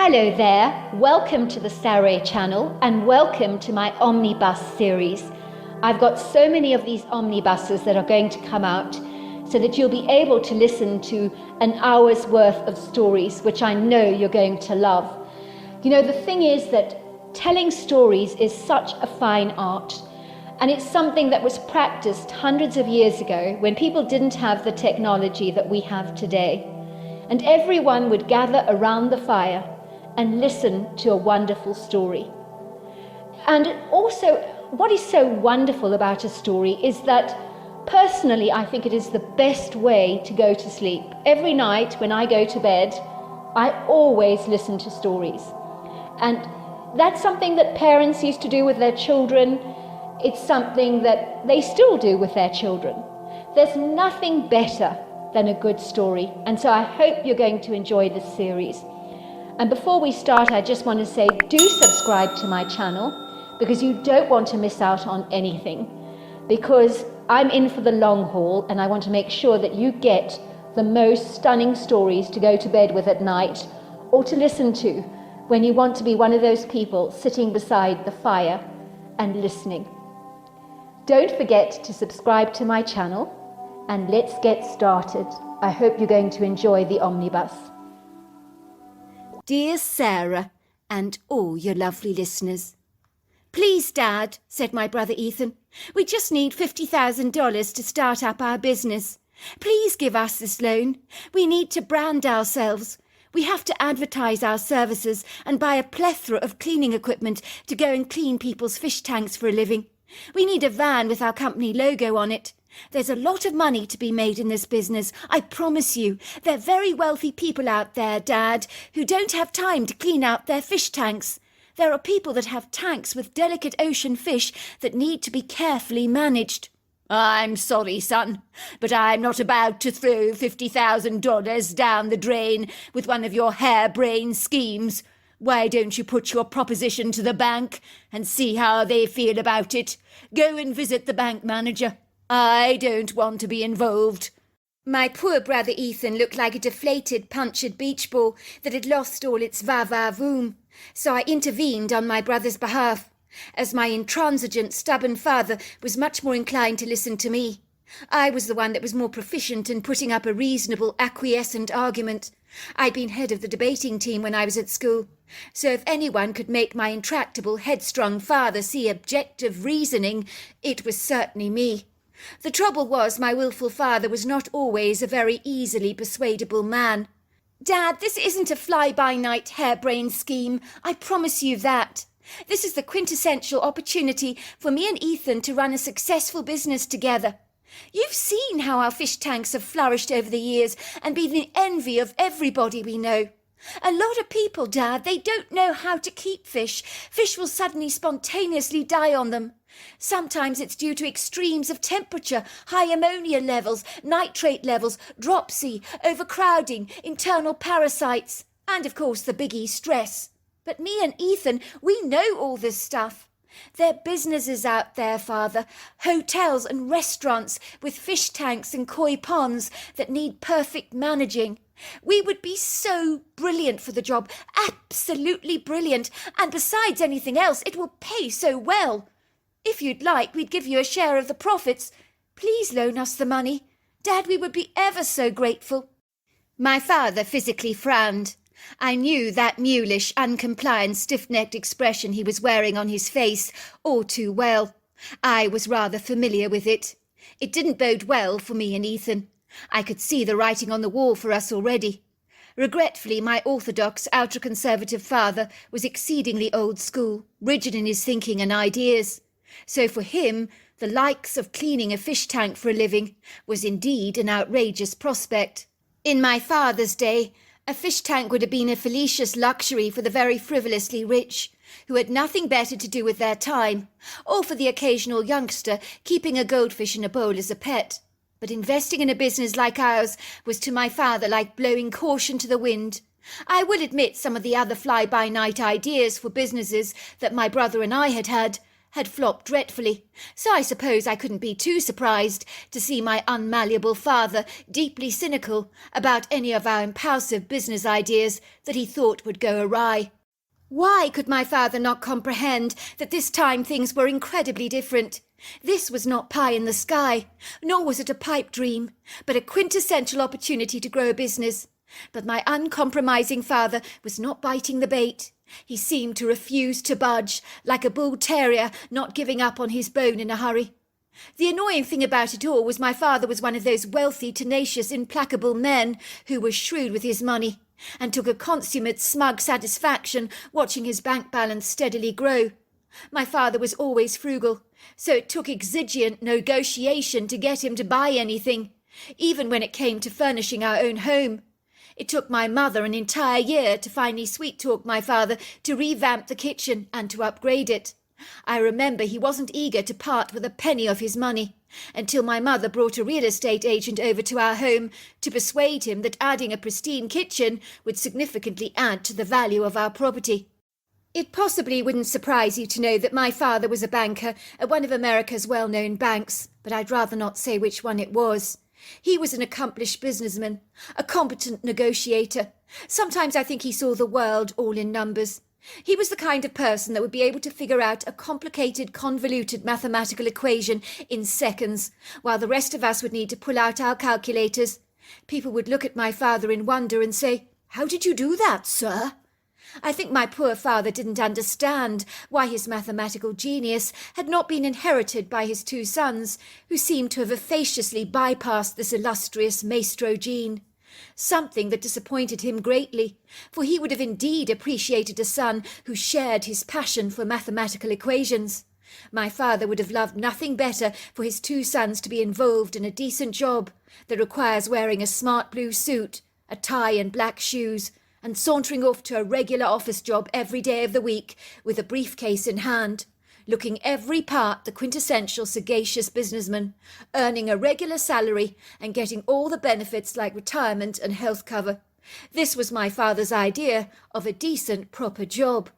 Hello there, welcome to the Saroy channel and welcome to my Omnibus series. I've got so many of these omnibuses that are going to come out so that you'll be able to listen to an hour's worth of stories, which I know you're going to love. You know, the thing is that telling stories is such a fine art, and it's something that was practiced hundreds of years ago when people didn't have the technology that we have today. And everyone would gather around the fire and listen to a wonderful story. And also, what is so wonderful about a story is that personally, I think it is the best way to go to sleep. Every night when I go to bed, I always listen to stories. And that's something that parents used to do with their children. It's something that they still do with their children. There's nothing better than a good story. And so I hope you're going to enjoy this series. And before we start, I just want to say, do subscribe to my channel because you don't want to miss out on anything. Because I'm in for the long haul and I want to make sure that you get the most stunning stories to go to bed with at night or to listen to when you want to be one of those people sitting beside the fire and listening. Don't forget to subscribe to my channel and let's get started. I hope you're going to enjoy the omnibus. Dear Sarah and all your lovely listeners. Please, Dad, said my brother Ethan, we just need $50,000 to start up our business. Please give us this loan. We need to brand ourselves. We have to advertise our services and buy a plethora of cleaning equipment to go and clean people's fish tanks for a living. We need a van with our company logo on it. There's a lot of money to be made in this business, I promise you. There are very wealthy people out there, Dad, who don't have time to clean out their fish tanks. There are people that have tanks with delicate ocean fish that need to be carefully managed. I'm sorry, son, but I'm not about to throw $50,000 down the drain with one of your harebrained schemes. Why don't you put your proposition to the bank and see how they feel about it? Go and visit the bank manager. I don't want to be involved. My poor brother Ethan looked like a deflated, punctured beach ball that had lost all its va-va-voom. So I intervened on my brother's behalf, as my intransigent, stubborn father was much more inclined to listen to me. I was the one that was more proficient in putting up a reasonable, acquiescent argument. I'd been head of the debating team when I was at school, so if anyone could make my intractable, headstrong father see objective reasoning, it was certainly me. The trouble was my wilful father was not always a very easily persuadable man. Dad, this isn't a fly-by-night harebrained scheme. I promise you that. This is the quintessential opportunity for me and Ethan to run a successful business together. You've seen how our fish tanks have flourished over the years and been the envy of everybody we know. A lot of people, Dad, they don't know how to keep fish. Fish will suddenly spontaneously die on them. Sometimes it's due to extremes of temperature, high ammonia levels, nitrate levels, dropsy, overcrowding, internal parasites, and of course the biggie, stress. But me and Ethan, we know all this stuff. There are businesses out there, Father, hotels and restaurants with fish tanks and koi ponds that need perfect managing. We would be so brilliant for the job, absolutely brilliant, and besides anything else, it will pay so well. If you'd like, we'd give you a share of the profits. Please loan us the money. Dad, we would be ever so grateful. My father physically frowned. I knew that mulish, uncompliant, stiff-necked expression he was wearing on his face all too well. I was rather familiar with it. It didn't bode well for me and Ethan. I could see the writing on the wall for us already. Regretfully, my orthodox, ultra-conservative father was exceedingly old school, rigid in his thinking and ideas. So for him, the likes of cleaning a fish tank for a living was indeed an outrageous prospect. In my father's day, a fish tank would have been a fallacious luxury for the very frivolously rich, who had nothing better to do with their time, or for the occasional youngster keeping a goldfish in a bowl as a pet. But investing in a business like ours was to my father like blowing caution to the wind. I will admit some of the other fly-by-night ideas for businesses that my brother and I had, had flopped dreadfully, so I suppose I couldn't be too surprised to see my unmalleable father deeply cynical about any of our impulsive business ideas that he thought would go awry. Why could my father not comprehend that this time things were incredibly different? This was not pie in the sky, nor was it a pipe dream, but a quintessential opportunity to grow a business. But my uncompromising father was not biting the bait. He seemed to refuse to budge, like a bull terrier not giving up on his bone in a hurry. The annoying thing about it all was my father was one of those wealthy, tenacious, implacable men who was shrewd with his money, and took a consummate smug satisfaction watching his bank balance steadily grow. My father was always frugal, so it took exigeant negotiation to get him to buy anything, even when it came to furnishing our own home. It took my mother an entire year to finally sweet-talk my father to revamp the kitchen and to upgrade it. I remember he wasn't eager to part with a penny of his money, until my mother brought a real estate agent over to our home to persuade him that adding a pristine kitchen would significantly add to the value of our property. It possibly wouldn't surprise you to know that my father was a banker at one of America's well-known banks, but I'd rather not say which one it was. He was an accomplished businessman, a competent negotiator. Sometimes I think he saw the world all in numbers. He was the kind of person that would be able to figure out a complicated, convoluted mathematical equation in seconds, while the rest of us would need to pull out our calculators. People would look at my father in wonder and say, "How did you do that, sir?" I think my poor father didn't understand why his mathematical genius had not been inherited by his two sons, who seemed to have effaciously bypassed this illustrious maestro gene. Something that disappointed him greatly, for he would have indeed appreciated a son who shared his passion for mathematical equations. My father would have loved nothing better for his two sons to be involved in a decent job that requires wearing a smart blue suit, a tie and black shoes, and sauntering off to a regular office job every day of the week with a briefcase in hand, looking every part the quintessential sagacious businessman, earning a regular salary and getting all the benefits like retirement and health cover. This was my father's idea of a decent, proper job.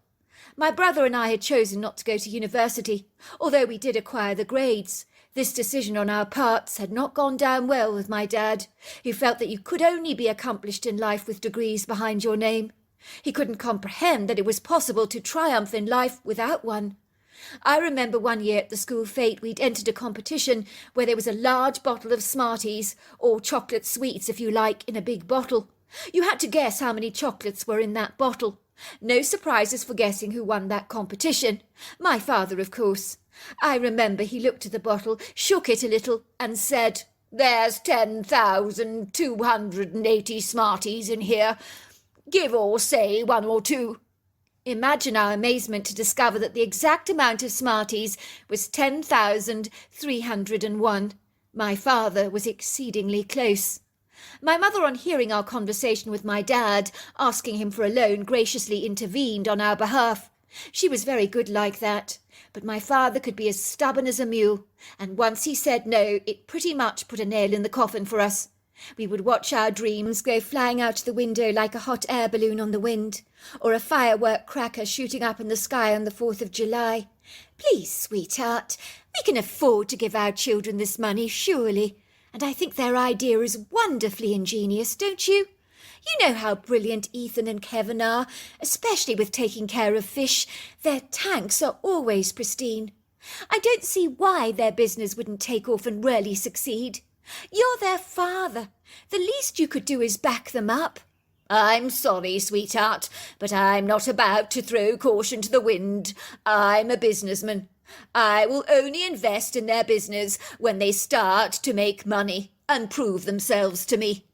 My brother and I had chosen not to go to university, although we did acquire the grades. This decision on our parts had not gone down well with my dad, who felt that you could only be accomplished in life with degrees behind your name. He couldn't comprehend that it was possible to triumph in life without one. I remember one year at the school fete we'd entered a competition where there was a large bottle of Smarties, or chocolate sweets if you like, in a big bottle. You had to guess how many chocolates were in that bottle. No surprises for guessing who won that competition. My father, of course. I remember he looked at the bottle, shook it a little, and said, "There's 10,280 Smarties in here. Give or say 1 or 2. Imagine our amazement to discover that the exact amount of Smarties was 10,301. My father was exceedingly close. My mother, on hearing our conversation with my dad, asking him for a loan, graciously intervened on our behalf. She was very good like that, but my father could be as stubborn as a mule, and once he said no, it pretty much put a nail in the coffin for us. We would watch our dreams go flying out the window like a hot air balloon on the wind, or a firework cracker shooting up in the sky on the 4th of July. "Please, sweetheart, we can afford to give our children this money, surely. And I think their idea is wonderfully ingenious, don't you? You know how brilliant Ethan and Kevin are, especially with taking care of fish. Their tanks are always pristine. I don't see why their business wouldn't take off and really succeed. You're their father. The least you could do is back them up." "I'm sorry, sweetheart, but I'm not about to throw caution to the wind. I'm a businessman. I will only invest in their business when they start to make money and prove themselves to me."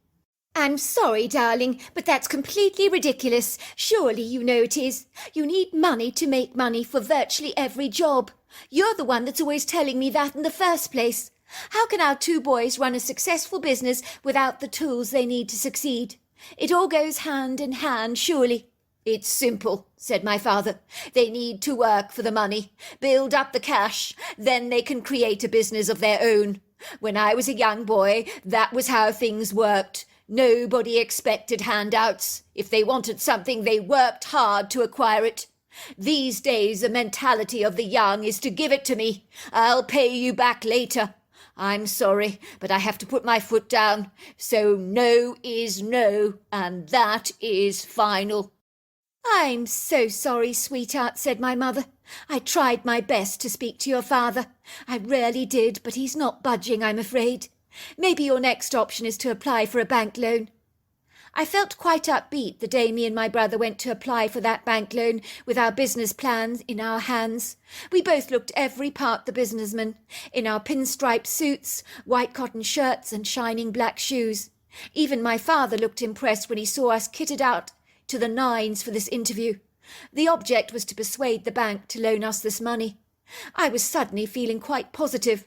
"I'm sorry, darling, but that's completely ridiculous. Surely you know it is. You need money to make money for virtually every job. You're the one that's always telling me that in the first place. How can our two boys run a successful business without the tools they need to succeed? It all goes hand in hand, surely." "It's simple," said my father. "They need to work for the money, build up the cash, then they can create a business of their own. When I was a young boy, that was how things worked. Nobody expected handouts. If they wanted something, they worked hard to acquire it. These days the mentality of the young is to give it to me. I'll pay you back later. I'm sorry, but I have to put my foot down. So no is no, and that is final. I'm so sorry, sweetheart, said my mother. I tried my best to speak to your father. I really did, but he's not budging, I'm afraid. Maybe your next option is to apply for a bank loan. I felt quite upbeat the day me and my brother went to apply for that bank loan with our business plans in our hands. We both looked every part the businessman, in our pinstripe suits, white cotton shirts and shining black shoes. Even my father looked impressed when he saw us kitted out to the nines for this interview. The object was to persuade the bank to loan us this money. I was suddenly feeling quite positive.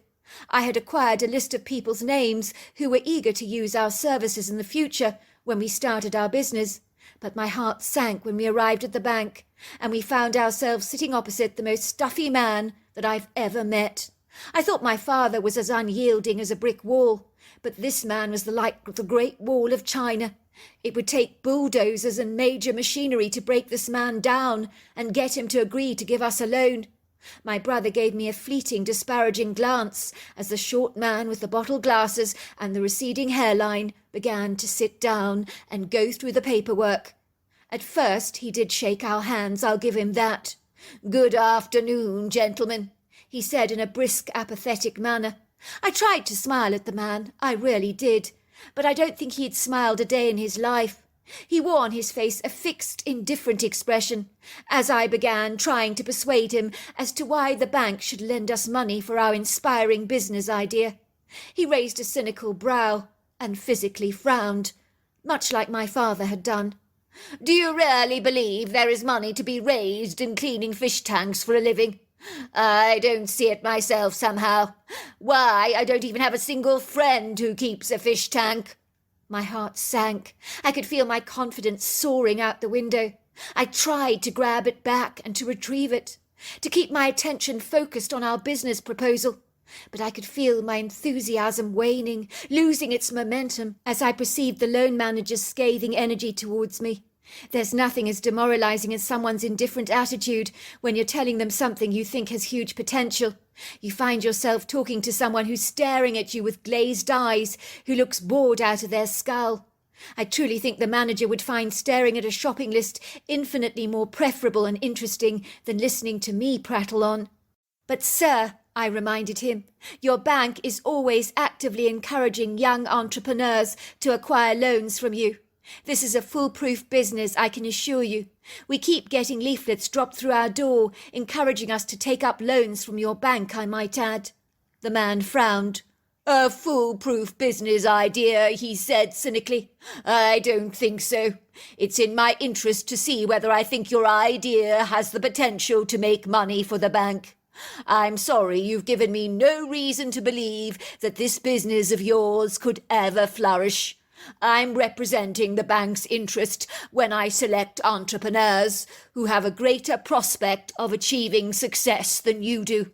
I had acquired a list of people's names who were eager to use our services in the future when we started our business, but my heart sank when we arrived at the bank, and we found ourselves sitting opposite the most stuffy man that I've ever met. I thought my father was as unyielding as a brick wall, but this man was like the Great Wall of China. It would take bulldozers and major machinery to break this man down and get him to agree to give us a loan. My brother gave me a fleeting, disparaging glance as the short man with the bottle glasses and the receding hairline began to sit down and go through the paperwork. At first he did shake our hands, I'll give him that. "Good afternoon, gentlemen," he said in a brisk, apathetic manner. I tried to smile at the man, I really did, but I don't think he'd smiled a day in his life. He wore on his face a fixed, indifferent expression, as I began trying to persuade him as to why the bank should lend us money for our inspiring business idea. He raised a cynical brow and physically frowned, much like my father had done. "Do you really believe there is money to be raised in cleaning fish tanks for a living? I don't see it myself somehow. Why, I don't even have a single friend who keeps a fish tank." My heart sank. I could feel my confidence soaring out the window. I tried to grab it back and to retrieve it, to keep my attention focused on our business proposal. But I could feel my enthusiasm waning, losing its momentum as I perceived the loan manager's scathing energy towards me. There's nothing as demoralizing as someone's indifferent attitude when you're telling them something you think has huge potential. You find yourself talking to someone who's staring at you with glazed eyes, who looks bored out of their skull. I truly think the manager would find staring at a shopping list infinitely more preferable and interesting than listening to me prattle on. "But, sir," I reminded him, "your bank is always actively encouraging young entrepreneurs to acquire loans from you. This is a foolproof business, I can assure you. We keep getting leaflets dropped through our door, encouraging us to take up loans from your bank, I might add." The man frowned. "A foolproof business idea," he said cynically. "I don't think so. It's in my interest to see whether I think your idea has the potential to make money for the bank. I'm sorry you've given me no reason to believe that this business of yours could ever flourish. I'm representing the bank's interest when I select entrepreneurs who have a greater prospect of achieving success than you do.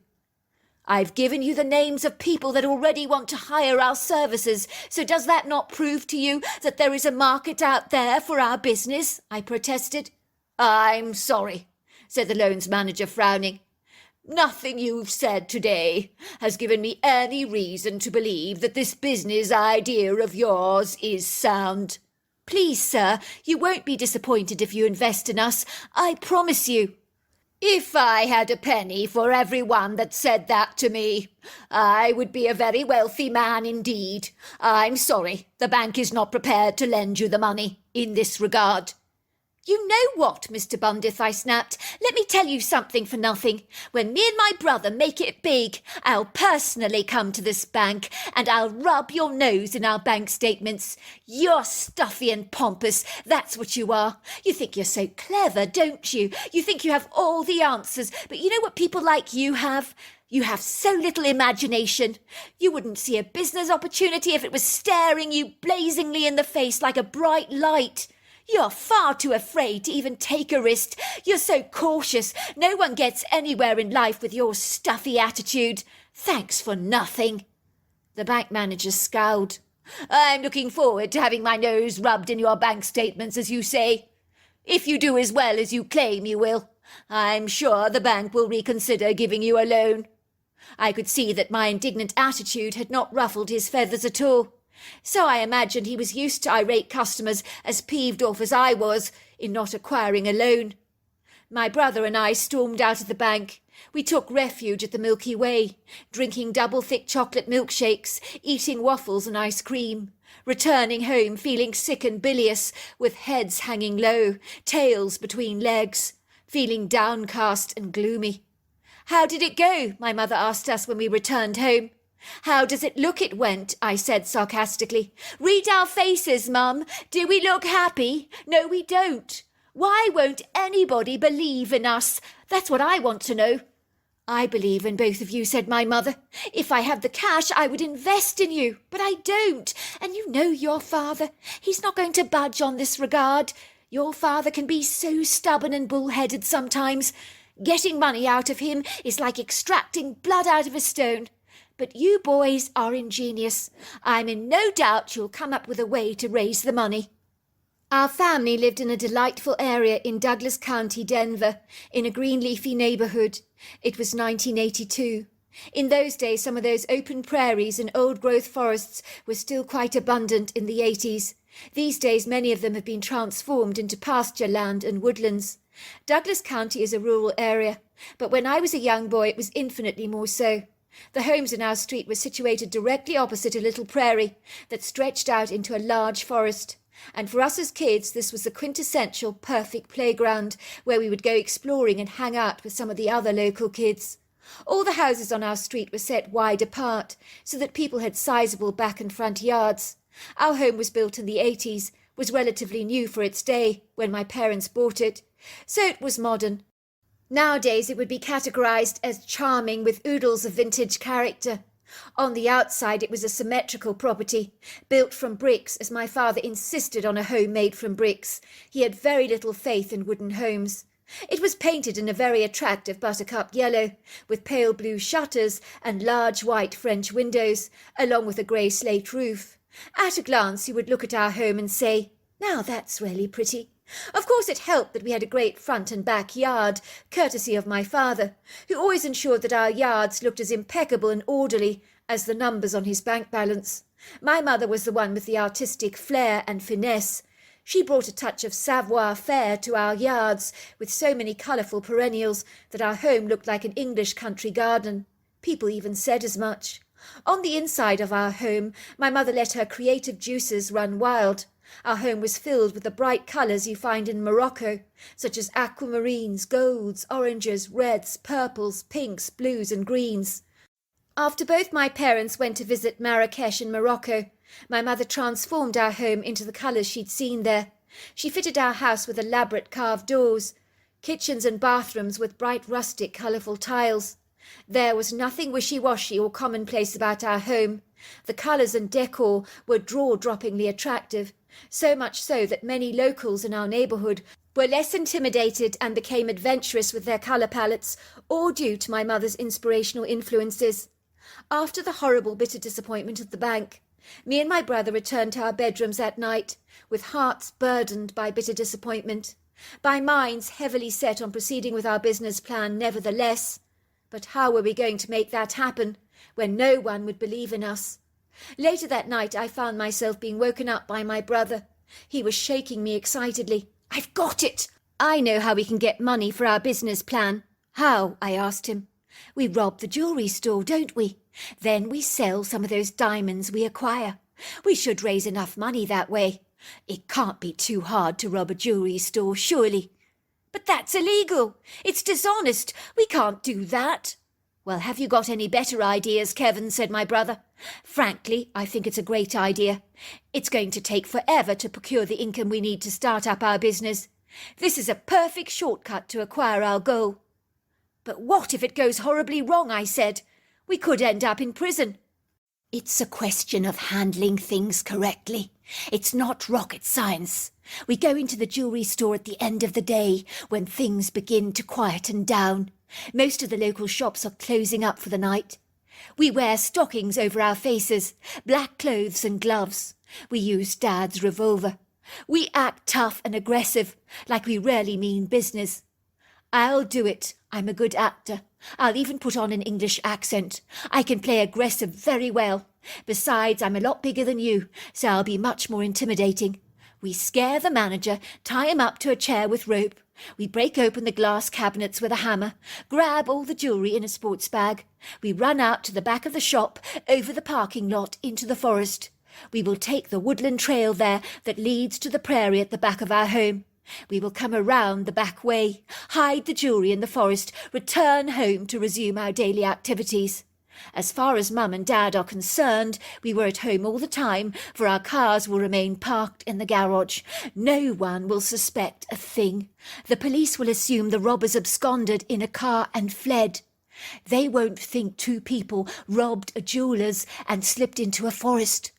I've given you the names of people that already want to hire our services, so does that not prove to you that there is a market out there for our business?" I protested. "I'm sorry," said the loans manager, frowning. "Nothing you've said today has given me any reason to believe that this business idea of yours is sound." "Please, sir, you won't be disappointed if you invest in us, I promise you." "If I had a penny for every one that said that to me, I would be a very wealthy man indeed. I'm sorry, the bank is not prepared to lend you the money in this regard." "You know what, Mr. Bundith," I snapped. "Let me tell you something for nothing. When me and my brother make it big, I'll personally come to this bank and I'll rub your nose in our bank statements. You're stuffy and pompous, that's what you are. You think you're so clever, don't you? You think you have all the answers, but you know what people like you have? You have so little imagination. You wouldn't see a business opportunity if it was staring you blazingly in the face like a bright light. You're far too afraid to even take a risk. You're so cautious. No one gets anywhere in life with your stuffy attitude. Thanks for nothing." The bank manager scowled. "I'm looking forward to having my nose rubbed in your bank statements, as you say. If you do as well as you claim you will, I'm sure the bank will reconsider giving you a loan. I could see that my indignant attitude had not ruffled his feathers at all, so I imagined he was used to irate customers as peeved off as I was in not acquiring a loan. My brother and I stormed out of the bank. We took refuge at the Milky Way, drinking double-thick chocolate milkshakes, eating waffles and ice cream, returning home feeling sick and bilious, with heads hanging low, tails between legs, feeling downcast and gloomy. "How did it go?" my mother asked us when we returned home. "How does it look it went?" I said sarcastically. "Read our faces, Mum. Do we look happy? No, we don't. Why won't anybody believe in us? That's what I want to know." "I believe in both of you," said my mother. "If I had the cash, I would invest in you, but I don't. And you know your father. He's not going to budge on this regard. Your father can be so stubborn and bull-headed sometimes. Getting money out of him is like extracting blood out of a stone. But you boys are ingenious. I'm in no doubt you'll come up with a way to raise the money." Our family lived in a delightful area in Douglas County, Denver, in a green leafy neighborhood. It was 1982. In those days, some of those open prairies and old-growth forests were still quite abundant in the 80s. These days, many of them have been transformed into pasture land and woodlands. Douglas County is a rural area, but when I was a young boy, it was infinitely more so. The homes in our street were situated directly opposite a little prairie that stretched out into a large forest. And for us as kids, this was the quintessential perfect playground where we would go exploring and hang out with some of the other local kids. All the houses on our street were set wide apart, so that people had sizable back and front yards. Our home was built in the 80s, was relatively new for its day when my parents bought it, so it was modern. Nowadays it would be categorized as charming with oodles of vintage character. On the outside it was a symmetrical property, built from bricks, as my father insisted on a home made from bricks. He had very little faith in wooden homes. It was painted in a very attractive buttercup yellow, with pale blue shutters and large white French windows, along with a grey slate roof. At a glance you would look at our home and say, "Now that's really pretty." Of course it helped that we had a great front and back yard, courtesy of my father, who always ensured that our yards looked as impeccable and orderly as the numbers on his bank balance. My mother was the one with the artistic flair and finesse. She brought a touch of savoir-faire to our yards, with so many colourful perennials that our home looked like an English country garden. People even said as much. On the inside of our home, my mother let her creative juices run wild. Our home was filled with the bright colours you find in Morocco, such as aquamarines, golds, oranges, reds, purples, pinks, blues and greens. After both my parents went to visit Marrakesh and Morocco, my mother transformed our home into the colours she'd seen there. She fitted our house with elaborate carved doors, kitchens and bathrooms with bright rustic colourful tiles. There was nothing wishy-washy or commonplace about our home. The colours and decor were jaw-droppingly attractive, so much so that many locals in our neighbourhood were less intimidated and became adventurous with their colour palettes, all due to my mother's inspirational influences. After the horrible bitter disappointment of the bank, me and my brother returned to our bedrooms at night, with hearts burdened by bitter disappointment, by minds heavily set on proceeding with our business plan nevertheless. But how were we going to make that happen when no one would believe in us? Later that night I found myself being woken up by my brother. He was shaking me excitedly. "I've got it! I know how we can get money for our business plan." "How?" I asked him. "We rob the jewellery store, don't we? Then we sell some of those diamonds we acquire. We should raise enough money that way. It can't be too hard to rob a jewellery store, surely." "But that's illegal. It's dishonest. We can't do that." "Well, have you got any better ideas, Kevin?" said my brother. "Frankly, I think it's a great idea. It's going to take forever to procure the income we need to start up our business. This is a perfect shortcut to acquire our goal." "But what if it goes horribly wrong?" I said. "We could end up in prison." "It's a question of handling things correctly. It's not rocket science. We go into the jewellery store at the end of the day, when things begin to quieten down. Most of the local shops are closing up for the night. We wear stockings over our faces, black clothes and gloves. We use Dad's revolver. We act tough and aggressive, like we really mean business. I'll do it. I'm a good actor. I'll even put on an English accent. I can play aggressive very well. Besides, I'm a lot bigger than you, so I'll be much more intimidating. We scare the manager, tie him up to a chair with rope. We break open the glass cabinets with a hammer, grab all the jewellery in a sports bag. We run out to the back of the shop, over the parking lot, into the forest. We will take the woodland trail there that leads to the prairie at the back of our home. We will come around the back way, hide the jewellery in the forest, return home to resume our daily activities. As far as Mum and Dad are concerned, we were at home all the time, for our cars will remain parked in the garage. No one will suspect a thing. The police will assume the robbers absconded in a car and fled. They won't think two people robbed a jeweller's and slipped into a forest.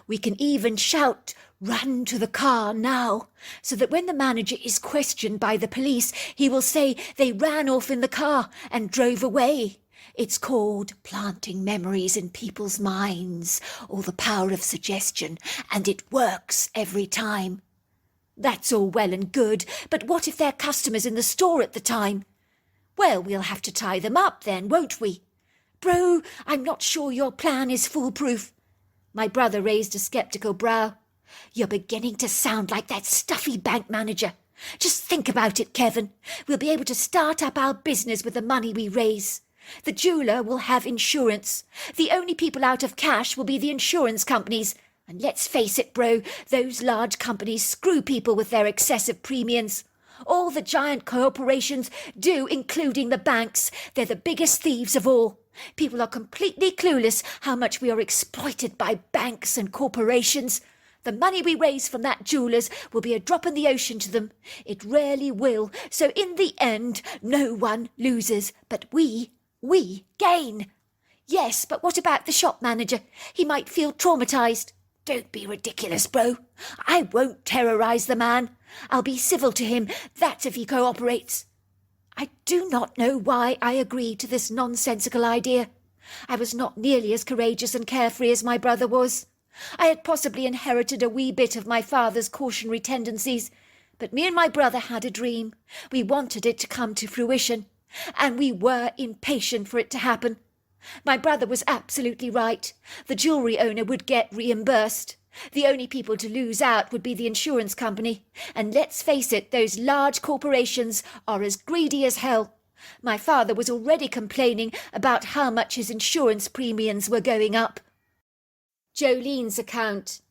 We can even shout, "Run to the car now," so that when the manager is questioned by the police, he will say they ran off in the car and drove away. It's called planting memories in people's minds, or the power of suggestion, and it works every time. That's all well and good, but what if they're customers in the store at the time? Well, we'll have to tie them up then, won't we? Bro, I'm not sure your plan is foolproof. My brother raised a sceptical brow. You're beginning to sound like that stuffy bank manager. Just think about it, Kevin. We'll be able to start up our business with the money we raise. The jeweller will have insurance. The only people out of cash will be the insurance companies. And let's face it, bro, those large companies screw people with their excessive premiums. All the giant corporations do, including the banks. They're the biggest thieves of all. People are completely clueless how much we are exploited by banks and corporations. The money we raise from that jeweller's will be a drop in the ocean to them. It rarely will. So in the end, no one loses, but we gain. Yes, but what about the shop manager? He might feel traumatised. Don't be ridiculous, bro. I won't terrorise the man. I'll be civil to him, that's if he cooperates. I do not know why I agreed to this nonsensical idea. I was not nearly as courageous and carefree as my brother was. I had possibly inherited a wee bit of my father's cautionary tendencies, but me and my brother had a dream. We wanted it to come to fruition, and we were impatient for it to happen. My brother was absolutely right. The jewellery owner would get reimbursed. The only people to lose out would be the insurance company. And let's face it, those large corporations are as greedy as hell. My father was already complaining about how much his insurance premiums were going up. Jolene's account.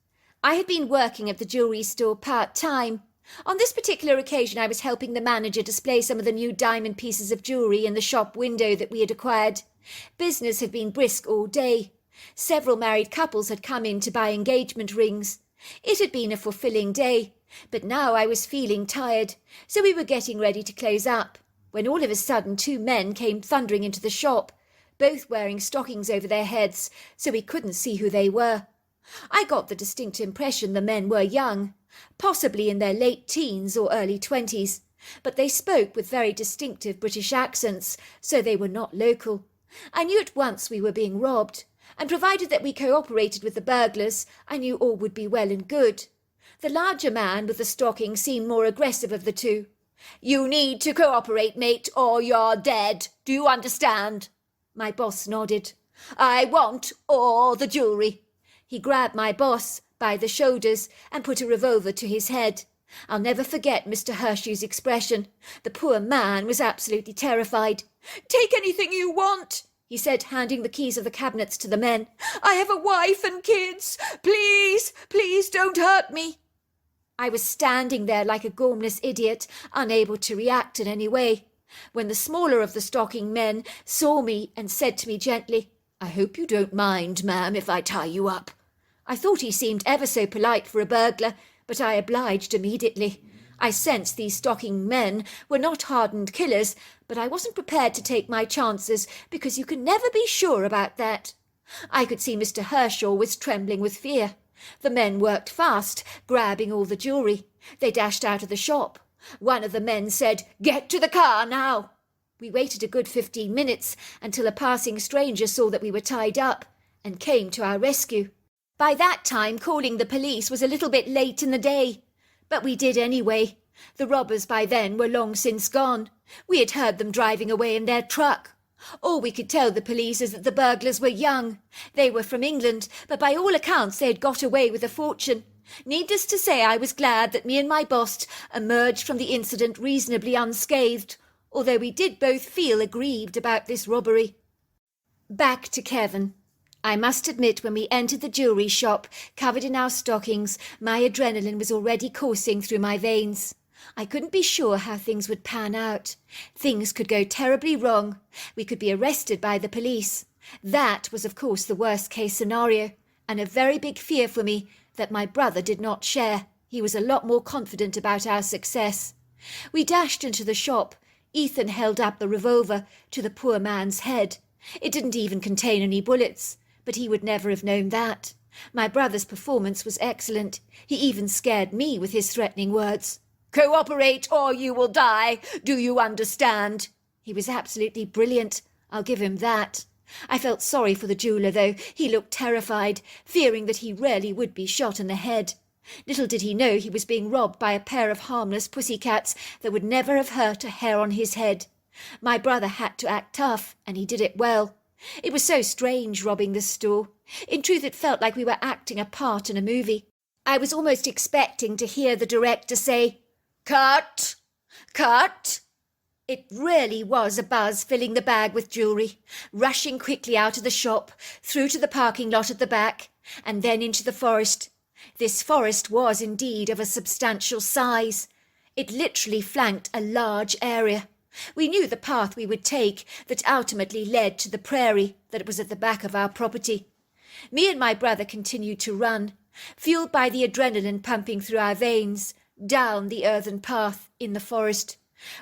I had been working at the jewellery store part-time. On this particular occasion I was helping the manager display some of the new diamond pieces of jewellery in the shop window that we had acquired. Business had been brisk all day. Several married couples had come in to buy engagement rings. It had been a fulfilling day, but now I was feeling tired, so we were getting ready to close up, when all of a sudden 2 men came thundering into the shop, both wearing stockings over their heads, so we couldn't see who they were. I got the distinct impression the men were young, possibly in their late teens or early 20s, but they spoke with very distinctive British accents, so they were not local. I knew at once we were being robbed, and provided that we cooperated with the burglars, I knew all would be well and good. The larger man with the stocking seemed more aggressive of the two. "You need to cooperate, mate, or you're dead. Do you understand?" My boss nodded. "I want all the jewellery." He grabbed my boss by the shoulders and put a revolver to his head. I'll never forget Mr. Hershey's expression. The poor man was absolutely terrified. "Take anything you want," he said, handing the keys of the cabinets to the men. "I have a wife and kids. Please, please don't hurt me." I was standing there like a gormless idiot, unable to react in any way, when the smaller of the stocking men saw me and said to me gently, "I hope you don't mind, ma'am, if I tie you up." I thought he seemed ever so polite for a burglar, but I obliged immediately. I sensed these stocking men were not hardened killers, but I wasn't prepared to take my chances, because you can never be sure about that. I could see Mr. Herschel was trembling with fear. The men worked fast, grabbing all the jewellery. They dashed out of the shop. One of the men said, "Get to the car now." We waited a good 15 minutes until a passing stranger saw that we were tied up and came to our rescue. By that time, calling the police was a little bit late in the day, but we did anyway. The robbers by then were long since gone. We had heard them driving away in their truck. All we could tell the police is that the burglars were young. They were from England, but by all accounts they had got away with a fortune. Needless to say, I was glad that me and my boss emerged from the incident reasonably unscathed, although we did both feel aggrieved about this robbery. Back to Kevin. I must admit, when we entered the jewellery shop, covered in our stockings, my adrenaline was already coursing through my veins. I couldn't be sure how things would pan out. Things could go terribly wrong. We could be arrested by the police. That was, of course, the worst-case scenario, and a very big fear for me that my brother did not share. He was a lot more confident about our success. We dashed into the shop. Ethan held up the revolver to the poor man's head. It didn't even contain any bullets, but he would never have known that. My brother's performance was excellent. He even scared me with his threatening words. "Cooperate or you will die. Do you understand?" He was absolutely brilliant. I'll give him that. I felt sorry for the jeweller, though. He looked terrified, fearing that he really would be shot in the head. Little did he know he was being robbed by a pair of harmless pussycats that would never have hurt a hair on his head. My brother had to act tough, and he did it well. It was so strange robbing the store. In truth, it felt like we were acting a part in a movie. I was almost expecting to hear the director say, "Cut! Cut!" It really was a buzz filling the bag with jewellery, rushing quickly out of the shop, through to the parking lot at the back, and then into the forest. This forest was indeed of a substantial size. It literally flanked a large area. We knew the path we would take that ultimately led to the prairie that was at the back of our property. Me and my brother continued to run, fueled by the adrenaline pumping through our veins, down the earthen path in the forest,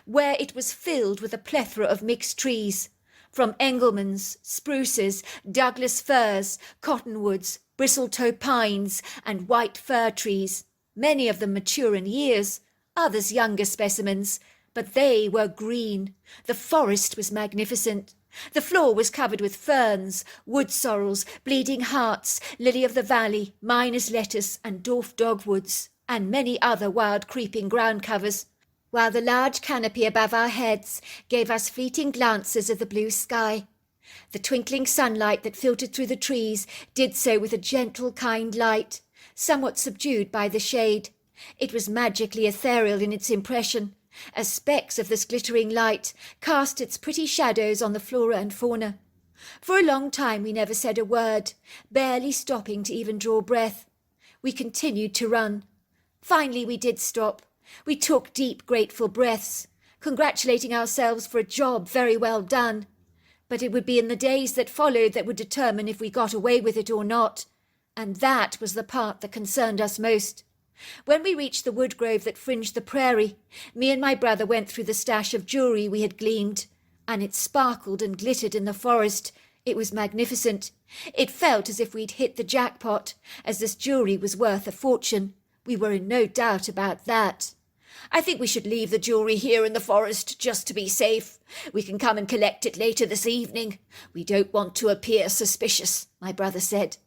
where it was filled with a plethora of mixed trees, from Engelmans, spruces, Douglas firs, cottonwoods, bristle-toe pines, and white fir trees, many of them mature in years, others younger specimens, but they were green. The forest was magnificent. The floor was covered with ferns, wood sorrels, bleeding hearts, lily of the valley, miner's lettuce, and dwarf dogwoods, and many other wild creeping ground covers, while the large canopy above our heads gave us fleeting glances of the blue sky. The twinkling sunlight that filtered through the trees did so with a gentle, kind light, somewhat subdued by the shade. It was magically ethereal in its impression, as specks of this glittering light cast its pretty shadows on the flora and fauna. For a long time we never said a word, barely stopping to even draw breath. We continued to run. Finally we did stop. We took deep, grateful breaths, congratulating ourselves for a job very well done. But it would be in the days that followed that would determine if we got away with it or not, and that was the part that concerned us most. When we reached the wood grove that fringed the prairie, me and my brother went through the stash of jewellery we had gleaned, and it sparkled and glittered in the forest. It was magnificent. It felt as if we'd hit the jackpot, as this jewellery was worth a fortune. We were in no doubt about that. "I think we should leave the jewellery here in the forest just to be safe. We can come and collect it later this evening. We don't want to appear suspicious," my brother said.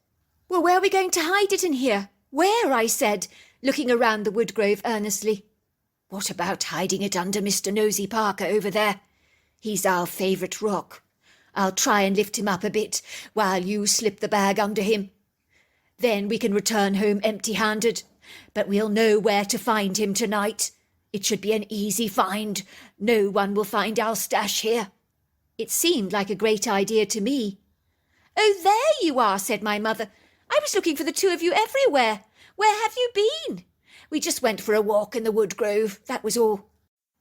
"Well, where are we going to hide it in here? Where?" I said, looking around the wood grove earnestly. "What about hiding it under Mr. Nosy Parker over there? He's our favourite rock. I'll try and lift him up a bit while you slip the bag under him. Then we can return home empty-handed, but we'll know where to find him tonight. It should be an easy find. No one will find our stash here." It seemed like a great idea to me. "Oh, there you are," said my mother. "I was looking for the two of you everywhere. Where have you been?" "We just went for a walk in the wood grove, that was all."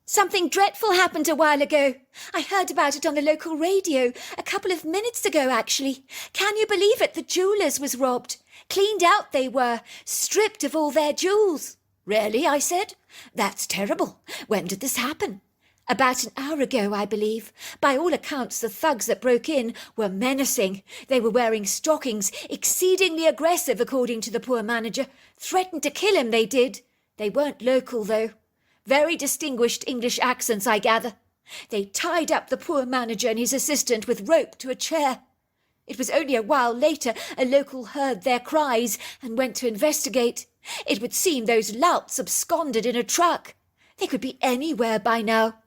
"Something dreadful happened a while ago. I heard about it on the local radio a couple of minutes ago, actually. Can you believe it? The jewellers was robbed. Cleaned out they were, stripped of all their jewels." "Really?" I said. "That's terrible. When did this happen?" "About an hour ago, I believe. By all accounts, the thugs that broke in were menacing. They were wearing stockings, exceedingly aggressive, according to the poor manager. Threatened to kill him, they did. They weren't local, though. Very distinguished English accents, I gather. They tied up the poor manager and his assistant with rope to a chair. It was only a while later a local heard their cries and went to investigate. It would seem those louts absconded in a truck. They could be anywhere by now.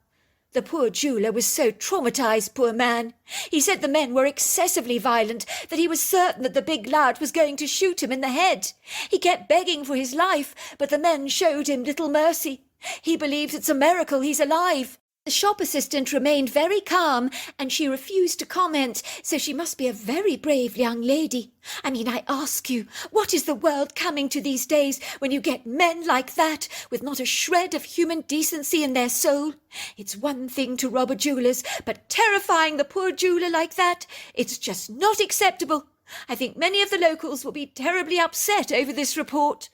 The poor jeweller was so traumatised, poor man. He said the men were excessively violent, that he was certain that the big lout was going to shoot him in the head. He kept begging for his life, but the men showed him little mercy. He believes it's a miracle he's alive. The shop assistant remained very calm, and she refused to comment, so she must be a very brave young lady. I mean, I ask you, what is the world coming to these days when you get men like that, with not a shred of human decency in their soul? It's one thing to rob a jeweller's, but terrifying the poor jeweller like that, it's just not acceptable. I think many of the locals will be terribly upset over this report.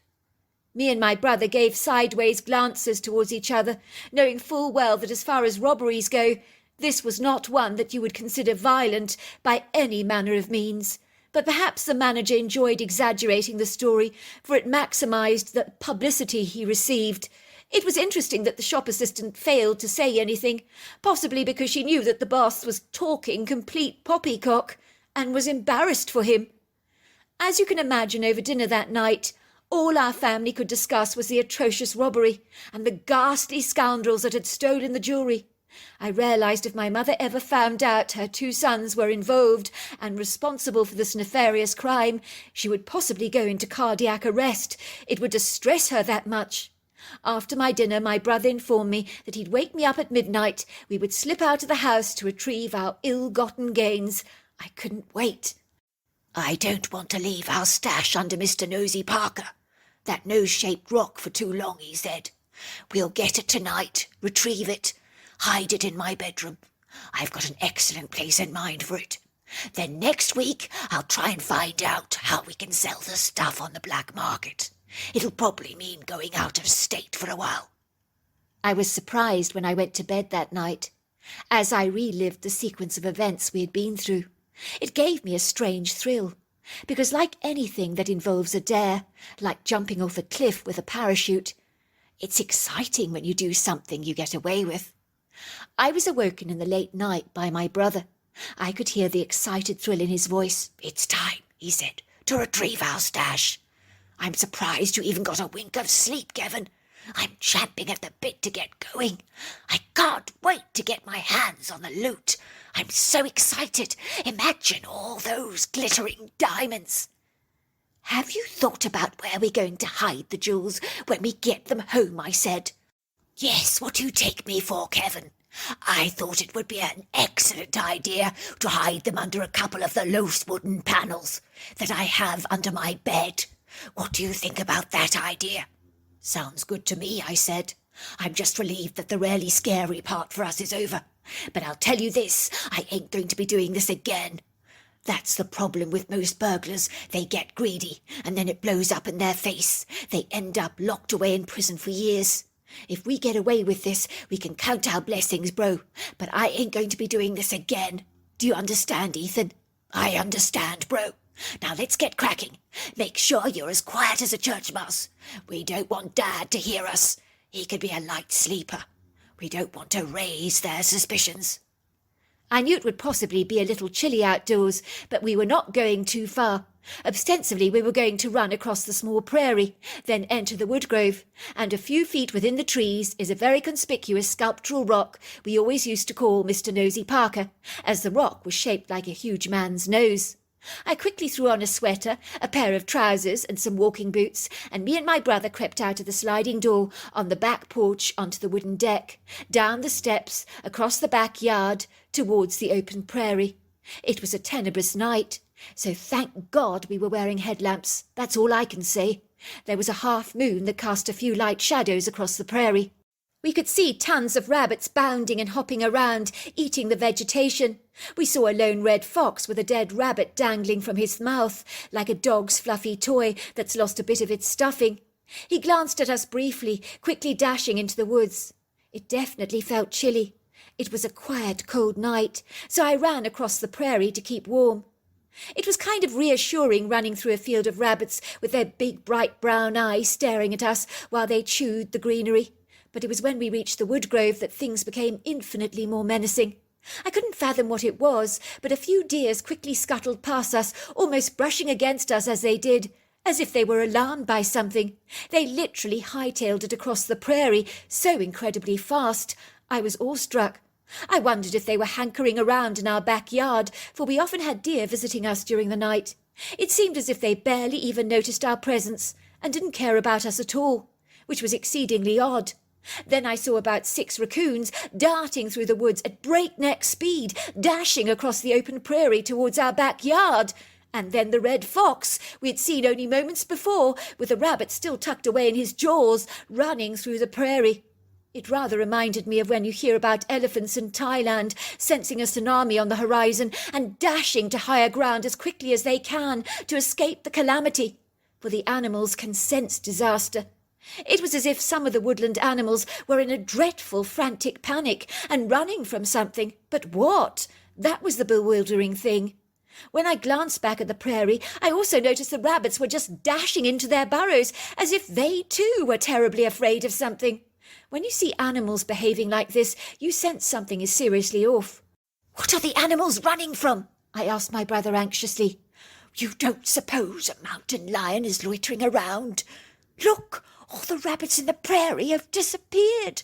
Me and my brother gave sideways glances towards each other, knowing full well that as far as robberies go, this was not one that you would consider violent by any manner of means. But perhaps the manager enjoyed exaggerating the story, for it maximised the publicity he received. It was interesting that the shop assistant failed to say anything, possibly because she knew that the boss was talking complete poppycock, and was embarrassed for him. As you can imagine, over dinner that night, all our family could discuss was the atrocious robbery and the ghastly scoundrels that had stolen the jewellery. I realised if my mother ever found out her 2 sons were involved and responsible for this nefarious crime, she would possibly go into cardiac arrest. It would distress her that much. After my dinner, my brother informed me that he'd wake me up at midnight. We would slip out of the house to retrieve our ill-gotten gains. I couldn't wait. I don't want to leave our stash under Mr. Nosy Parker. That nose-shaped rock for too long, he said. We'll get it tonight, retrieve it, hide it in my bedroom. I've got an excellent place in mind for it. Then next week I'll try and find out how we can sell the stuff on the black market. It'll probably mean going out of state for a while. I was surprised when I went to bed that night, as I relived the sequence of events we had been through. It gave me a strange thrill, because like anything that involves a dare, like jumping off a cliff with a parachute, it's exciting when you do something you get away with. I was awoken in the late night by my brother. I could hear the excited thrill in his voice. It's time, he said, to retrieve our stash. I'm surprised you even got a wink of sleep, Kevin. I'm champing at the bit to get going. I can't wait to get my hands on the loot. I'm so excited. Imagine all those glittering diamonds. Have you thought about where we're going to hide the jewels when we get them home? I said. Yes, what do you take me for, Kevin? I thought it would be an excellent idea to hide them under a couple of the loose wooden panels that I have under my bed. What do you think about that idea? Sounds good to me, I said. I'm just relieved that the really scary part for us is over. But I'll tell you this, I ain't going to be doing this again. That's the problem with most burglars. They get greedy, and then it blows up in their face. They end up locked away in prison for years. If we get away with this, we can count our blessings, bro. But I ain't going to be doing this again. Do you understand, Ethan? I understand, bro. Now let's get cracking. Make sure you're as quiet as a church mouse. We don't want Dad to hear us. He could be a light sleeper. We don't want to raise their suspicions. I knew it would possibly be a little chilly outdoors, but we were not going too far. Ostensibly, we were going to run across the small prairie, then enter the wood grove, and a few feet within the trees is a very conspicuous sculptural rock we always used to call Mr. Nosy Parker, as the rock was shaped like a huge man's nose. I quickly threw on a sweater, a pair of trousers and some walking boots, and me and my brother crept out of the sliding door on the back porch onto the wooden deck, down the steps, across the backyard, towards the open prairie. It was a tenebrous night, so thank God we were wearing headlamps. That's all I can say. There was a half moon that cast a few light shadows across the prairie. We could see tons of rabbits bounding and hopping around, eating the vegetation. We saw a lone red fox with a dead rabbit dangling from his mouth, like a dog's fluffy toy that's lost a bit of its stuffing. He glanced at us briefly, quickly dashing into the woods. It definitely felt chilly. It was a quiet, cold night, so I ran across the prairie to keep warm. It was kind of reassuring running through a field of rabbits with their big, bright brown eyes staring at us while they chewed the greenery. But it was when we reached the wood grove that things became infinitely more menacing. I couldn't fathom what it was, but a few deers quickly scuttled past us, almost brushing against us as they did, as if they were alarmed by something. They literally hightailed it across the prairie so incredibly fast. I was awestruck. I wondered if they were hankering around in our backyard, for we often had deer visiting us during the night. It seemed as if they barely even noticed our presence and didn't care about us at all, which was exceedingly odd. Then I saw about 6 raccoons darting through the woods at breakneck speed, dashing across the open prairie towards our backyard. And then the red fox we had seen only moments before, with the rabbit still tucked away in his jaws, running through the prairie. It rather reminded me of when you hear about elephants in Thailand sensing a tsunami on the horizon and dashing to higher ground as quickly as they can to escape the calamity, for the animals can sense disaster. It was as if some of the woodland animals were in a dreadful frantic panic and running from something. But what? That was the bewildering thing. When I glanced back at the prairie, I also noticed the rabbits were just dashing into their burrows as if they too were terribly afraid of something. When you see animals behaving like this, you sense something is seriously off. What are the animals running from? I asked my brother anxiously. You don't suppose a mountain lion is loitering around? Look, all the rabbits in the prairie have disappeared.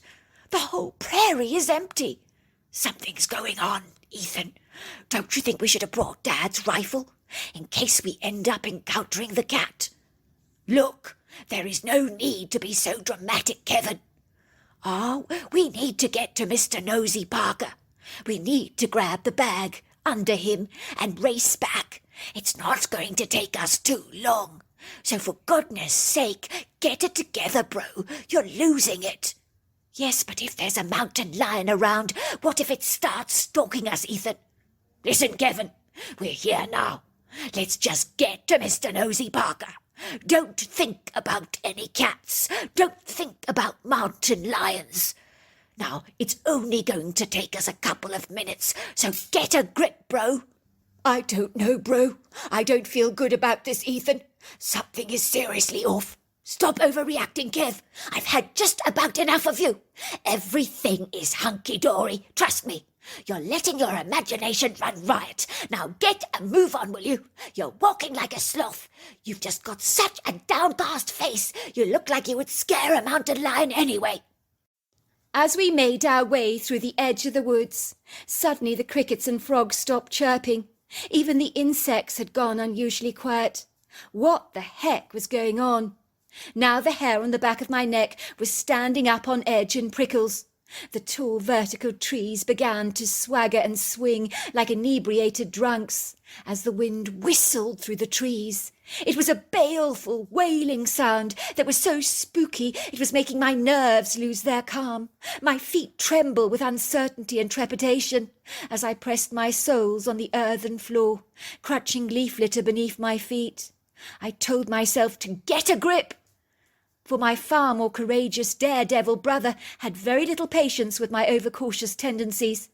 The whole prairie is empty. Something's going on, Ethan. Don't you think we should have brought Dad's rifle, in case we end up encountering the cat? Look, there is no need to be so dramatic, Kevin. Oh, we need to get to Mr. Nosy Parker. We need to grab the bag under him and race back. It's not going to take us too long. So for goodness sake, get it together, bro. You're losing it. Yes, but if there's a mountain lion around, what if it starts stalking us, Ethan? Listen, Kevin, we're here now. Let's just get to Mr. Nosy Parker. Don't think about any cats. Don't think about mountain lions. Now, it's only going to take us a couple of minutes, so get a grip, bro. I don't know, bro. I don't feel good about this, Ethan. Something is seriously off. Stop overreacting, Kev. I've had just about enough of you. Everything is hunky-dory, trust me. You're letting your imagination run riot. Now get a move on, will you? You're walking like a sloth. You've just got such a downcast face. You look like you would scare a mountain lion anyway. As we made our way through the edge of the woods, suddenly the crickets and frogs stopped chirping. Even the insects had gone unusually quiet. What the heck was going on? Now the hair on the back of my neck was standing up on edge in prickles. The tall vertical trees began to swagger and swing like inebriated drunks as the wind whistled through the trees. It was a baleful, wailing sound that was so spooky it was making my nerves lose their calm. My feet tremble with uncertainty and trepidation as I pressed my soles on the earthen floor, crunching leaf litter beneath my feet. I told myself to get a grip, for my far more courageous daredevil brother had very little patience with my overcautious tendencies.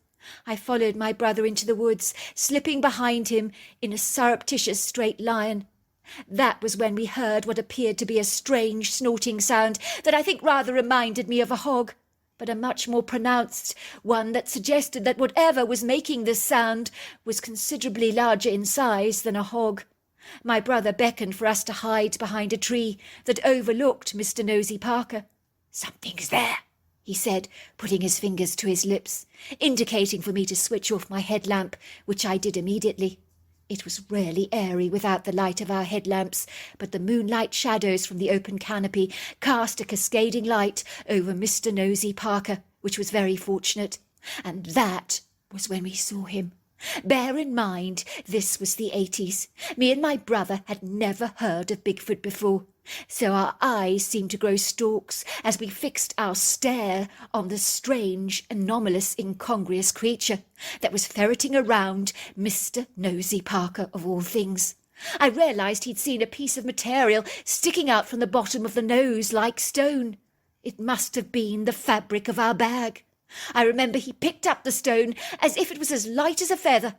I followed my brother into the woods, slipping behind him in a surreptitious straight line. That was when we heard what appeared to be a strange snorting sound that I think rather reminded me of a hog, but a much more pronounced one that suggested that whatever was making this sound was considerably larger in size than a hog. My brother beckoned for us to hide behind a tree that overlooked Mr. Nosy Parker. Something's there, he said, putting his fingers to his lips, indicating for me to switch off my headlamp, which I did immediately. It was rarely airy without the light of our headlamps, but the moonlight shadows from the open canopy cast a cascading light over Mr. Nosy Parker, which was very fortunate. And that was when we saw him. Bear in mind, this was the 80s. Me and my brother had never heard of Bigfoot before, so our eyes seemed to grow stalks as we fixed our stare on the strange, anomalous, incongruous creature that was ferreting around Mr. Nosy Parker of all things. I realised he'd seen a piece of material sticking out from the bottom of the nose like stone. It must have been the fabric of our bag. I remember he picked up the stone as if it was as light as a feather.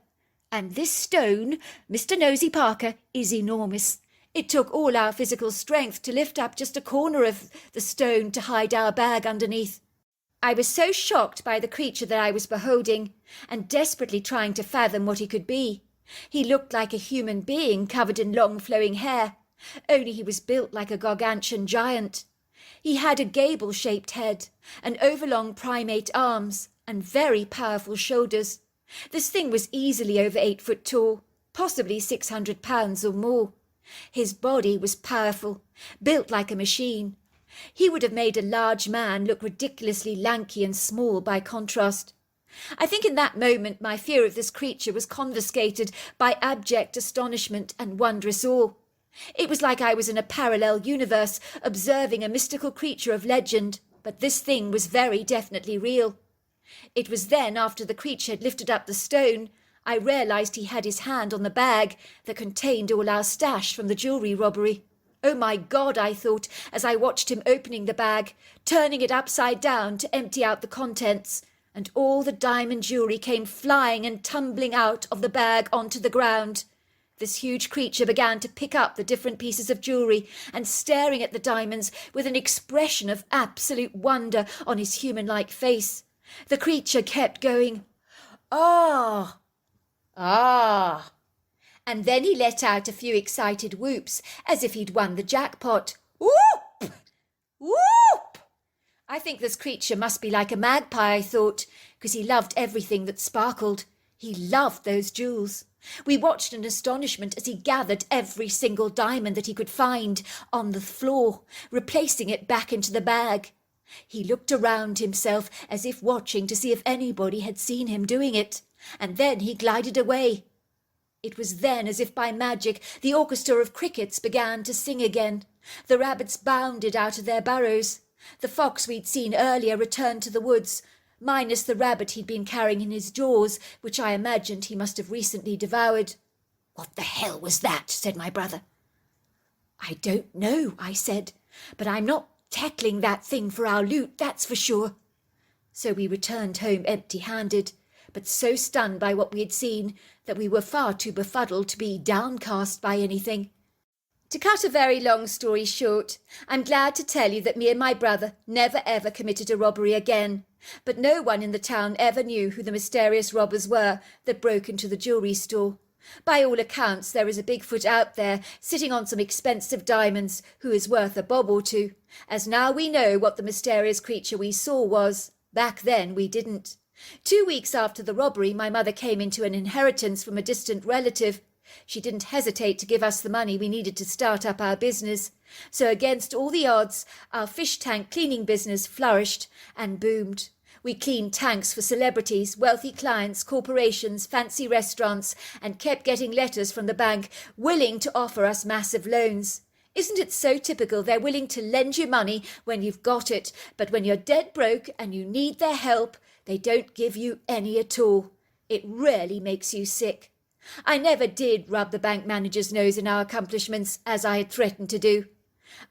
And this stone, Mr. Nosy Parker, is enormous. It took all our physical strength to lift up just a corner of the stone to hide our bag underneath. I was so shocked by the creature that I was beholding, and desperately trying to fathom what he could be. He looked like a human being covered in long flowing hair, only he was built like a gargantuan giant. He had a gable-shaped head, and overlong primate arms, and very powerful shoulders. This thing was easily over 8 foot tall, possibly 600 pounds or more. His body was powerful, built like a machine. He would have made a large man look ridiculously lanky and small by contrast. I think in that moment my fear of this creature was confiscated by abject astonishment and wondrous awe. It was like I was in a parallel universe, observing a mystical creature of legend, but this thing was very definitely real. It was then, after the creature had lifted up the stone, I realised he had his hand on the bag that contained all our stash from the jewellery robbery. Oh my God, I thought, as I watched him opening the bag, turning it upside down to empty out the contents, and all the diamond jewellery came flying and tumbling out of the bag onto the ground. This huge creature began to pick up the different pieces of jewellery and staring at the diamonds with an expression of absolute wonder on his human-like face. The creature kept going, "Ah! Ah!" And then he let out a few excited whoops, as if he'd won the jackpot. Whoop! Whoop! I think this creature must be like a magpie, I thought, because he loved everything that sparkled. He loved those jewels. We watched in astonishment as he gathered every single diamond that he could find on the floor, replacing it back into the bag. He looked around himself as if watching to see if anybody had seen him doing it, and then he glided away. It was then, as if by magic, the orchestra of crickets began to sing again. The rabbits bounded out of their burrows. The fox we'd seen earlier returned to the woods, minus the rabbit he'd been carrying in his jaws, which I imagined he must have recently devoured. "What the hell was that?" said my brother. "I don't know," I said, "but I'm not tackling that thing for our loot, that's for sure." So we returned home empty-handed, but so stunned by what we had seen that we were far too befuddled to be downcast by anything. To cut a very long story short, I'm glad to tell you that me and my brother never ever committed a robbery again, but no one in the town ever knew who the mysterious robbers were that broke into the jewellery store. By all accounts, there is a Bigfoot out there sitting on some expensive diamonds who is worth a bob or two, as now we know what the mysterious creature we saw was. Back then we didn't. 2 weeks after the robbery, my mother came into an inheritance from a distant relative. She didn't hesitate to give us the money we needed to start up our business. So against all the odds, our fish tank cleaning business flourished and boomed. We cleaned tanks for celebrities, wealthy clients, corporations, fancy restaurants, and kept getting letters from the bank willing to offer us massive loans. Isn't it so typical? They're willing to lend you money when you've got it, but when you're dead broke and you need their help, they don't give you any at all. It really makes you sick. I never did rub the bank manager's nose in our accomplishments, as I had threatened to do.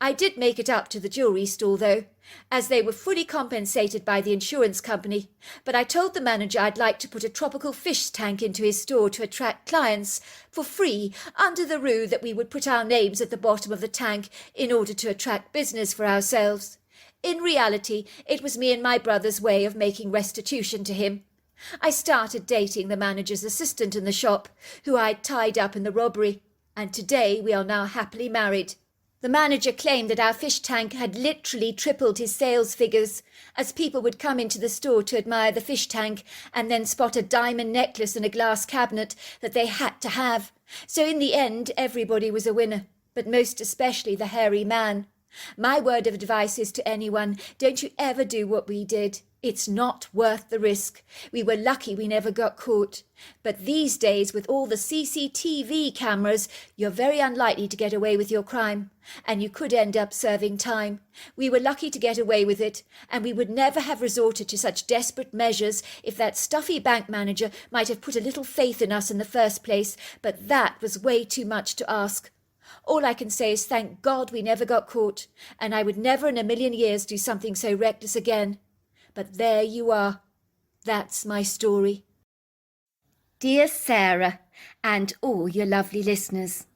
I did make it up to the jewellery store, though, as they were fully compensated by the insurance company, but I told the manager I'd like to put a tropical fish tank into his store to attract clients for free, under the rule that we would put our names at the bottom of the tank in order to attract business for ourselves. In reality, it was me and my brother's way of making restitution to him. I started dating the manager's assistant in the shop, who I'd tied up in the robbery, and today we are now happily married. The manager claimed that our fish tank had literally tripled his sales figures, as people would come into the store to admire the fish tank and then spot a diamond necklace in a glass cabinet that they had to have. So in the end, everybody was a winner, but most especially the hairy man. My word of advice is to anyone, don't you ever do what we did. It's not worth the risk. We were lucky we never got caught. But these days, with all the CCTV cameras, you're very unlikely to get away with your crime, and you could end up serving time. We were lucky to get away with it, and we would never have resorted to such desperate measures if that stuffy bank manager might have put a little faith in us in the first place, but that was way too much to ask. All I can say is thank God we never got caught, and I would never in a million years do something so reckless again. But there you are. That's my story. Dear Sarah, and all your lovely listeners,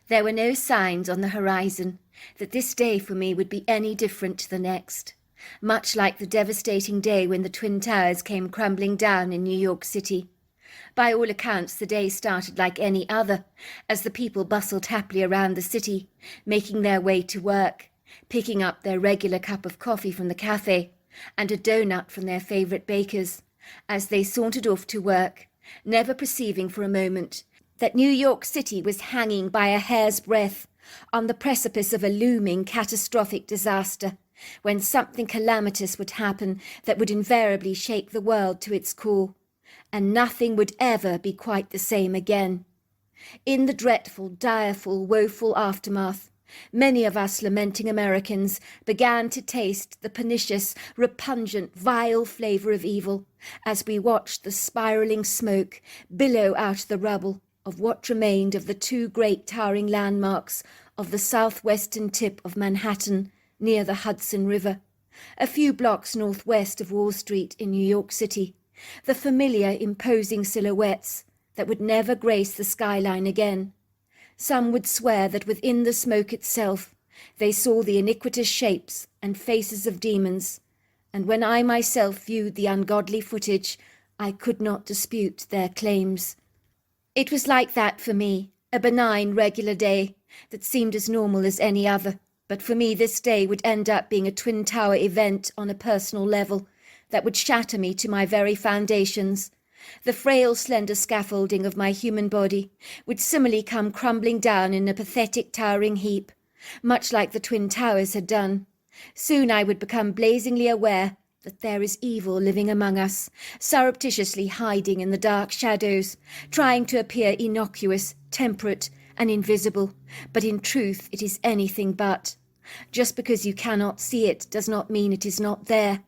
there were no signs on the horizon that this day for me would be any different to the next, much like the devastating day when the Twin Towers came crumbling down in New York City. By all accounts, the day started like any other, as the people bustled happily around the city, making their way to work, picking up their regular cup of coffee from the cafe and a donut from their favourite bakers, as they sauntered off to work, never perceiving for a moment that New York City was hanging by a hair's breadth on the precipice of a looming catastrophic disaster, when something calamitous would happen that would invariably shake the world to its core, and nothing would ever be quite the same again. In the dreadful, direful, woeful aftermath, many of us lamenting Americans began to taste the pernicious, repugnant, vile flavour of evil as we watched the spiralling smoke billow out the rubble of what remained of the two great towering landmarks of the southwestern tip of Manhattan near the Hudson River, a few blocks northwest of Wall Street in New York City, the familiar imposing silhouettes that would never grace the skyline again. Some would swear that within the smoke itself they saw the iniquitous shapes and faces of demons, and when I myself viewed the ungodly footage, I could not dispute their claims. It was like that for me, a benign, regular day that seemed as normal as any other, but for me this day would end up being a Twin Tower event on a personal level that would shatter me to my very foundations. The frail, slender scaffolding of my human body would similarly come crumbling down in a pathetic, towering heap, much like the Twin Towers had done. Soon I would become blazingly aware that there is evil living among us, surreptitiously hiding in the dark shadows, trying to appear innocuous, temperate, and invisible, but in truth it is anything but. Just because you cannot see it does not mean it is not there.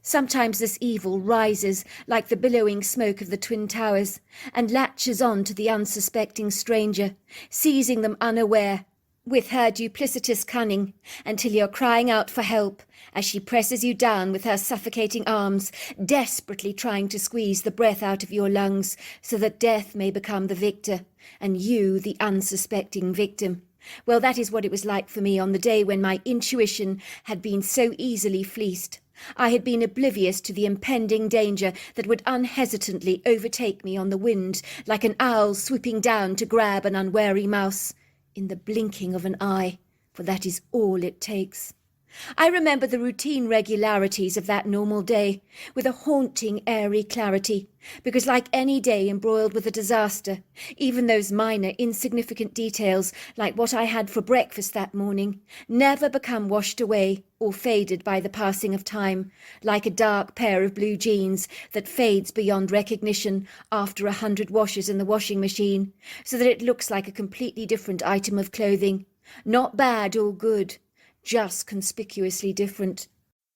Sometimes this evil rises like the billowing smoke of the Twin Towers and latches on to the unsuspecting stranger, seizing them unaware with her duplicitous cunning until you're crying out for help as she presses you down with her suffocating arms, desperately trying to squeeze the breath out of your lungs so that death may become the victor and you the unsuspecting victim. Well, that is what it was like for me on the day when my intuition had been so easily fleeced. I had been oblivious to the impending danger that would unhesitantly overtake me on the wind like an owl swooping down to grab an unwary mouse, in the blinking of an eye, for that is all it takes. I remember the routine regularities of that normal day with a haunting, airy clarity, because like any day embroiled with a disaster, even those minor, insignificant details, like what I had for breakfast that morning, never become washed away or faded by the passing of time, like a dark pair of blue jeans that fades beyond recognition after 100 washes in the washing machine, so that it looks like a completely different item of clothing, not bad or good, just conspicuously different.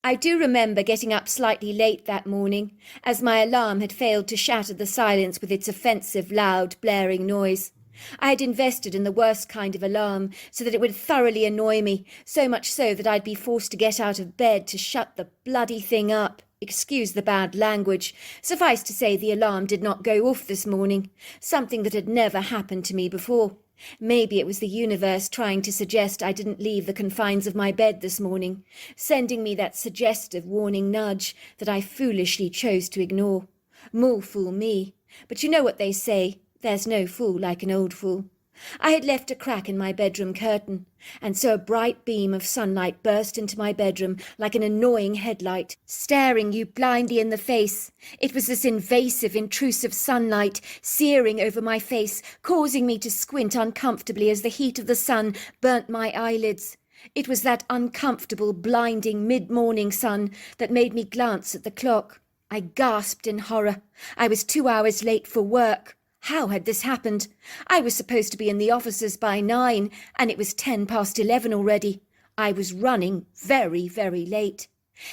I do remember getting up slightly late that morning, as my alarm had failed to shatter the silence with its offensive, loud, blaring noise. I had invested in the worst kind of alarm, so that it would thoroughly annoy me, so much so that I'd be forced to get out of bed to shut the bloody thing up. Excuse the bad language. Suffice to say the alarm did not go off this morning, something that had never happened to me before. Maybe it was the universe trying to suggest I didn't leave the confines of my bed this morning, sending me that suggestive warning nudge that I foolishly chose to ignore. More fool me. But you know what they say, there's no fool like an old fool. I had left a crack in my bedroom curtain, and so a bright beam of sunlight burst into my bedroom like an annoying headlight, staring you blindly in the face. It was this invasive, intrusive sunlight searing over my face, causing me to squint uncomfortably as the heat of the sun burnt my eyelids. It was that uncomfortable, blinding, mid-morning sun that made me glance at the clock. I gasped in horror. I was 2 hours late for work. How had this happened? I was supposed to be in the offices by 9, and it was 11 already. I was running very, very late.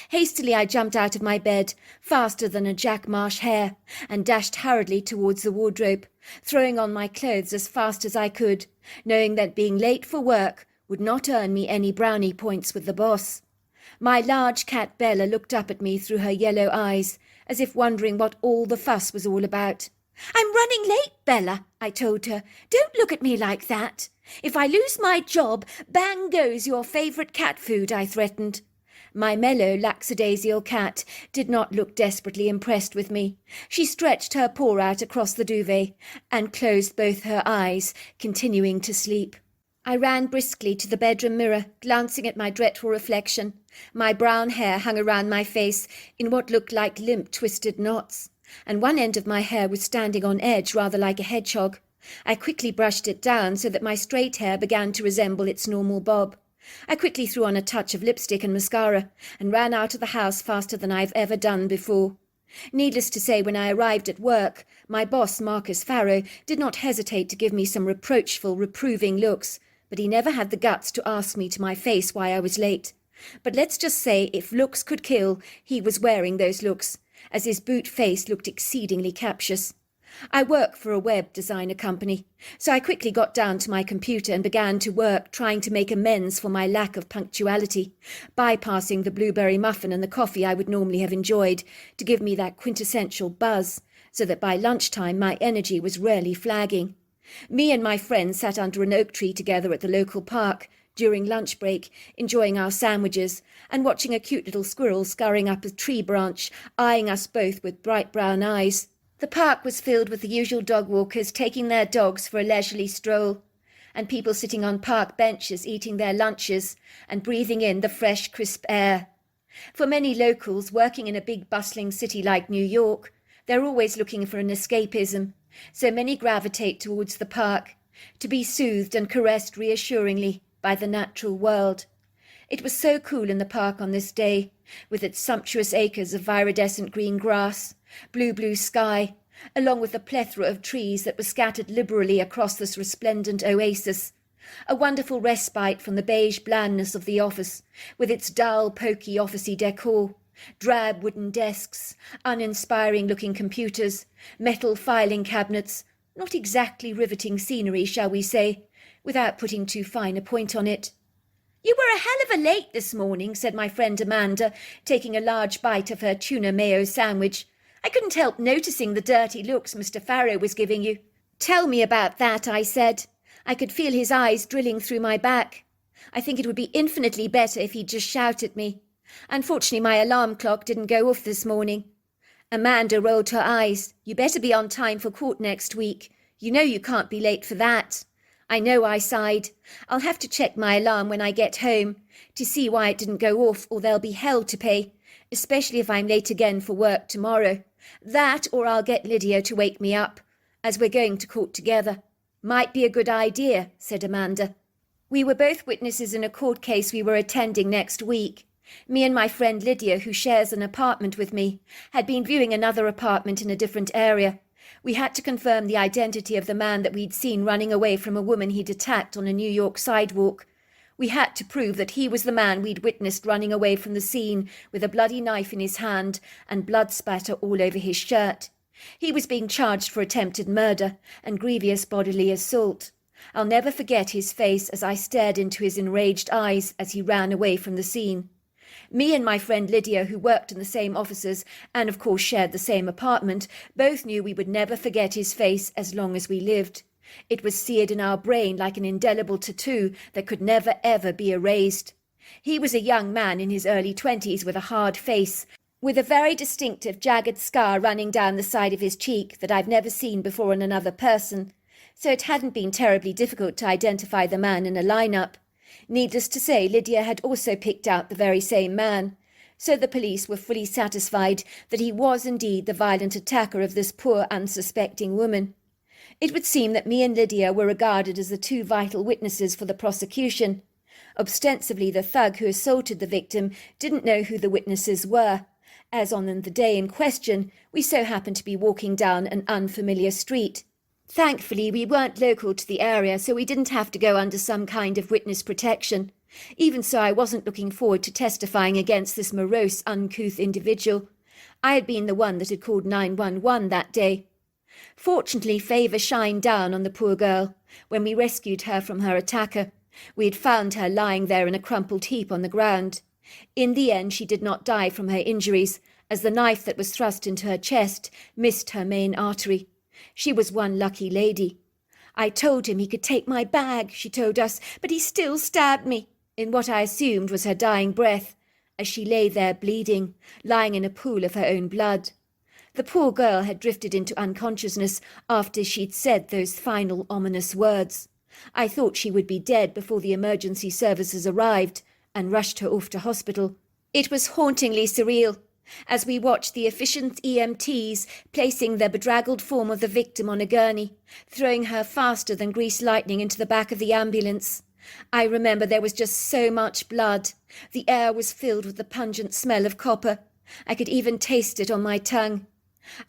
Hastily I jumped out of my bed, faster than a Jack Marsh hare, and dashed hurriedly towards the wardrobe, throwing on my clothes as fast as I could, knowing that being late for work would not earn me any brownie points with the boss. My large cat Bella looked up at me through her yellow eyes, as if wondering what all the fuss was all about. "I'm running late, Bella," I told her. "Don't look at me like that. If I lose my job, bang goes your favourite cat food," I threatened. My mellow, lackadaisical cat did not look desperately impressed with me. She stretched her paw out across the duvet and closed both her eyes, continuing to sleep. I ran briskly to the bedroom mirror, glancing at my dreadful reflection. My brown hair hung around my face in what looked like limp, twisted knots, and one end of my hair was standing on edge rather like a hedgehog. I quickly brushed it down so that my straight hair began to resemble its normal bob. I quickly threw on a touch of lipstick and mascara and ran out of the house faster than I've ever done before. Needless to say, when I arrived at work, my boss, Marcus Farrow, did not hesitate to give me some reproachful, reproving looks, but he never had the guts to ask me to my face why I was late. But let's just say, if looks could kill, he was wearing those looks, as his boot face looked exceedingly captious. I work for a web designer company, so I quickly got down to my computer and began to work trying to make amends for my lack of punctuality, bypassing the blueberry muffin and the coffee I would normally have enjoyed to give me that quintessential buzz, so that by lunchtime my energy was rarely flagging. Me and my friends sat under an oak tree together at the local park during lunch break, enjoying our sandwiches and watching a cute little squirrel scurrying up a tree branch, eyeing us both with bright brown eyes. The park was filled with the usual dog walkers taking their dogs for a leisurely stroll, and people sitting on park benches eating their lunches and breathing in the fresh, crisp air. For many locals working in a big bustling city like New York, they're always looking for an escapism, so many gravitate towards the park to be soothed and caressed reassuringly by the natural world. It was so cool in the park on this day, with its sumptuous acres of viridescent green grass, blue sky, along with a plethora of trees that were scattered liberally across this resplendent oasis. A wonderful respite from the beige blandness of the office, with its dull, poky officey decor, drab wooden desks, uninspiring-looking computers, metal filing cabinets, not exactly riveting scenery, shall we say, without putting too fine a point on it. "You were a hell of a late this morning," said my friend Amanda, taking a large bite of her tuna mayo sandwich. "I couldn't help noticing the dirty looks Mr. Farrow was giving you." "Tell me about that," I said. I could feel his eyes drilling through my back. I think it would be infinitely better if he'd just shout at me. Unfortunately, my alarm clock didn't go off this morning. Amanda rolled her eyes. "You better be on time for court next week. You know you can't be late for that." "I know," I sighed. "I'll have to check my alarm when I get home to see why it didn't go off, or there'll be hell to pay, especially if I'm late again for work tomorrow. That, or I'll get Lydia to wake me up, as we're going to court together." "Might be a good idea," said Amanda. We were both witnesses in a court case we were attending next week. Me and my friend Lydia, who shares an apartment with me, had been viewing another apartment in a different area. We had to confirm the identity of the man that we'd seen running away from a woman he'd attacked on a New York sidewalk. We had to prove that he was the man we'd witnessed running away from the scene with a bloody knife in his hand and blood spatter all over his shirt. He was being charged for attempted murder and grievous bodily assault. I'll never forget his face as I stared into his enraged eyes as he ran away from the scene. Me and my friend Lydia, who worked in the same offices and of course shared the same apartment, both knew we would never forget his face as long as we lived. It was seared in our brain like an indelible tattoo that could never ever be erased. He was a young man in his early 20s with a hard face, with a very distinctive jagged scar running down the side of his cheek that I've never seen before in another person, so it hadn't been terribly difficult to identify the man in a lineup. Needless to say, Lydia had also picked out the very same man, so the police were fully satisfied that he was indeed the violent attacker of this poor unsuspecting woman. It would seem that me and Lydia were regarded as the two vital witnesses for the prosecution. Ostensibly, the thug who assaulted the victim didn't know who the witnesses were, as on the day in question we so happened to be walking down an unfamiliar street. Thankfully, we weren't local to the area, so we didn't have to go under some kind of witness protection. Even so, I wasn't looking forward to testifying against this morose, uncouth individual. I had been the one that had called 911 that day. Fortunately, favour shined down on the poor girl when we rescued her from her attacker. We had found her lying there in a crumpled heap on the ground. In the end, she did not die from her injuries, as the knife that was thrust into her chest missed her main artery. She was one lucky lady. "I told him he could take my bag," she told us, "but he still stabbed me," in what I assumed was her dying breath, as she lay there bleeding, lying in a pool of her own blood. The poor girl had drifted into unconsciousness after she'd said those final ominous words. I thought she would be dead before the emergency services arrived and rushed her off to hospital. It was hauntingly surreal, as we watched the efficient EMTs placing the bedraggled form of the victim on a gurney, throwing her faster than greased lightning into the back of the ambulance. I remember there was just so much blood. The air was filled with the pungent smell of copper. I could even taste it on my tongue.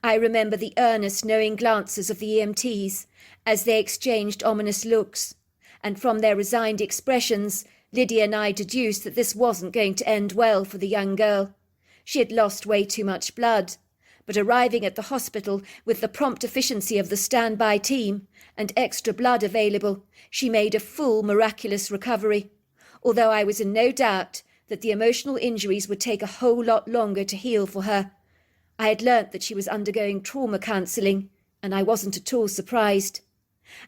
I remember the earnest, knowing glances of the EMTs as they exchanged ominous looks, and from their resigned expressions, Lydia and I deduced that this wasn't going to end well for the young girl. She had lost way too much blood, but arriving at the hospital with the prompt efficiency of the standby team and extra blood available, she made a full miraculous recovery, although I was in no doubt that the emotional injuries would take a whole lot longer to heal for her. I had learnt that she was undergoing trauma counselling, and I wasn't at all surprised.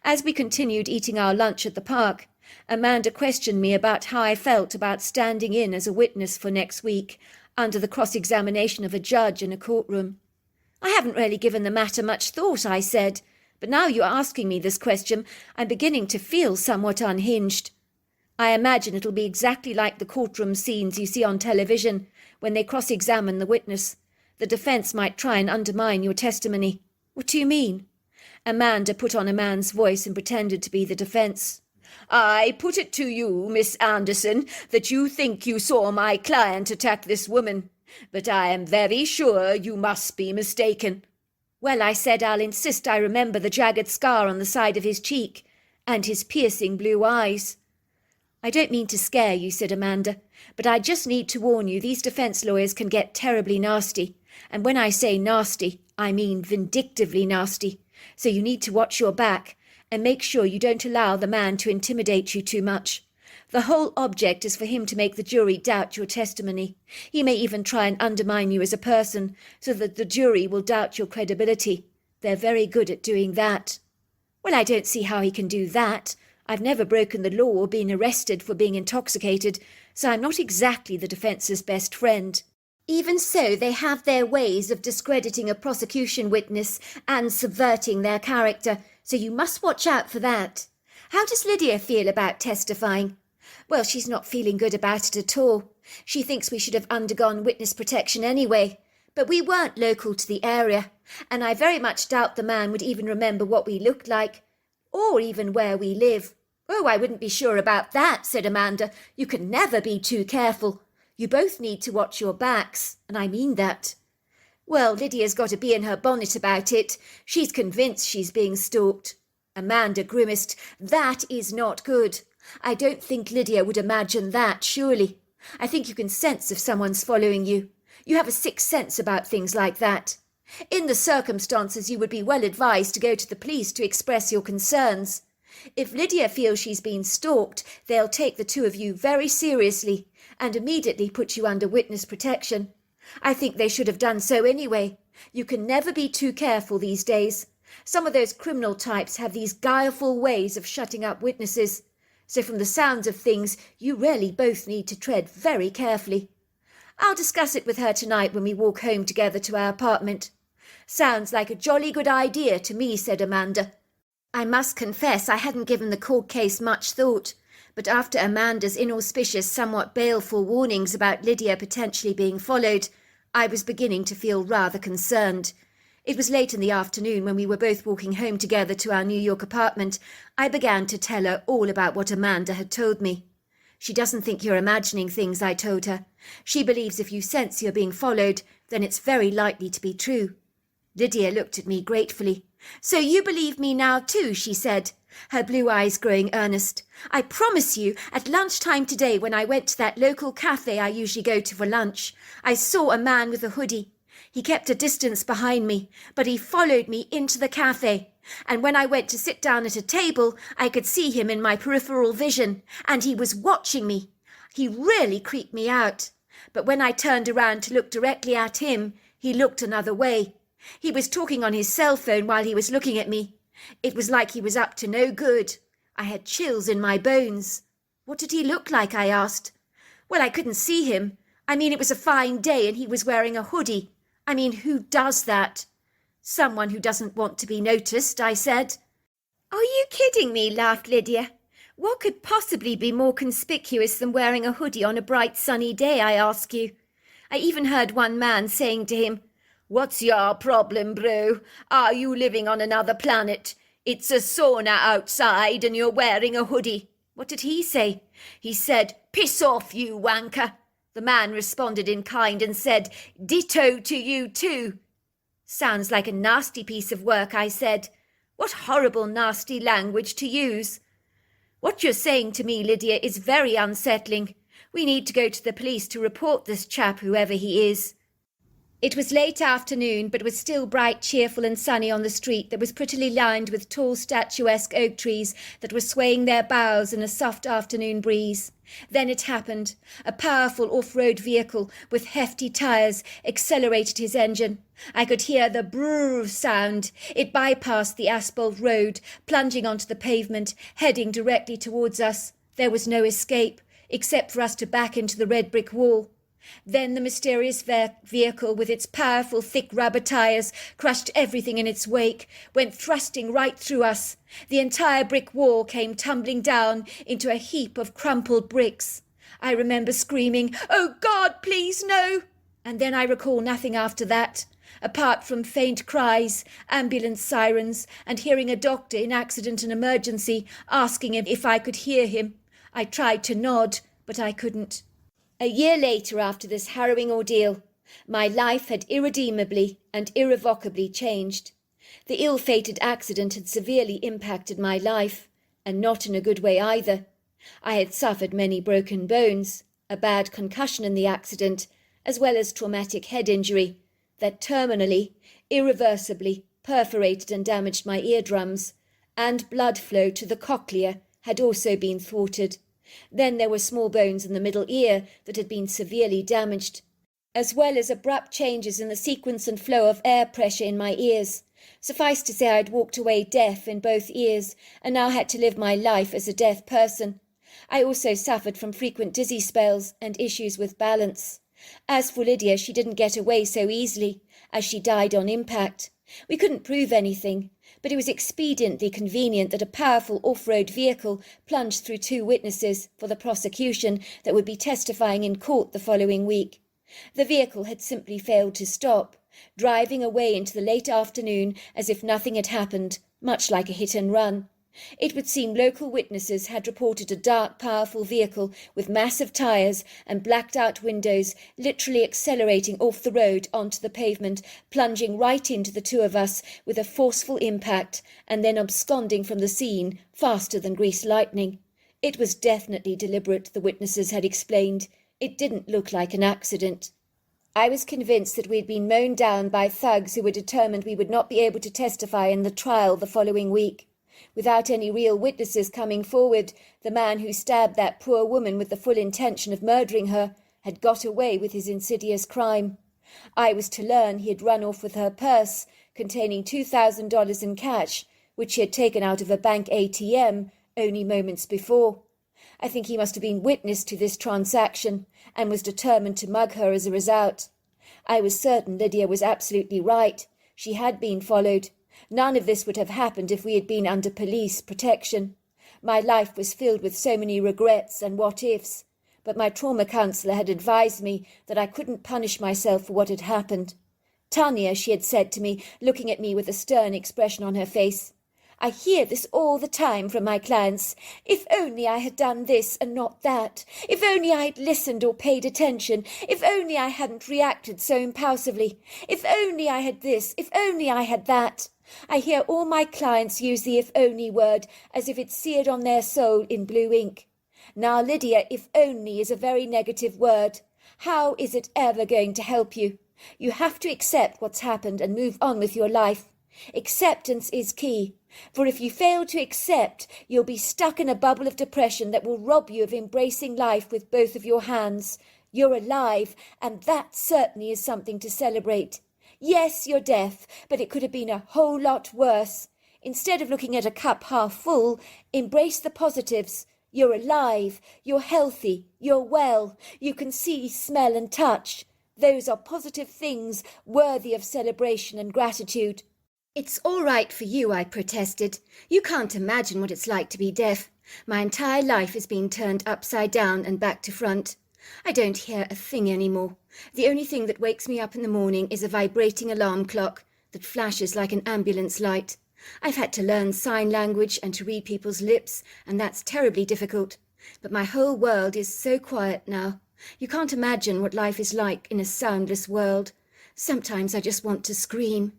As we continued eating our lunch at the park, Amanda questioned me about how I felt about standing in as a witness for next week under the cross-examination of a judge in a courtroom. I haven't really given the matter much thought, I said, but now you're asking me this question, I'm beginning to feel somewhat unhinged. I imagine it'll be exactly like the courtroom scenes you see on television when they cross-examine the witness. The defence might try and undermine your testimony. What do you mean? Amanda put on a man's voice and pretended to be the defence. I put it to you, Miss Anderson, that you think you saw my client attack this woman, but I am very sure you must be mistaken. Well, I said, I'll insist I remember the jagged scar on the side of his cheek, and his piercing blue eyes. I don't mean to scare you, said Amanda, but I just need to warn you these defence lawyers can get terribly nasty, and when I say nasty, I mean vindictively nasty, so you need to watch your back and make sure you don't allow the man to intimidate you too much. The whole object is for him to make the jury doubt your testimony. He may even try and undermine you as a person, so that the jury will doubt your credibility. They're very good at doing that. Well, I don't see how he can do that. I've never broken the law or been arrested for being intoxicated, so I'm not exactly the defence's best friend. Even so, they have their ways of discrediting a prosecution witness and subverting their character, so you must watch out for that. How does Lydia feel about testifying? Well, she's not feeling good about it at all. She thinks we should have undergone witness protection anyway, but we weren't local to the area, and I very much doubt the man would even remember what we looked like, or even where we live. Oh, I wouldn't be sure about that, said Amanda. You can never be too careful. You both need to watch your backs, and I mean that. Well, Lydia's got to be in her bonnet about it. She's convinced she's being stalked. Amanda grimaced. That is not good. I don't think Lydia would imagine that, surely. I think you can sense if someone's following you. You have a sixth sense about things like that. In the circumstances, you would be well advised to go to the police to express your concerns. If Lydia feels she's been stalked, they'll take the two of you very seriously and immediately put you under witness protection. I think they should have done so anyway. You can never be too careful these days. Some of those criminal types have these guileful ways of shutting up witnesses. So from the sounds of things, you really both need to tread very carefully. I'll discuss it with her tonight when we walk home together to our apartment. Sounds like a jolly good idea to me, said Amanda. I must confess I hadn't given the court case much thought, but after Amanda's inauspicious, somewhat baleful warnings about Lydia potentially being followed, I was beginning to feel rather concerned. It was late in the afternoon when we were both walking home together to our New York apartment. I began to tell her all about what Amanda had told me. She doesn't think you're imagining things, I told her. She believes if you sense you're being followed, then it's very likely to be true. Lydia looked at me gratefully. So you believe me now too, she said, her blue eyes growing earnest. I promise you, at lunchtime today when I went to that local cafe I usually go to for lunch, I saw a man with a hoodie. He kept a distance behind me, but he followed me into the cafe. And when I went to sit down at a table, I could see him in my peripheral vision, and he was watching me. He really creeped me out. But when I turned around to look directly at him, he looked another way. He was talking on his cell phone while he was looking at me. It was like he was up to no good. I had chills in my bones. What did he look like? I asked. Well, I couldn't see him. I mean, it was a fine day and he was wearing a hoodie. I mean, who does that? Someone who doesn't want to be noticed, I said. Are you kidding me? Laughed Lydia. What could possibly be more conspicuous than wearing a hoodie on a bright sunny day, I ask you? I even heard one man saying to him, "What's your problem, bro? Are you living on another planet? It's a sauna outside and you're wearing a hoodie." What did he say? He said, "Piss off, you wanker." The man responded in kind and said, "Ditto to you too." Sounds like a nasty piece of work, I said. What horrible, nasty language to use. What you're saying to me, Lydia, is very unsettling. We need to go to the police to report this chap, whoever he is. It was late afternoon, but was still bright, cheerful and sunny on the street that was prettily lined with tall, statuesque oak trees that were swaying their boughs in a soft afternoon breeze. Then it happened. A powerful off-road vehicle with hefty tyres accelerated his engine. I could hear the brrr sound. It bypassed the asphalt road, plunging onto the pavement, heading directly towards us. There was no escape, except for us to back into the red brick wall. Then the mysterious vehicle, with its powerful, thick rubber tyres, crushed everything in its wake, went thrusting right through us. The entire brick wall came tumbling down into a heap of crumpled bricks. I remember screaming, "Oh God, please no!" And then I recall nothing after that, apart from faint cries, ambulance sirens, and hearing a doctor in accident and emergency asking him if I could hear him. I tried to nod, but I couldn't. A year later, after this harrowing ordeal, my life had irredeemably and irrevocably changed. The ill-fated accident had severely impacted my life, and not in a good way either. I had suffered many broken bones, a bad concussion in the accident, as well as traumatic head injury that terminally, irreversibly perforated and damaged my eardrums, and blood flow to the cochlea had also been thwarted. Then there were small bones in the middle ear that had been severely damaged, as well as abrupt changes in the sequence and flow of air pressure in my ears. Suffice to say, I had walked away deaf in both ears, and now had to live my life as a deaf person. I also suffered from frequent dizzy spells and issues with balance. As for Lydia, she didn't get away so easily, as she died on impact. We couldn't prove anything, but it was expediently convenient that a powerful off-road vehicle plunged through 2 witnesses for the prosecution that would be testifying in court the following week. The vehicle had simply failed to stop, driving away into the late afternoon as if nothing had happened, much like a hit and run. It would seem local witnesses had reported a dark, powerful vehicle with massive tyres and blacked-out windows literally accelerating off the road onto the pavement, plunging right into the 2 of us with a forceful impact, and then absconding from the scene faster than greased lightning. It was definitely deliberate, the witnesses had explained. It didn't look like an accident. I was convinced that we had been mown down by thugs who were determined we would not be able to testify in the trial the following week. Without any real witnesses coming forward, the man who stabbed that poor woman with the full intention of murdering her had got away with his insidious crime. I was to learn he had run off with her purse, containing $2,000 in cash, which he had taken out of a bank ATM only moments before. I think he must have been witness to this transaction, and was determined to mug her as a result. I was certain Lydia was absolutely right. She had been followed. None of this would have happened if we had been under police protection. My life was filled with so many regrets and what-ifs, but my trauma counsellor had advised me that I couldn't punish myself for what had happened. "Tanya," she had said to me, looking at me with a stern expression on her face, "I hear this all the time from my clients. If only I had done this and not that. If only I had listened or paid attention. If only I hadn't reacted so impulsively. If only I had this. If only I had that." I hear all my clients use the "if only" word as if it's seared on their soul in blue ink. Now, Lydia, if only is a very negative word. How is it ever going to help you? You have to accept what's happened and move on with your life. Acceptance is key, for if you fail to accept, you'll be stuck in a bubble of depression that will rob you of embracing life with both of your hands. You're alive, and that certainly is something to celebrate. Yes, you're deaf, but it could have been a whole lot worse. Instead of looking at a cup half full, embrace the positives. You're alive, you're healthy, you're well, you can see, smell and touch. Those are positive things worthy of celebration and gratitude. It's all right for you, I protested. You can't imagine what it's like to be deaf. My entire life has been turned upside down and back to front. I don't hear a thing anymore. The only thing that wakes me up in the morning is a vibrating alarm clock that flashes like an ambulance light. I've had to learn sign language and to read people's lips, and that's terribly difficult. But my whole world is so quiet now. You can't imagine what life is like in a soundless world. Sometimes I just want to scream.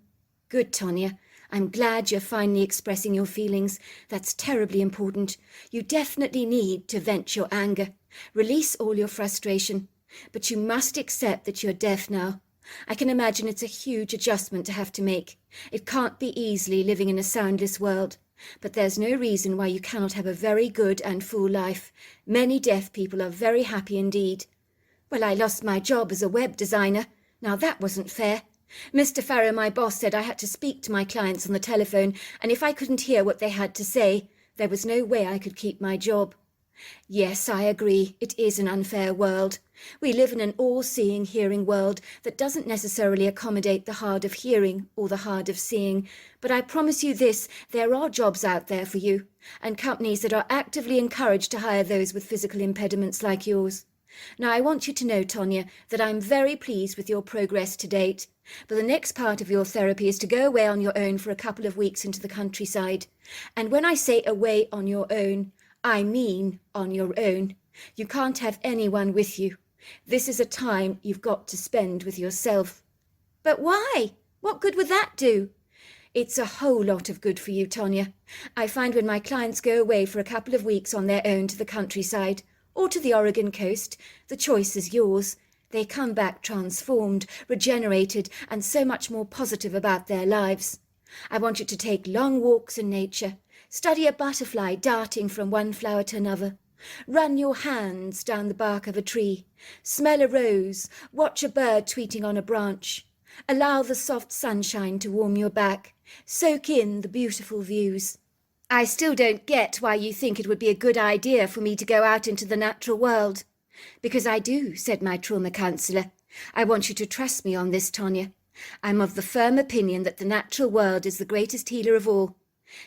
Good, Tonya. I'm glad you're finally expressing your feelings. That's terribly important. You definitely need to vent your anger. Release all your frustration. But you must accept that you're deaf now. I can imagine it's a huge adjustment to have to make. It can't be easy living in a soundless world. But there's no reason why you cannot have a very good and full life. Many deaf people are very happy indeed. Well, I lost my job as a web designer. Now that wasn't fair. Mr. Farrow, my boss, said I had to speak to my clients on the telephone, and if I couldn't hear what they had to say, there was no way I could keep my job. Yes, I agree. It is an unfair world. We live in an all-seeing, hearing world that doesn't necessarily accommodate the hard of hearing or the hard of seeing. But I promise you this, there are jobs out there for you, and companies that are actively encouraged to hire those with physical impediments like yours. Now, I want you to know, Tonya, that I'm very pleased with your progress to date. But the next part of your therapy is to go away on your own for a couple of weeks into the countryside. And when I say away on your own, I mean on your own. You can't have anyone with you. This is a time you've got to spend with yourself. But why? What good would that do? It's a whole lot of good for you, Tonya. I find when my clients go away for a couple of weeks on their own to the countryside, or to the Oregon coast, the choice is yours. They come back transformed, regenerated, and so much more positive about their lives. I want you to take long walks in nature, study a butterfly darting from one flower to another, run your hands down the bark of a tree, smell a rose, watch a bird tweeting on a branch, allow the soft sunshine to warm your back, soak in the beautiful views. I still don't get why you think it would be a good idea for me to go out into the natural world. Because I do, said my trauma counsellor. I want you to trust me on this, Tonya. I'm of the firm opinion that the natural world is the greatest healer of all.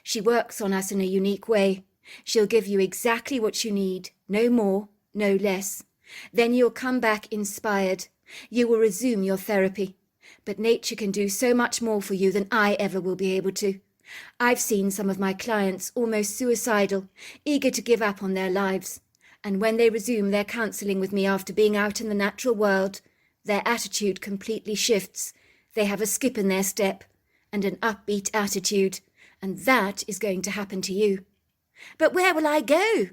She works on us in a unique way. She'll give you exactly what you need, no more, no less. Then you'll come back inspired. You will resume your therapy. But nature can do so much more for you than I ever will be able to. I've seen some of my clients almost suicidal, eager to give up on their lives. And when they resume their counselling with me after being out in the natural world, their attitude completely shifts. They have a skip in their step and an upbeat attitude, and that is going to happen to you. But where will I go?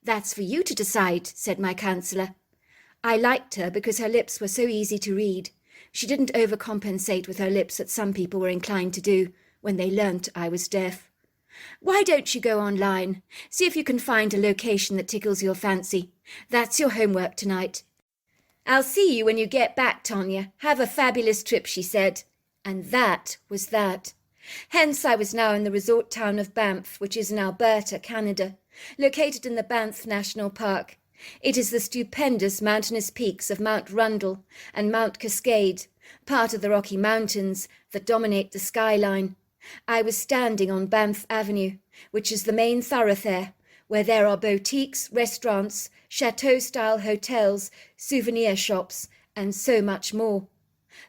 That's for you to decide, said my counsellor. I liked her because her lips were so easy to read. She didn't overcompensate with her lips that some people were inclined to do when they learnt I was deaf. Why don't you go online? See if you can find a location that tickles your fancy. That's your homework tonight. I'll see you when you get back, Tonya. Have a fabulous trip, she said. And that was that. Hence I was now in the resort town of Banff, which is in Alberta, Canada, located in the Banff National Park. It is the stupendous mountainous peaks of Mount Rundle and Mount Cascade, part of the Rocky Mountains, that dominate the skyline. I was standing on Banff Avenue, which is the main thoroughfare, where there are boutiques, restaurants, chateau-style hotels, souvenir shops, and so much more.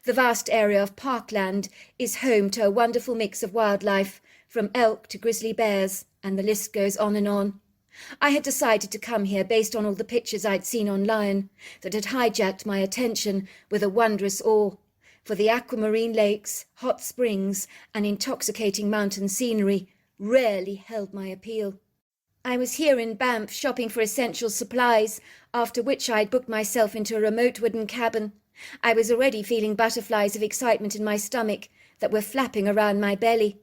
The vast area of parkland is home to a wonderful mix of wildlife, from elk to grizzly bears, and the list goes on and on. I had decided to come here based on all the pictures I'd seen online that had hijacked my attention with a wondrous awe. For the aquamarine lakes, hot springs, and intoxicating mountain scenery rarely held my appeal. I was here in Banff shopping for essential supplies, after which I had booked myself into a remote wooden cabin. I was already feeling butterflies of excitement in my stomach that were flapping around my belly.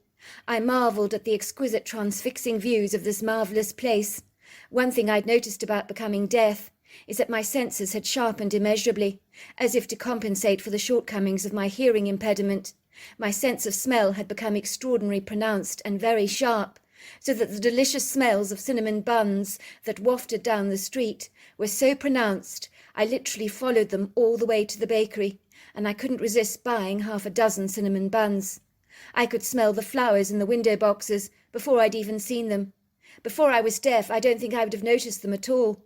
I marvelled at the exquisite transfixing views of this marvellous place. One thing I'd noticed about becoming deaf is that my senses had sharpened immeasurably, as if to compensate for the shortcomings of my hearing impediment. My sense of smell had become extraordinarily pronounced and very sharp. so that the delicious smells of cinnamon buns that wafted down the street were so pronounced I literally followed them all the way to the bakery, and I couldn't resist buying half a dozen cinnamon buns. I could smell the flowers in the window boxes before I'd even seen them. Before I was deaf, I don't think I would have noticed them at all.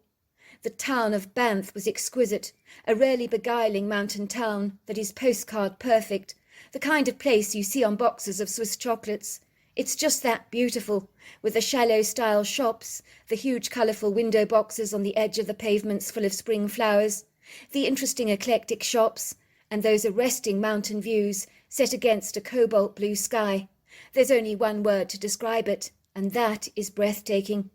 The town of Banff was exquisite, a rarely beguiling mountain town that is postcard perfect, the kind of place you see on boxes of Swiss chocolates. It's just that beautiful, with the chalet-style shops, the huge colourful window boxes on the edge of the pavements full of spring flowers, the interesting eclectic shops, and those arresting mountain views set against a cobalt blue sky. There's only one word to describe it, and that is breathtaking.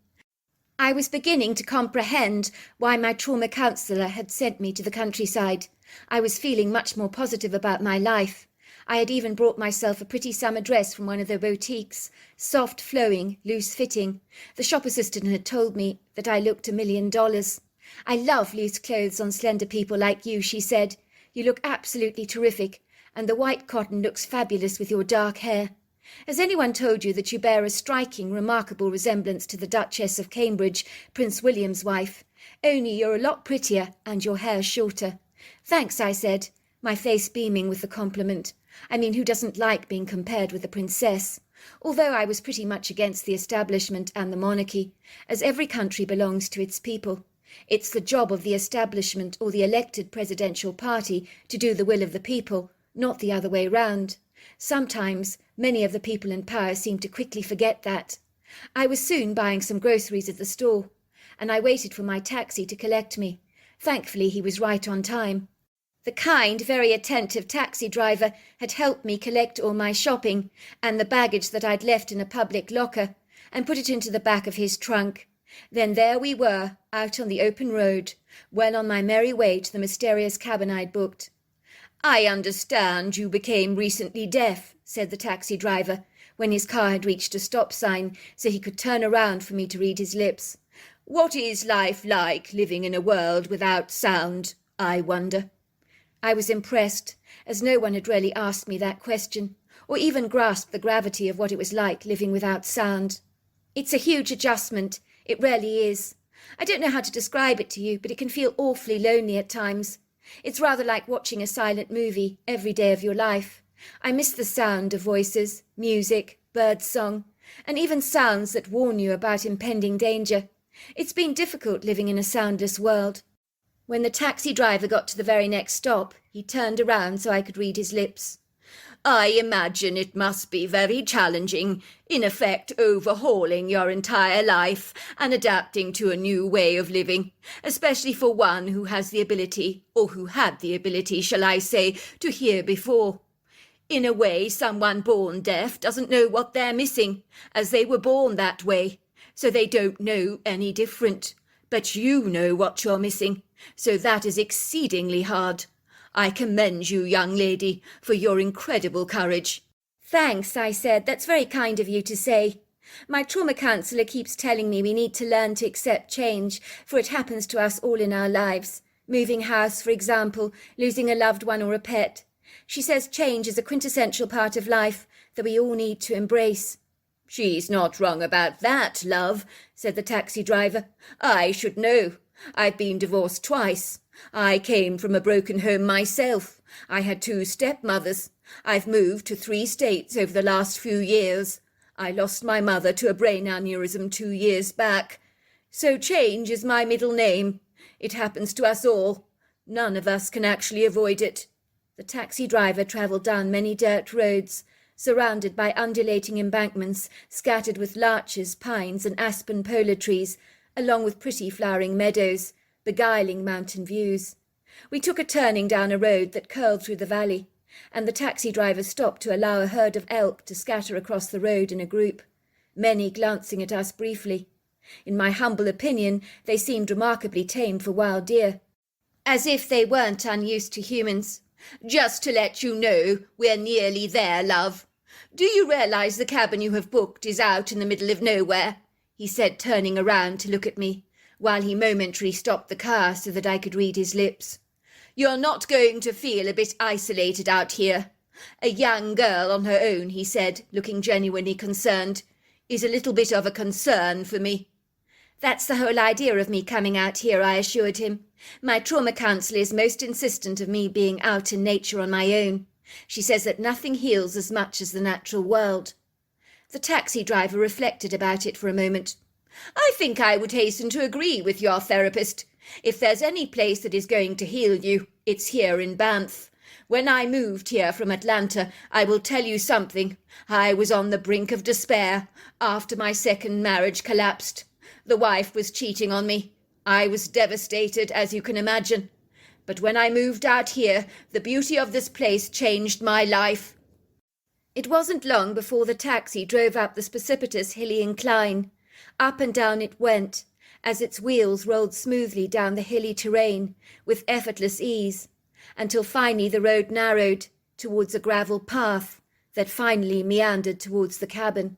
I was beginning to comprehend why my trauma counsellor had sent me to the countryside. I was feeling much more positive about my life. I had even brought myself a pretty summer dress from one of the boutiques, soft flowing, loose fitting. The shop assistant had told me that I looked $1 million. I love loose clothes on slender people like you, she said. You look absolutely terrific, and the white cotton looks fabulous with your dark hair. Has anyone told you that you bear a striking, remarkable resemblance to the Duchess of Cambridge, Prince William's wife? Only you're a lot prettier and your hair shorter. Thanks, I said, my face beaming with the compliment. I mean, who doesn't like being compared with a princess? Although I was pretty much against the establishment and the monarchy, as every country belongs to its people. It's the job of the establishment or the elected presidential party to do the will of the people, not the other way round. Sometimes many of the people in power seem to quickly forget that. I was soon buying some groceries at the store, and I waited for my taxi to collect me. Thankfully, he was right on time. The kind, very attentive taxi driver had helped me collect all my shopping and the baggage that I'd left in a public locker and put it into the back of his trunk. Then there we were, out on the open road, well on my merry way to the mysterious cabin I'd booked. "I understand you became recently deaf," said the taxi driver, when his car had reached a stop sign so he could turn around for me to read his lips. "What is life like living in a world without sound, I wonder?" I was impressed, as no one had really asked me that question, or even grasped the gravity of what it was like living without sound. It's a huge adjustment, it really is. I don't know how to describe it to you, but it can feel awfully lonely at times. It's rather like watching a silent movie every day of your life. I miss the sound of voices, music, birdsong, and even sounds that warn you about impending danger. It's been difficult living in a soundless world. When the taxi driver got to the very next stop, he turned around so I could read his lips. "I imagine it must be very challenging, in effect overhauling your entire life and adapting to a new way of living, especially for one who has the ability, or who had the ability, shall I say, to hear before. In a way, someone born deaf doesn't know what they're missing, as they were born that way, so they don't know any different. But you know what you're missing, so that is exceedingly hard. I commend you, young lady, for your incredible courage." "Thanks," I said. "That's very kind of you to say. My trauma counsellor keeps telling me we need to learn to accept change, for it happens to us all in our lives. Moving house, for example, losing a loved one or a pet. She says change is a quintessential part of life that we all need to embrace." "She's not wrong about that, love," said the taxi driver. "I should know. I've been divorced twice. I came from a broken home myself. I had 2 stepmothers. I've moved to 3 states over the last few years. I lost my mother to a brain aneurysm 2 years back. So change is my middle name. It happens to us all. None of us can actually avoid it." The taxi driver travelled down many dirt roads, surrounded by undulating embankments scattered with larches, pines, and aspen polar trees, along with pretty flowering meadows, beguiling mountain views. We took a turning down a road that curled through the valley, and the taxi driver stopped to allow a herd of elk to scatter across the road in a group, many glancing at us briefly. In my humble opinion, they seemed remarkably tame for wild deer, as if they weren't unused to humans. "Just to let you know, we're nearly there, love. Do you realize the cabin you have booked is out in the middle of nowhere?" he said, turning around to look at me, while he momentarily stopped the car so that I could read his lips. "You're not going to feel a bit isolated out here. A young girl on her own," he said, looking genuinely concerned. is a little bit of a concern for me." "That's the whole idea of me coming out here," I assured him. "My trauma counsellor is most insistent of me being out in nature on my own. She says that nothing heals as much as the natural world." The taxi driver reflected about it for a moment. "I think I would hasten to agree with your therapist. If there's any place that is going to heal you, it's here in Banff. When I moved here from Atlanta, I will tell you something. I was on the brink of despair after my second marriage collapsed. The wife was cheating on me. I was devastated, as you can imagine. But when I moved out here, the beauty of this place changed my life." It wasn't long before the taxi drove up this precipitous hilly incline. Up and down it went, as its wheels rolled smoothly down the hilly terrain with effortless ease, until finally the road narrowed towards a gravel path that finally meandered towards the cabin.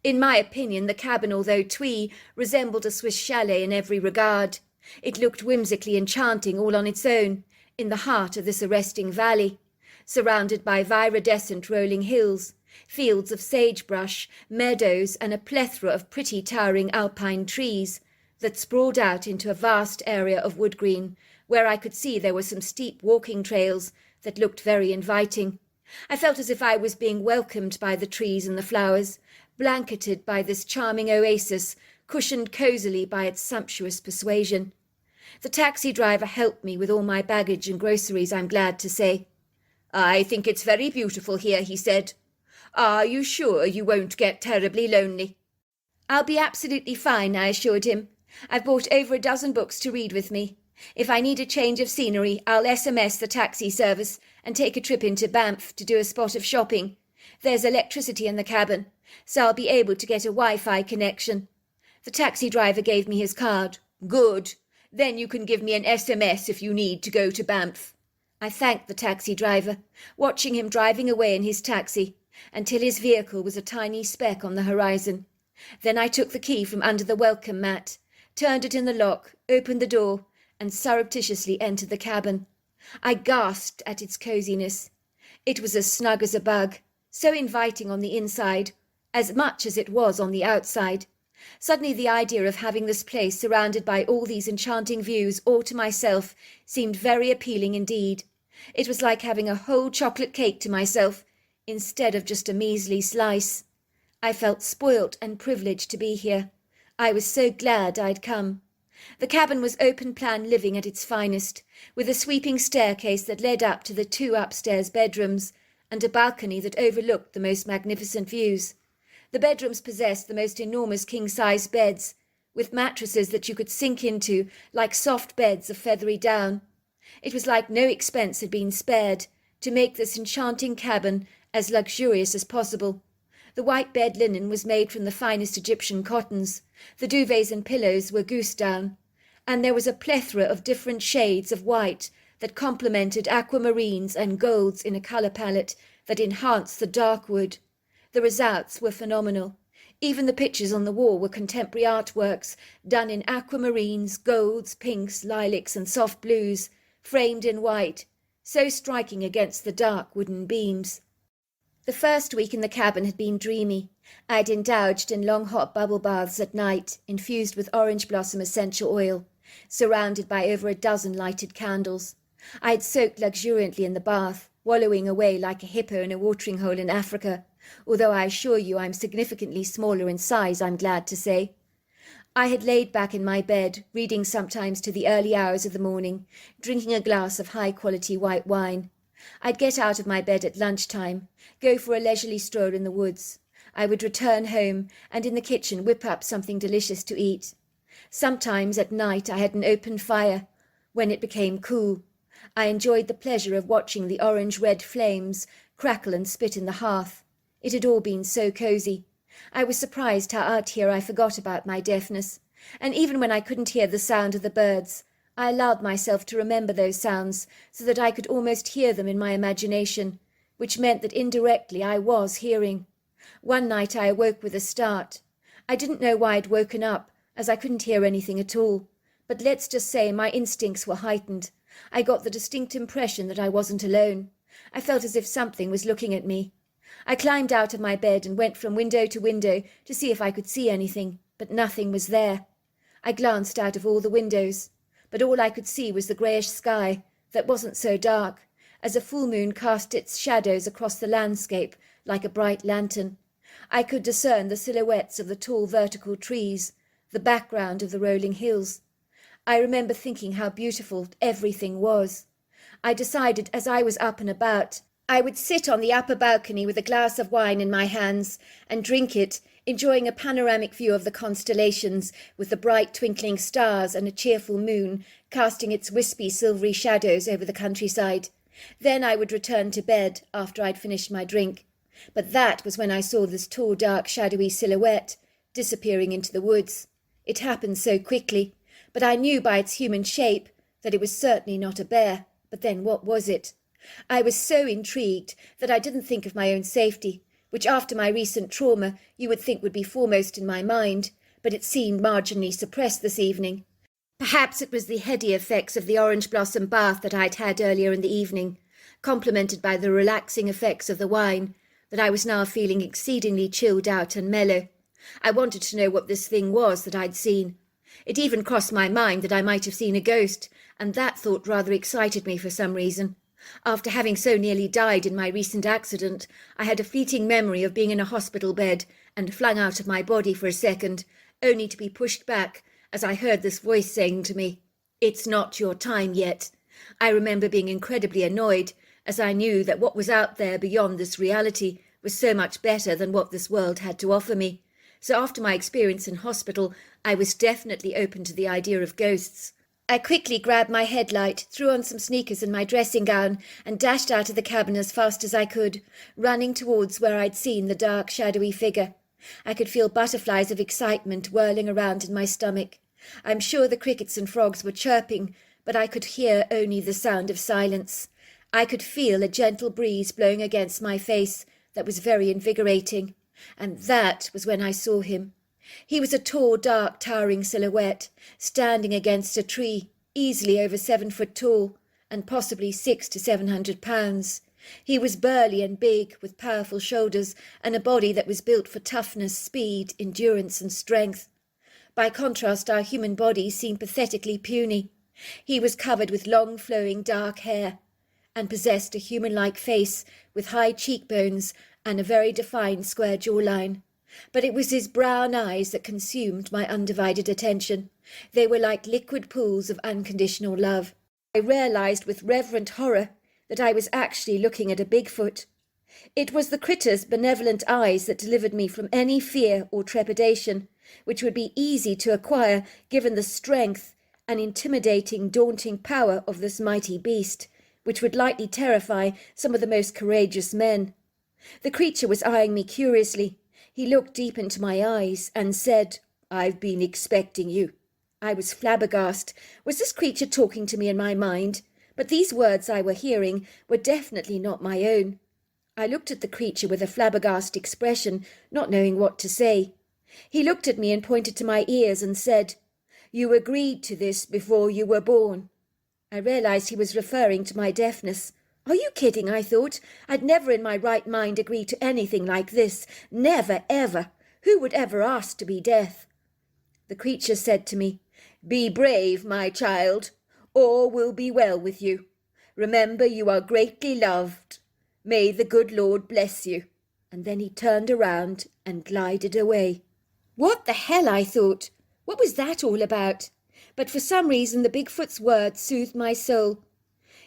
In my opinion, the cabin, although twee, resembled a Swiss chalet in every regard. It looked whimsically enchanting all on its own, in the heart of this arresting valley, surrounded by viridescent rolling hills, fields of sagebrush, meadows, and a plethora of pretty towering alpine trees that sprawled out into a vast area of wood green, where I could see there were some steep walking trails that looked very inviting. I felt as if I was being welcomed by the trees and the flowers, blanketed by this charming oasis, cushioned cosily by its sumptuous persuasion. The taxi driver helped me with all my baggage and groceries, I'm glad to say. "I think it's very beautiful here," he said. "Are you sure you won't get terribly lonely?" "I'll be absolutely fine," I assured him. "I've brought over a dozen books to read with me. If I need a change of scenery, I'll SMS the taxi service and take a trip into Banff to do a spot of shopping. There's electricity in the cabin, so I'll be able to get a Wi-Fi connection." The taxi driver gave me his card. "Good. Then you can give me an SMS if you need to go to Banff." I thanked the taxi driver, watching him driving away in his taxi, until his vehicle was a tiny speck on the horizon. Then I took the key from under the welcome mat, turned it in the lock, opened the door, and surreptitiously entered the cabin. I gasped at its coziness. It was as snug as a bug, so inviting on the inside, as much as it was on the outside. Suddenly the idea of having this place surrounded by all these enchanting views all to myself seemed very appealing indeed. It was like having a whole chocolate cake to myself, instead of just a measly slice. I felt spoilt and privileged to be here. I was so glad I'd come. The cabin was open-plan living at its finest, with a sweeping staircase that led up to the 2 upstairs bedrooms, and a balcony that overlooked the most magnificent views. The bedrooms possessed the most enormous king-size beds, with mattresses that you could sink into like soft beds of feathery down. It was like no expense had been spared to make this enchanting cabin as luxurious as possible. The white bed linen was made from the finest Egyptian cottons, the duvets and pillows were goose down, and there was a plethora of different shades of white that complemented aquamarines and golds in a colour palette that enhanced the dark wood. The results were phenomenal. Even the pictures on the wall were contemporary artworks, done in aquamarines, golds, pinks, lilacs, and soft blues, framed in white, so striking against the dark wooden beams. The first week in the cabin had been dreamy. I'd indulged in long hot bubble baths at night, infused with orange blossom essential oil, surrounded by over a dozen lighted candles. I had soaked luxuriantly in the bath, wallowing away like a hippo in a watering hole in Africa, although I assure you I'm significantly smaller in size, I'm glad to say. I had laid back in my bed, reading sometimes to the early hours of the morning, drinking a glass of high-quality white wine. I'd get out of my bed at lunchtime, go for a leisurely stroll in the woods. I would return home, and in the kitchen whip up something delicious to eat. Sometimes at night I had an open fire, when it became cool. I enjoyed the pleasure of watching the orange-red flames crackle and spit in the hearth. It had all been so cosy. I was surprised how out here I forgot about my deafness, and even when I couldn't hear the sound of the birds, I allowed myself to remember those sounds so that I could almost hear them in my imagination, which meant that indirectly I was hearing. One night I awoke with a start. I didn't know why I'd woken up, as I couldn't hear anything at all, but let's just say my instincts were heightened. I got the distinct impression that I wasn't alone. I felt as if something was looking at me. I climbed out of my bed and went from window to window to see if I could see anything, but nothing was there. I glanced out of all the windows, but all I could see was the greyish sky that wasn't so dark, as a full moon cast its shadows across the landscape like a bright lantern. I could discern the silhouettes of the tall vertical trees, the background of the rolling hills. I remember thinking how beautiful everything was. I decided as I was up and about, I would sit on the upper balcony with a glass of wine in my hands and drink it, enjoying a panoramic view of the constellations with the bright twinkling stars and a cheerful moon casting its wispy silvery shadows over the countryside. Then I would return to bed after I'd finished my drink. But that was when I saw this tall, dark, shadowy silhouette disappearing into the woods. It happened so quickly, but I knew by its human shape that it was certainly not a bear. But then what was it? I was so intrigued that I didn't think of my own safety, which after my recent trauma you would think would be foremost in my mind, but it seemed marginally suppressed this evening. Perhaps it was the heady effects of the orange blossom bath that I'd had earlier in the evening, complemented by the relaxing effects of the wine, that I was now feeling exceedingly chilled out and mellow. I wanted to know what this thing was that I'd seen. It even crossed my mind that I might have seen a ghost, and that thought rather excited me for some reason. After having so nearly died in my recent accident, I had a fleeting memory of being in a hospital bed and flung out of my body for a second, only to be pushed back as I heard this voice saying to me, "It's not your time yet." I remember being incredibly annoyed, as I knew that what was out there beyond this reality was so much better than what this world had to offer me. So after my experience in hospital, I was definitely open to the idea of ghosts. I quickly grabbed my headlight, threw on some sneakers and my dressing gown, and dashed out of the cabin as fast as I could, running towards where I'd seen the dark, shadowy figure. I could feel butterflies of excitement whirling around in my stomach. I'm sure the crickets and frogs were chirping, but I could hear only the sound of silence. I could feel a gentle breeze blowing against my face that was very invigorating. And that was when I saw him. He was a tall, dark, towering silhouette, standing against a tree, easily over 7 foot tall, and possibly 600 to 700 pounds. He was burly and big, with powerful shoulders and a body that was built for toughness, speed, endurance, and strength. By contrast, our human bodies seemed pathetically puny. He was covered with long, flowing, dark hair, and possessed a human-like face with high cheekbones and a very defined square jawline. But it was his brown eyes that consumed my undivided attention. They were like liquid pools of unconditional love. I realized with reverent horror that I was actually looking at a Bigfoot. It was the critter's benevolent eyes that delivered me from any fear or trepidation, which would be easy to acquire given the strength and intimidating, daunting power of this mighty beast, which would likely terrify some of the most courageous men. The creature was eyeing me curiously. He looked deep into my eyes and said, "I've been expecting you." I was flabbergasted. Was this creature talking to me in my mind? But these words I were hearing were definitely not my own. I looked at the creature with a flabbergasted expression, not knowing what to say. He looked at me and pointed to my ears and said, "You agreed to this before you were born." I realized he was referring to my deafness. Are you kidding? I thought. I'd never in my right mind agree to anything like this. Never, ever. Who would ever ask to be deaf? The creature said to me, "Be brave, my child. All will be well with you. Remember you are greatly loved. May the good Lord bless you." And then he turned around and glided away. What the hell, I thought. What was that all about? But for some reason the Bigfoot's words soothed my soul.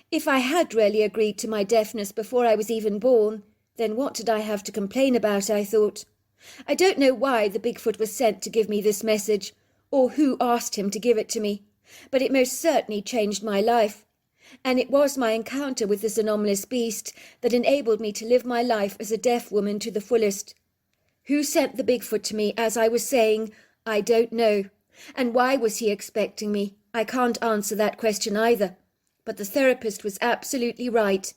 If I had really agreed to my deafness before I was even born, then what did I have to complain about, I thought. I don't know why the Bigfoot was sent to give me this message, or who asked him to give it to me, but it most certainly changed my life. And it was my encounter with this anomalous beast that enabled me to live my life as a deaf woman to the fullest. Who sent the Bigfoot to me, as I was saying, I don't know. And why was he expecting me? I can't answer that question either. But the therapist was absolutely right.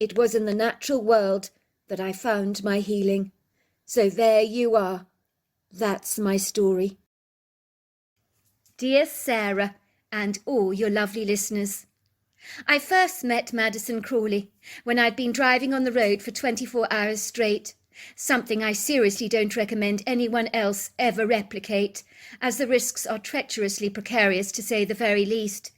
It was in the natural world that I found my healing. So there you are. That's my story. Dear Sarah, and all your lovely listeners, I first met Madison Crawley when I'd been driving on the road for 24 hours straight, something I seriously don't recommend anyone else ever replicate, as the risks are treacherously precarious to say the very least.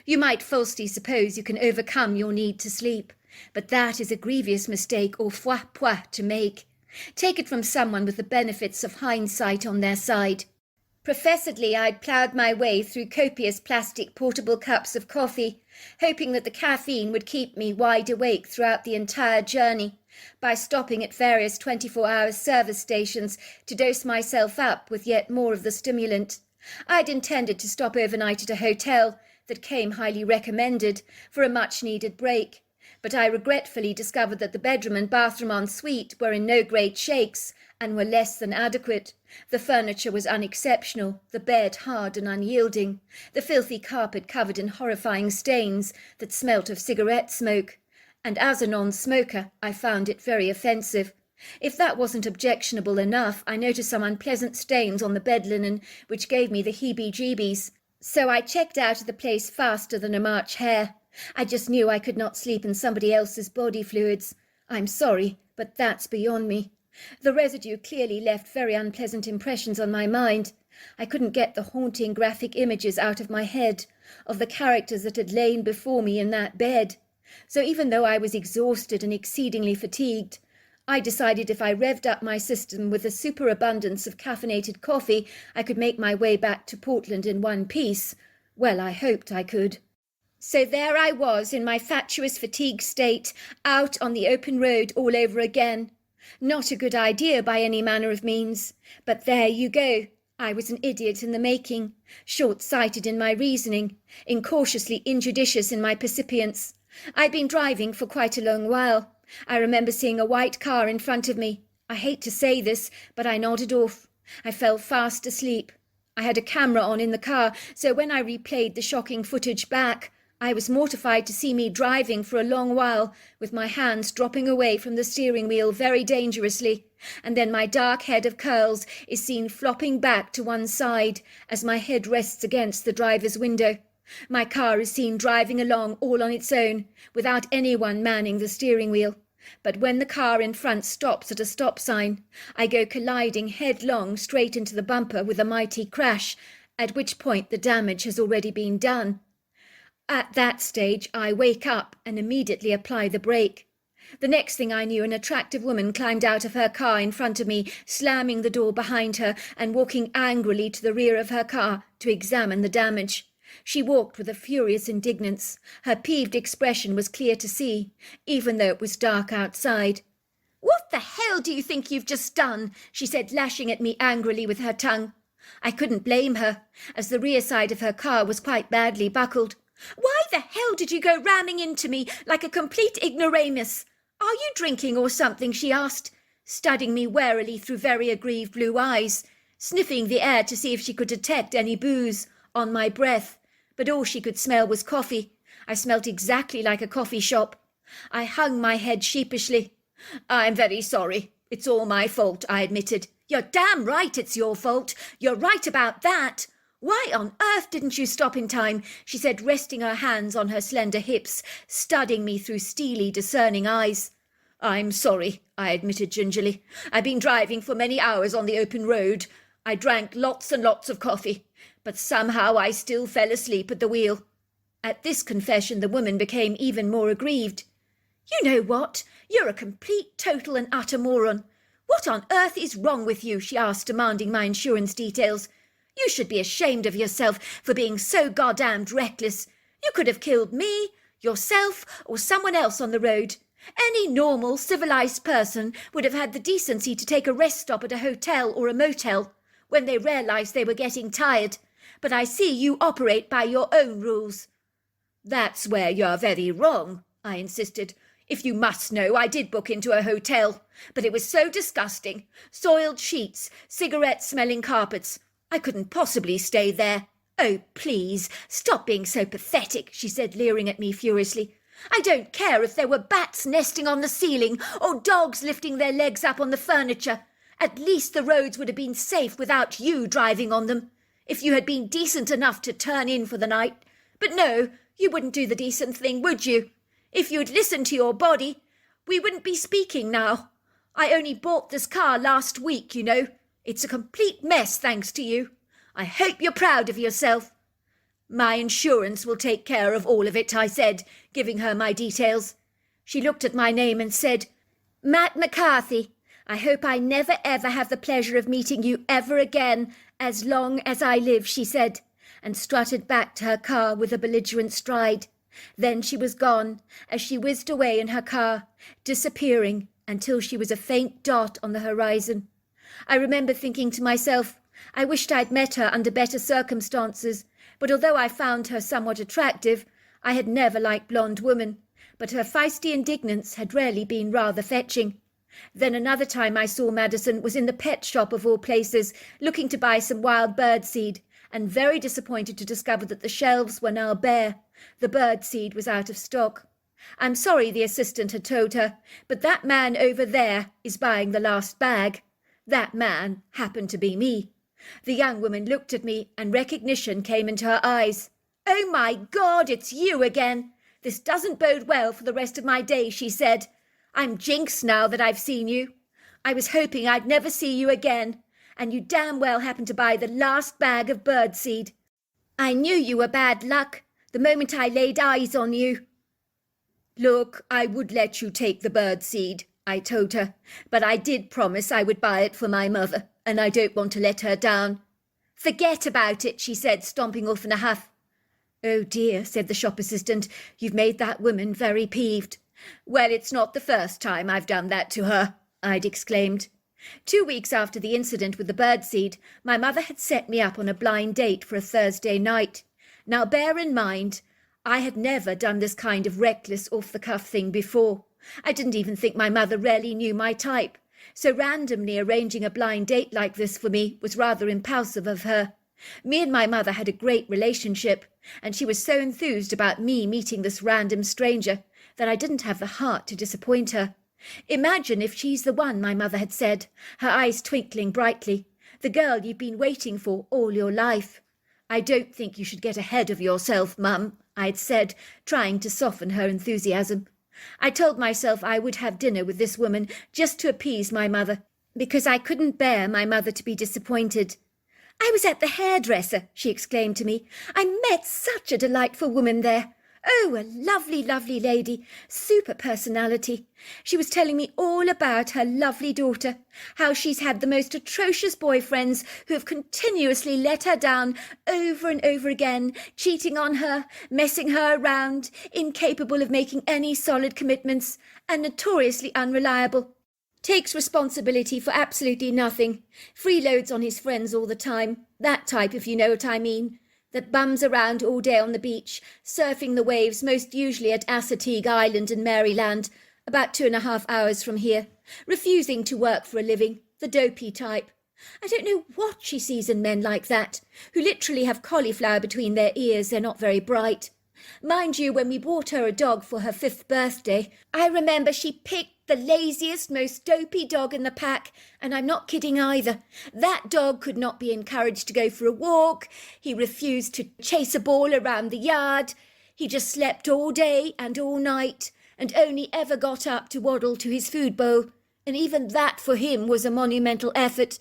You might falsely suppose you can overcome your need to sleep, but that is a grievous mistake au foie to make. Take it from someone with the benefits of hindsight on their side. Professedly, I'd ploughed my way through copious plastic portable cups of coffee, hoping that the caffeine would keep me wide awake throughout the entire journey, by stopping at various 24-hour service stations to dose myself up with yet more of the stimulant. I'd intended to stop overnight at a hotel that came highly recommended for a much-needed break, but I regretfully discovered that the bedroom and bathroom en suite were in no great shakes and were less than adequate. The furniture was unexceptional, the bed hard and unyielding, the filthy carpet covered in horrifying stains that smelt of cigarette smoke, and as a non-smoker I found it very offensive. If that wasn't objectionable enough, I noticed some unpleasant stains on the bed linen which gave me the heebie-jeebies. So I checked out of the place faster than a March hare. I just knew I could not sleep in somebody else's body fluids. I'm sorry, but that's beyond me. The residue clearly left very unpleasant impressions on my mind. I couldn't get the haunting graphic images out of my head of the characters that had lain before me in that bed. So even though I was exhausted and exceedingly fatigued, I decided if I revved up my system with a superabundance of caffeinated coffee, I could make my way back to Portland in one piece. Well, I hoped I could. So there I was in my fatuous fatigue state, out on the open road all over again. Not a good idea by any manner of means, but there you go. I was an idiot in the making, short-sighted in my reasoning, incautiously injudicious in my percipience. I'd been driving for quite a long while. I remember seeing a white car in front of me. I hate to say this, but I nodded off. I fell fast asleep. I had a camera on in the car, so when I replayed the shocking footage back, I was mortified to see me driving for a long while, with my hands dropping away from the steering wheel very dangerously, and then my dark head of curls is seen flopping back to one side as my head rests against the driver's window. My car is seen driving along all on its own, without anyone manning the steering wheel. But when the car in front stops at a stop sign, I go colliding headlong straight into the bumper with a mighty crash, at which point the damage has already been done. At that stage, I wake up and immediately apply the brake. The next thing I knew, an attractive woman climbed out of her car in front of me, slamming the door behind her and walking angrily to the rear of her car to examine the damage. She walked with a furious indignance. Her peeved expression was clear to see, even though it was dark outside. "What the hell do you think you've just done?" she said, lashing at me angrily with her tongue. I couldn't blame her, as the rear side of her car was quite badly buckled. "Why the hell did you go ramming into me like a complete ignoramus? Are you drinking or something?" she asked, studying me warily through very aggrieved blue eyes, sniffing the air to see if she could detect any booze on my breath. But all she could smell was coffee. I smelt exactly like a coffee shop. I hung my head sheepishly. "I'm very sorry. It's all my fault," I admitted. "You're damn right it's your fault. You're right about that. Why on earth didn't you stop in time?" she said, resting her hands on her slender hips, studying me through steely, discerning eyes. "I'm sorry," I admitted gingerly. "I've been driving for many hours on the open road. I drank lots and lots of coffee, but somehow I still fell asleep at the wheel." At this confession the woman became even more aggrieved. "You know what? You're a complete, total and utter moron. What on earth is wrong with you?" she asked, demanding my insurance details. "You should be ashamed of yourself for being so goddamned reckless. You could have killed me, yourself, or someone else on the road. Any normal, civilized person would have had the decency to take a rest stop at a hotel or a motel when they realized they were getting tired. But I see you operate by your own rules." "That's where you're very wrong," I insisted. "If you must know, I did book into a hotel, but it was so disgusting. Soiled sheets, cigarette-smelling carpets. I couldn't possibly stay there." "Oh, please, stop being so pathetic," she said, leering at me furiously. "I don't care if there were bats nesting on the ceiling or dogs lifting their legs up on the furniture. At least the roads would have been safe without you driving on them. If you had been decent enough to turn in for the night. But no, You wouldn't do the decent thing, would you? If you'd listened to your body, we wouldn't be speaking now. I only bought this car last week, you know. It's a complete mess, thanks to you. I hope you're proud of yourself." "My insurance will take care of all of it," I said, giving her my details. She looked at my name and said, "Matt McCarthy, I hope I never ever have the pleasure of meeting you ever again, as long as I live," she said, and strutted back to her car with a belligerent stride. Then she was gone, as she whizzed away in her car, disappearing until she was a faint dot on the horizon. I remember thinking to myself, I wished I'd met her under better circumstances, but although I found her somewhat attractive, I had never liked blonde women, but her feisty indignance had rarely been rather fetching. Then another time I saw Madison was in the pet shop of all places, looking to buy some wild bird seed, and very disappointed to discover that the shelves were now bare. The bird seed was out of stock. "I'm sorry," the assistant had told her, "but that man over there is buying the last bag." That man happened to be me. The young woman looked at me, and recognition came into her eyes. "Oh, my God, it's you again. This doesn't bode well for the rest of my day," she said. "I'm jinxed now that I've seen you. I was hoping I'd never see you again, and you damn well happened to buy the last bag of birdseed. I knew you were bad luck the moment I laid eyes on you." "Look, I would let you take the birdseed," I told her, "but I did promise I would buy it for my mother, and I don't want to let her down." "Forget about it," she said, stomping off in a huff. "Oh dear," said the shop assistant, "you've made that woman very peeved." "Well, it's not the first time I've done that to her," I'd exclaimed. 2 weeks after the incident with the birdseed, my mother had set me up on a blind date for a Thursday night. Now bear in mind, I had never done this kind of reckless off-the-cuff thing before. I didn't even think my mother really knew my type, so randomly arranging a blind date like this for me was rather impulsive of her. Me and my mother had a great relationship, and she was so enthused about me meeting this random stranger that I didn't have the heart to disappoint her. "Imagine if she's the one," my mother had said, her eyes twinkling brightly, "the girl you've been waiting for all your life." "I don't think you should get ahead of yourself, Mum," I'd said, trying to soften her enthusiasm. I told myself I would have dinner with this woman just to appease my mother, because I couldn't bear my mother to be disappointed. "I was at the hairdresser," she exclaimed to me. "I met such a delightful woman there. Oh, a lovely, lovely lady, super personality. She was telling me all about her lovely daughter, how she's had the most atrocious boyfriends who have continuously let her down over and over again, cheating on her, messing her around, incapable of making any solid commitments, and notoriously unreliable. Takes responsibility for absolutely nothing, freeloads on his friends all the time, that type if you know what I mean. That bums around all day on the beach, surfing the waves, most usually at Assateague Island in Maryland, about 2.5 hours from here, refusing to work for a living, the dopey type. I don't know what she sees in men like that, who literally have cauliflower between their ears. They're not very bright. Mind you, when we bought her a dog for her 5th birthday, I remember she picked the laziest, most dopey dog in the pack, and I'm not kidding either. That dog could not be encouraged to go for a walk. He refused to chase a ball around the yard. He just slept all day and all night, and only ever got up to waddle to his food bowl, and even that for him was a monumental effort.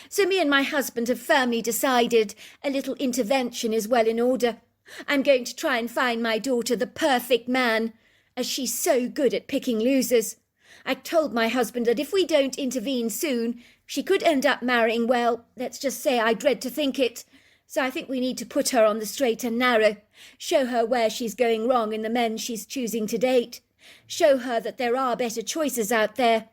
So me and my husband have firmly decided a little intervention is well in order. I'm going to try and find my daughter the perfect man, as she's so good at picking losers. I told my husband that if we don't intervene soon, she could end up marrying, well, let's just say I dread to think it. So I think we need to put her on the straight and narrow, show her where she's going wrong in the men she's choosing to date, show her that there are better choices out there.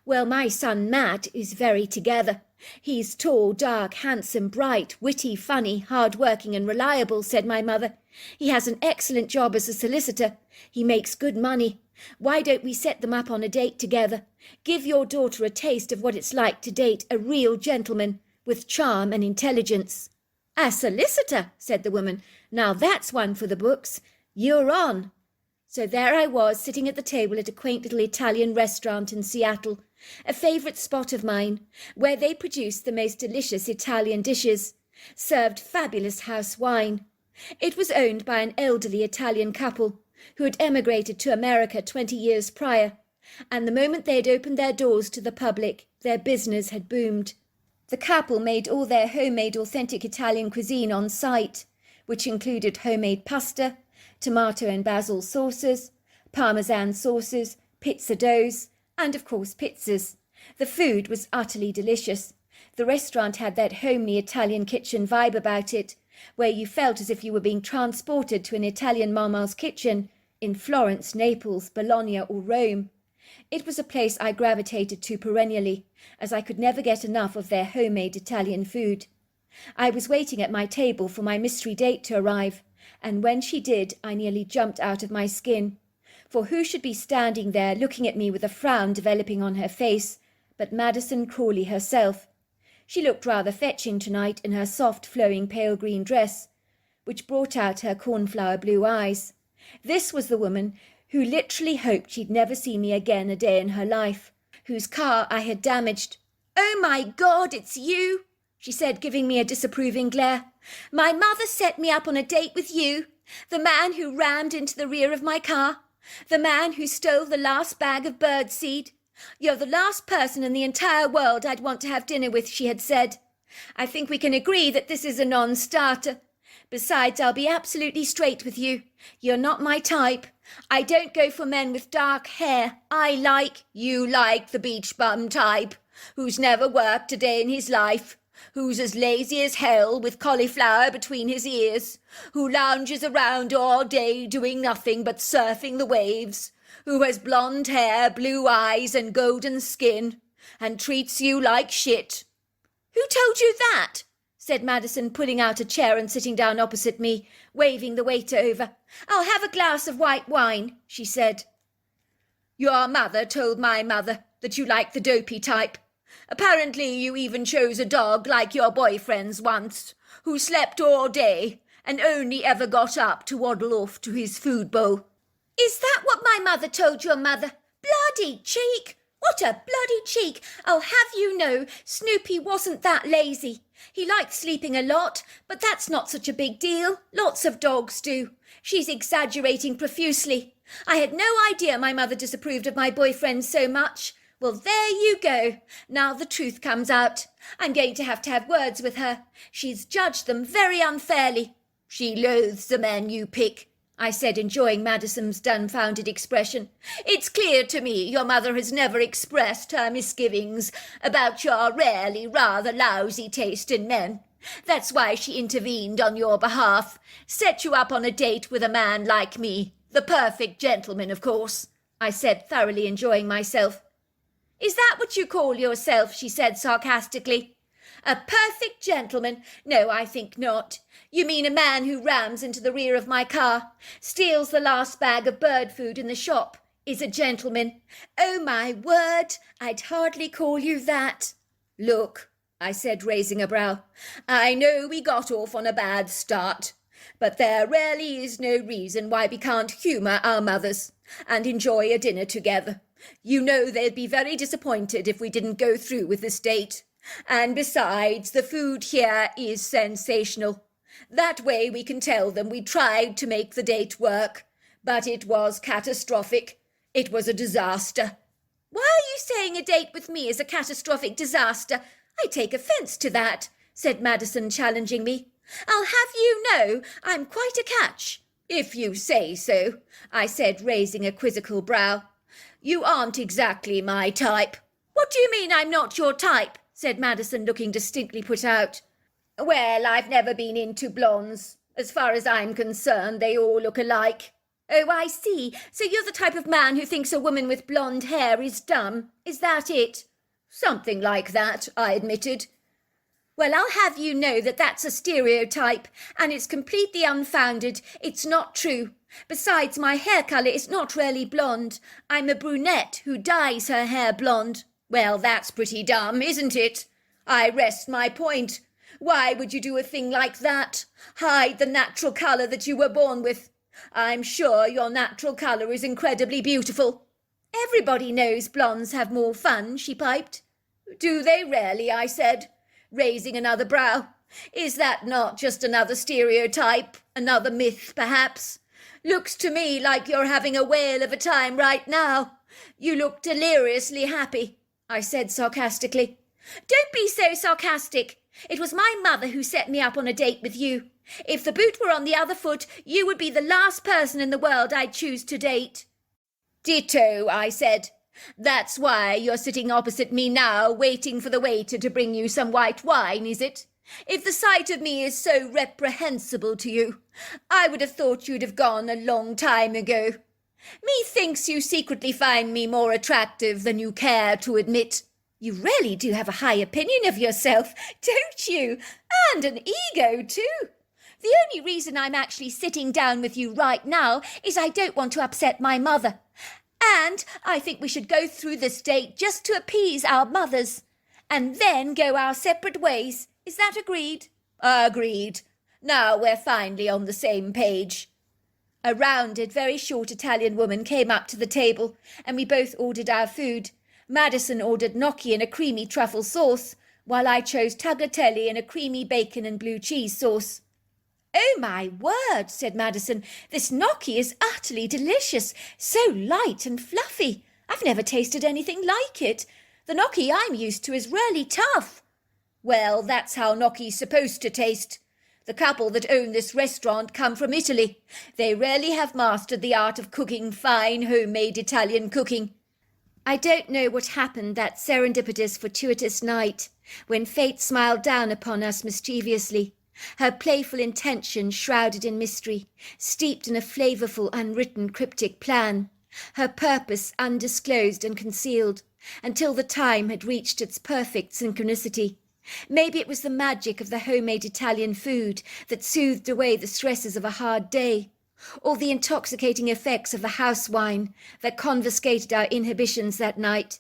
Well, my son Matt is very together. He's tall, dark, handsome, bright, witty, funny, hard-working and reliable, said my mother. He has an excellent job as a solicitor. He makes good money. Why don't we set them up on a date together? Give your daughter a taste of what it's like to date a real gentleman with charm and intelligence. A solicitor, said the woman. Now that's one for the books. You're on. So there I was, sitting at the table at a quaint little Italian restaurant in Seattle, a favourite spot of mine, where they produced the most delicious Italian dishes, served fabulous house wine. It was owned by an elderly Italian couple who had emigrated to America 20 years prior, and the moment they had opened their doors to the public, their business had boomed. The couple made all their homemade authentic Italian cuisine on site, which included homemade pasta, tomato and basil sauces, parmesan sauces, pizza doughs, and of course pizzas. The food was utterly delicious. The restaurant had that homely Italian kitchen vibe about it, where you felt as if you were being transported to an Italian mama's kitchen in Florence, Naples, Bologna or Rome. It was a place I gravitated to perennially, as I could never get enough of their homemade Italian food. I was waiting at my table for my mystery date to arrive, and when she did, I nearly jumped out of my skin. For who should be standing there looking at me with a frown developing on her face but Madison Crawley herself. She looked rather fetching tonight in her soft flowing pale green dress, which brought out her cornflower blue eyes. This was the woman who literally hoped she'd never see me again a day in her life, whose car I had damaged. "Oh my God, it's you," she said, giving me a disapproving glare. "My mother set me up on a date with you, the man who rammed into the rear of my car, the man who stole the last bag of birdseed. You're the last person in the entire world I'd want to have dinner with," she had said. "I think we can agree that this is a non-starter. Besides, I'll be absolutely straight with you. You're not my type. I don't go for men with dark hair. You like the beach bum type, who's never worked a day in his life, who's as lazy as hell with cauliflower between his ears, who lounges around all day doing nothing but surfing the waves, who has blonde hair, blue eyes and golden skin, and treats you like shit." "Who told you that?" said Madison, pulling out a chair and sitting down opposite me, waving the waiter over. "I'll have a glass of white wine," she said. "Your mother told my mother that you like the dopey type. Apparently you even chose a dog like your boyfriend's once, who slept all day and only ever got up to waddle off to his food bowl." "Is that what my mother told your mother? Bloody cheek! What a bloody cheek! I'll have you know, Snoopy wasn't that lazy. He liked sleeping a lot, but that's not such a big deal. Lots of dogs do. She's exaggerating profusely. I had no idea my mother disapproved of my boyfriend so much. Well, there you go. Now the truth comes out. I'm going to have words with her. She's judged them very unfairly." "She loathes the men you pick," I said, enjoying Madison's dumbfounded expression. "It's clear to me your mother has never expressed her misgivings about your rarely rather lousy taste in men. That's why she intervened on your behalf, set you up on a date with a man like me, the perfect gentleman, of course," I said, thoroughly enjoying myself. "Is that what you call yourself?" she said sarcastically. "A perfect gentleman? No, I think not. You mean a man who rams into the rear of my car, steals the last bag of bird food in the shop, is a gentleman. Oh, my word, I'd hardly call you that." "Look," I said, raising a brow, "I know we got off on a bad start, but there really is no reason why we can't humour our mothers and enjoy a dinner together. You know they'd be very disappointed if we didn't go through with this date. And besides, the food here is sensational. That way we can tell them we tried to make the date work, but it was catastrophic. It was a disaster." "Why are you saying a date with me is a catastrophic disaster? I take offence to that," said Madison, challenging me. "I'll have you know I'm quite a catch." "If you say so," I said, raising a quizzical brow. "You aren't exactly my type." "What do you mean I'm not your type?" said Madison, looking distinctly put out. "Well, I've never been into blondes. As far as I'm concerned, they all look alike." "Oh, I see. So you're the type of man who thinks a woman with blonde hair is dumb. Is that it?" "Something like that," I admitted. "Well, I'll have you know that that's a stereotype, and it's completely unfounded. It's not true. Besides, my hair colour is not really blonde. I'm a brunette who dyes her hair blonde." "Well, that's pretty dumb, isn't it? I rest my point. Why would you do a thing like that? Hide the natural colour that you were born with. I'm sure your natural colour is incredibly beautiful." "Everybody knows blondes have more fun," she piped. "Do they really?" I said. raising another brow. "Is that not just another stereotype, another myth, perhaps? Looks to me like you're having a whale of a time right now. You look deliriously happy," I said sarcastically. "Don't be so sarcastic. It was my mother who set me up on a date with you. If the boot were on the other foot, you would be the last person in the world I'd choose to date." "Ditto," I said. "That's why you're sitting opposite me now, waiting for the waiter to bring you some white wine, is it? If the sight of me is so reprehensible to you, I would have thought you'd have gone a long time ago. Methinks you secretly find me more attractive than you care to admit. You really do have a high opinion of yourself, don't you? And an ego, too. The only reason I'm actually sitting down with you right now is I don't want to upset my mother. And I think we should go through this date just to appease our mothers, and then go our separate ways. Is that agreed?" "Agreed. Now we're finally on the same page." A rounded, very short Italian woman came up to the table, and we both ordered our food. Madison ordered gnocchi and a creamy truffle sauce, while I chose tagliatelle and a creamy bacon and blue cheese sauce. "Oh, my word," said Madison. "This gnocchi is utterly delicious, so light and fluffy. I've never tasted anything like it. The gnocchi I'm used to is really tough." "Well, that's how gnocchi's supposed to taste. The couple that own this restaurant come from Italy. They really have mastered the art of cooking fine, homemade Italian cooking." I don't know what happened that serendipitous, fortuitous night, when fate smiled down upon us mischievously, her playful intention shrouded in mystery, steeped in a flavourful, unwritten, cryptic plan, her purpose undisclosed and concealed, until the time had reached its perfect synchronicity. Maybe it was the magic of the homemade Italian food that soothed away the stresses of a hard day, or the intoxicating effects of the house wine that confiscated our inhibitions that night.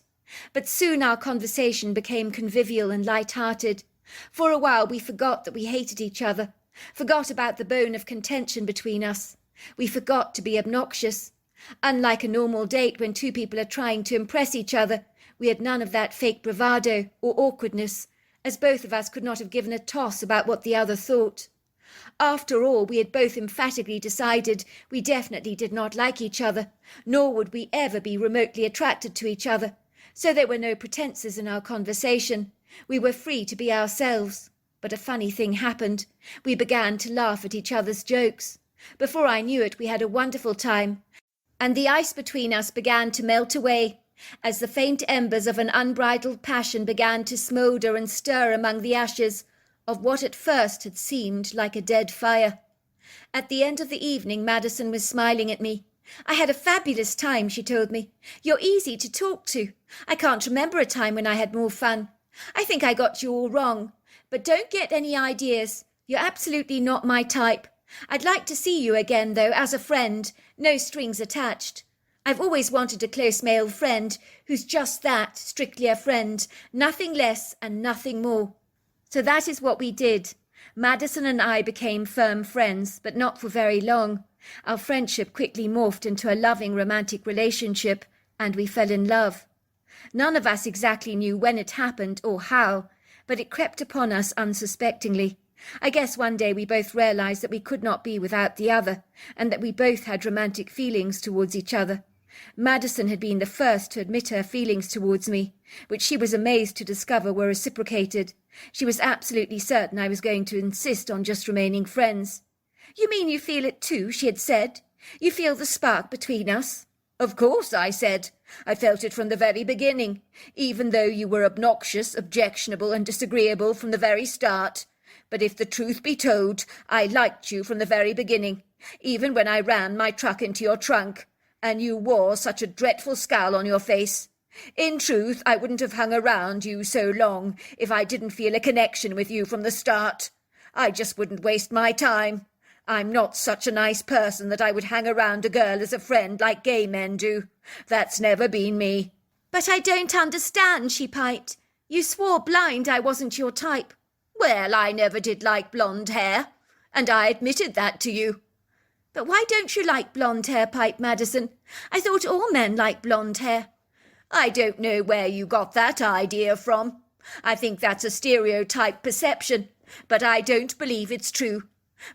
But soon our conversation became convivial and light-hearted. For a while we forgot that we hated each other, forgot about the bone of contention between us. We forgot to be obnoxious. Unlike a normal date when two people are trying to impress each other, we had none of that fake bravado or awkwardness, as both of us could not have given a toss about what the other thought. After all, we had both emphatically decided we definitely did not like each other, nor would we ever be remotely attracted to each other, so there were no pretences in our conversation. We were free to be ourselves. But a funny thing happened. We began to laugh at each other's jokes. Before I knew it, we had a wonderful time, and the ice between us began to melt away, as the faint embers of an unbridled passion began to smoulder and stir among the ashes of what at first had seemed like a dead fire. At the end of the evening, Madison was smiling at me. "I had a fabulous time," she told me. "You're easy to talk to. I can't remember a time when I had more fun. I think I got you all wrong. But don't get any ideas. You're absolutely not my type. I'd like to see you again, though, as a friend, no strings attached. I've always wanted a close male friend who's just that, strictly a friend, nothing less and nothing more." So that is what we did. Madison and I became firm friends, but not for very long. Our friendship quickly morphed into a loving romantic relationship, and we fell in love. None of us exactly knew when it happened or how, but it crept upon us unsuspectingly. I guess one day we both realized that we could not be without the other, and that we both had romantic feelings towards each other. Madison had been the first to admit her feelings towards me, which she was amazed to discover were reciprocated. She was absolutely certain I was going to insist on just remaining friends. "You mean you feel it too?" she had said. "You feel the spark between us?" "Of course," I said. "I felt it from the very beginning, even though you were obnoxious, objectionable, and disagreeable from the very start. But if the truth be told, I liked you from the very beginning, even when I ran my truck into your trunk, and you wore such a dreadful scowl on your face. In truth, I wouldn't have hung around you so long if I didn't feel a connection with you from the start. I just wouldn't waste my time. I'm not such a nice person that I would hang around a girl as a friend like gay men do. That's never been me." "But I don't understand," she piped. "You swore blind I wasn't your type." "Well, I never did like blonde hair, and I admitted that to you." "But why don't you like blonde hair?" piped Madison. "I thought all men liked blonde hair." "I don't know where you got that idea from. I think that's a stereotype perception, but I don't believe it's true.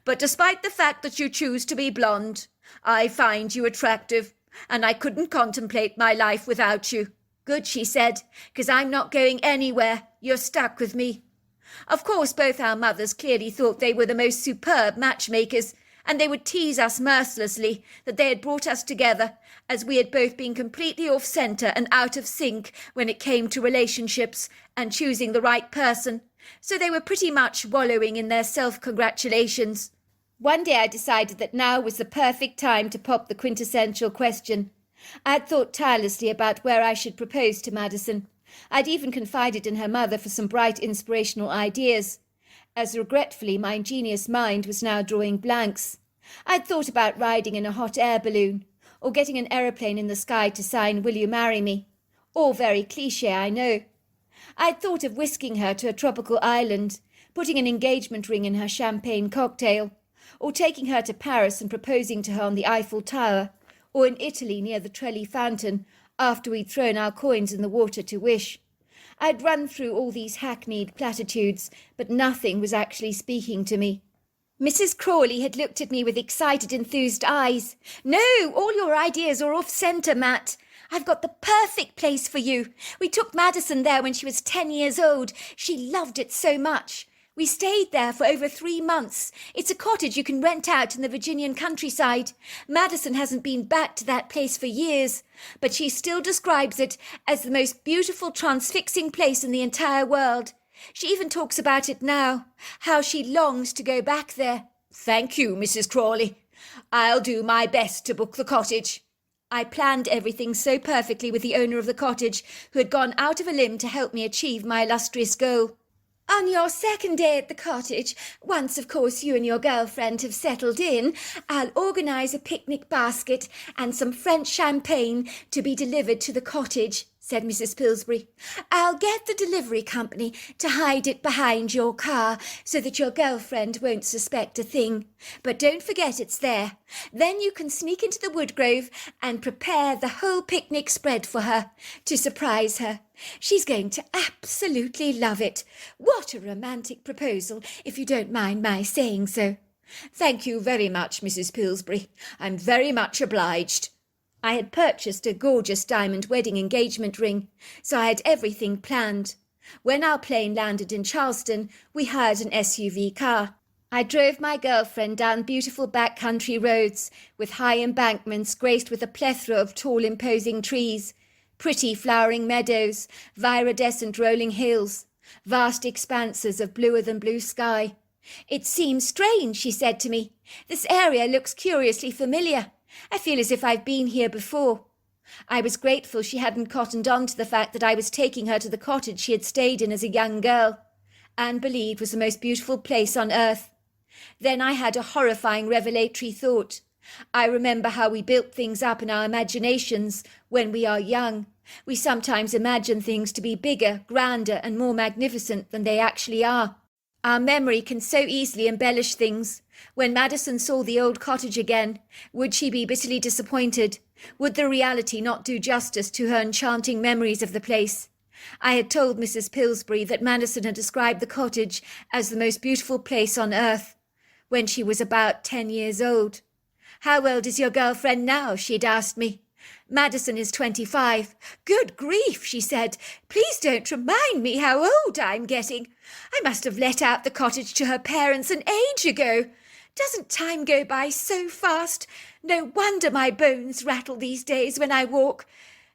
But despite the fact that you choose to be blonde, I find you attractive, and I couldn't contemplate my life without you. Good, she said, 'cause I'm not going anywhere. You're stuck with me. Of course, both our mothers clearly thought they were the most superb matchmakers, and they would tease us mercilessly that they had brought us together, as we had both been completely off-centre and out of sync when it came to relationships and choosing the right person, so they were pretty much wallowing in their self-congratulations. One day I decided that now was the perfect time to pop the quintessential question. I had thought tirelessly about where I should propose to Madison. I'd even confided in her mother for some bright inspirational ideas, as regretfully my ingenious mind was now drawing blanks. I'd thought about riding in a hot air balloon, or getting an aeroplane in the sky to sign "Will you marry me?" All very cliché, I know. I'd thought of whisking her to a tropical island, putting an engagement ring in her champagne cocktail, or taking her to Paris and proposing to her on the Eiffel Tower, or in Italy near the Trevi Fountain, after we'd thrown our coins in the water to wish. I'd run through all these hackneyed platitudes, but nothing was actually speaking to me. Mrs. Crawley had looked at me with excited, enthused eyes. "No, all your ideas are off-centre, Matt. I've got the perfect place for you. We took Madison there when she was 10 years old. She loved it so much. We stayed there for over 3 months. It's a cottage you can rent out in the Virginian countryside. Madison hasn't been back to that place for years, but she still describes it as the most beautiful, transfixing place in the entire world. She even talks about it now, how she longs to go back there." "Thank you, Mrs. Crawley. I'll do my best to book the cottage." I planned everything so perfectly with the owner of the cottage, who had gone out of a limb to help me achieve my illustrious goal. "On your second day at the cottage, once, of course, you and your girlfriend have settled in, I'll organise a picnic basket and some French champagne to be delivered to the cottage," said Mrs. Pillsbury. "I'll get the delivery company to hide it behind your car so that your girlfriend won't suspect a thing. But don't forget it's there. Then you can sneak into the woodgrove and prepare the whole picnic spread for her to surprise her. She's going to absolutely love it. What a romantic proposal, if you don't mind my saying so." "Thank you very much, Mrs. Pillsbury. I'm very much obliged." I had purchased a gorgeous diamond wedding engagement ring, so I had everything planned. When our plane landed in Charleston, we hired an SUV car. I drove my girlfriend down beautiful backcountry roads, with high embankments graced with a plethora of tall, imposing trees, pretty flowering meadows, viridescent rolling hills, vast expanses of bluer-than-blue sky. "It seems strange," she said to me. "This area looks curiously familiar. I feel as if I've been here before." I was grateful she hadn't cottoned on to the fact that I was taking her to the cottage she had stayed in as a young girl, and believed was the most beautiful place on earth. Then I had a horrifying revelatory thought. I remember how we built things up in our imaginations when we are young. We sometimes imagine things to be bigger, grander, and more magnificent than they actually are. Our memory can so easily embellish things. When Madison saw the old cottage again, would she be bitterly disappointed? Would the reality not do justice to her enchanting memories of the place? I had told Mrs. Pillsbury that Madison had described the cottage as the most beautiful place on earth when she was about 10 years old. "How old is your girlfriend now?" she'd asked me. "Madison is 25. "Good grief," she said. "Please don't remind me how old I'm getting. I must have let out the cottage to her parents an age ago. Doesn't time go by so fast? No wonder my bones rattle these days when I walk.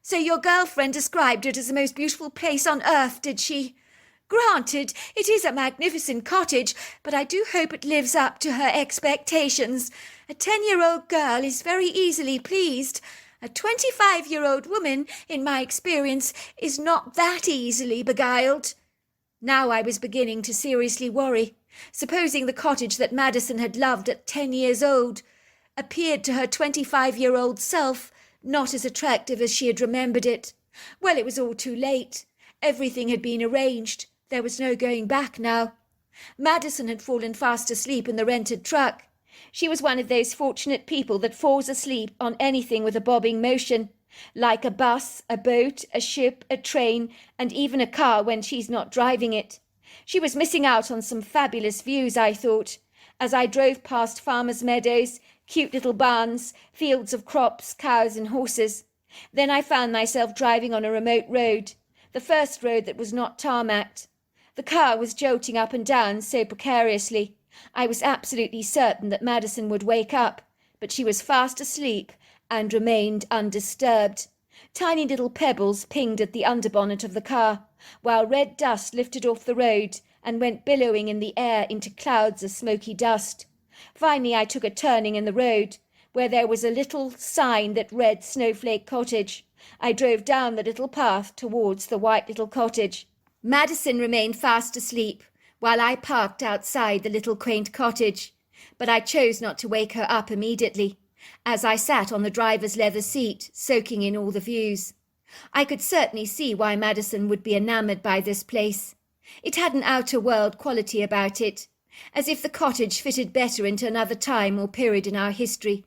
So your girlfriend described it as the most beautiful place on earth, did she? Granted, it is a magnificent cottage, but I do hope it lives up to her expectations. A 10-year-old girl is very easily pleased. A 25-year-old woman, in my experience, is not that easily beguiled." Now I was beginning to seriously worry. Supposing the cottage that Madison had loved at 10 years old appeared to her 25-year-old self not as attractive as she had remembered it. Well, it was all too late. Everything had been arranged. There was no going back now. Madison had fallen fast asleep in the rented truck. She was one of those fortunate people that falls asleep on anything with a bobbing motion, Like a bus, a boat, a ship, a train, and even a car when she's not driving it. She was missing out on some fabulous views, I thought, as I drove past farmers' meadows, cute little barns, fields of crops, cows and horses. Then I found myself driving on a remote road, the first road that was not tarmacked. The car was jolting up and down so precariously. I was absolutely certain that Madison would wake up, but she was fast asleep and remained undisturbed. Tiny little pebbles pinged at the underbonnet of the car, while red dust lifted off the road and went billowing in the air into clouds of smoky dust. Finally I took a turning in the road, where there was a little sign that read Snowflake Cottage. I drove down the little path towards the white little cottage. Madison remained fast asleep, while I parked outside the little quaint cottage, but I chose not to wake her up immediately, as I sat on the driver's leather seat, soaking in all the views. I could certainly see why Madison would be enamoured by this place. It had an outer-world quality about it, as if the cottage fitted better into another time or period in our history.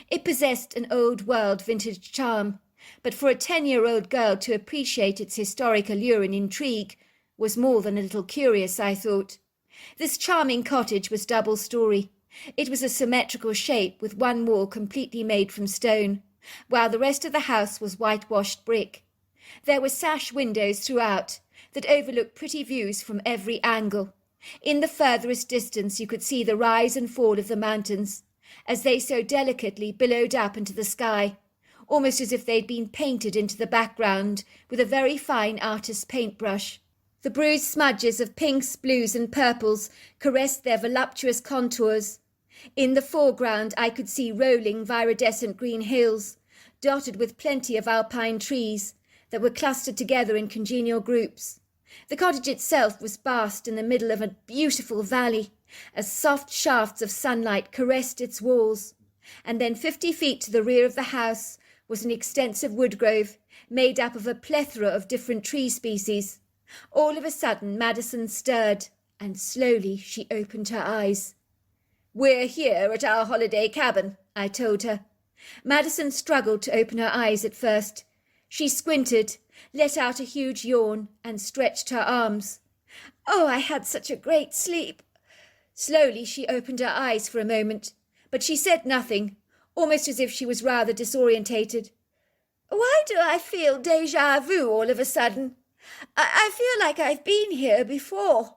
It possessed an old-world vintage charm, but for a 10-year-old girl to appreciate its historic allure and intrigue was more than a little curious, I thought. This charming cottage was double-storey. It was a symmetrical shape with one wall completely made from stone, while the rest of the house was whitewashed brick. There were sash windows throughout that overlooked pretty views from every angle. In the furthest distance you could see the rise and fall of the mountains, as they so delicately billowed up into the sky, almost as if they'd been painted into the background with a very fine artist's paintbrush. The bruised smudges of pinks, blues and purples caressed their voluptuous contours. In the foreground I could see rolling viridescent green hills, dotted with plenty of alpine trees that were clustered together in congenial groups. The cottage itself was basked in the middle of a beautiful valley, as soft shafts of sunlight caressed its walls, and then 50 feet to the rear of the house was an extensive wood grove made up of a plethora of different tree species. All of a sudden Madison stirred, and slowly she opened her eyes. "We're here at our holiday cabin," I told her. Madison struggled to open her eyes at first. She squinted, let out a huge yawn, and stretched her arms. "Oh, I had such a great sleep." Slowly she opened her eyes for a moment, but she said nothing, almost as if she was rather disorientated. "Why do I feel déjà vu all of a sudden? I feel like I've been here before."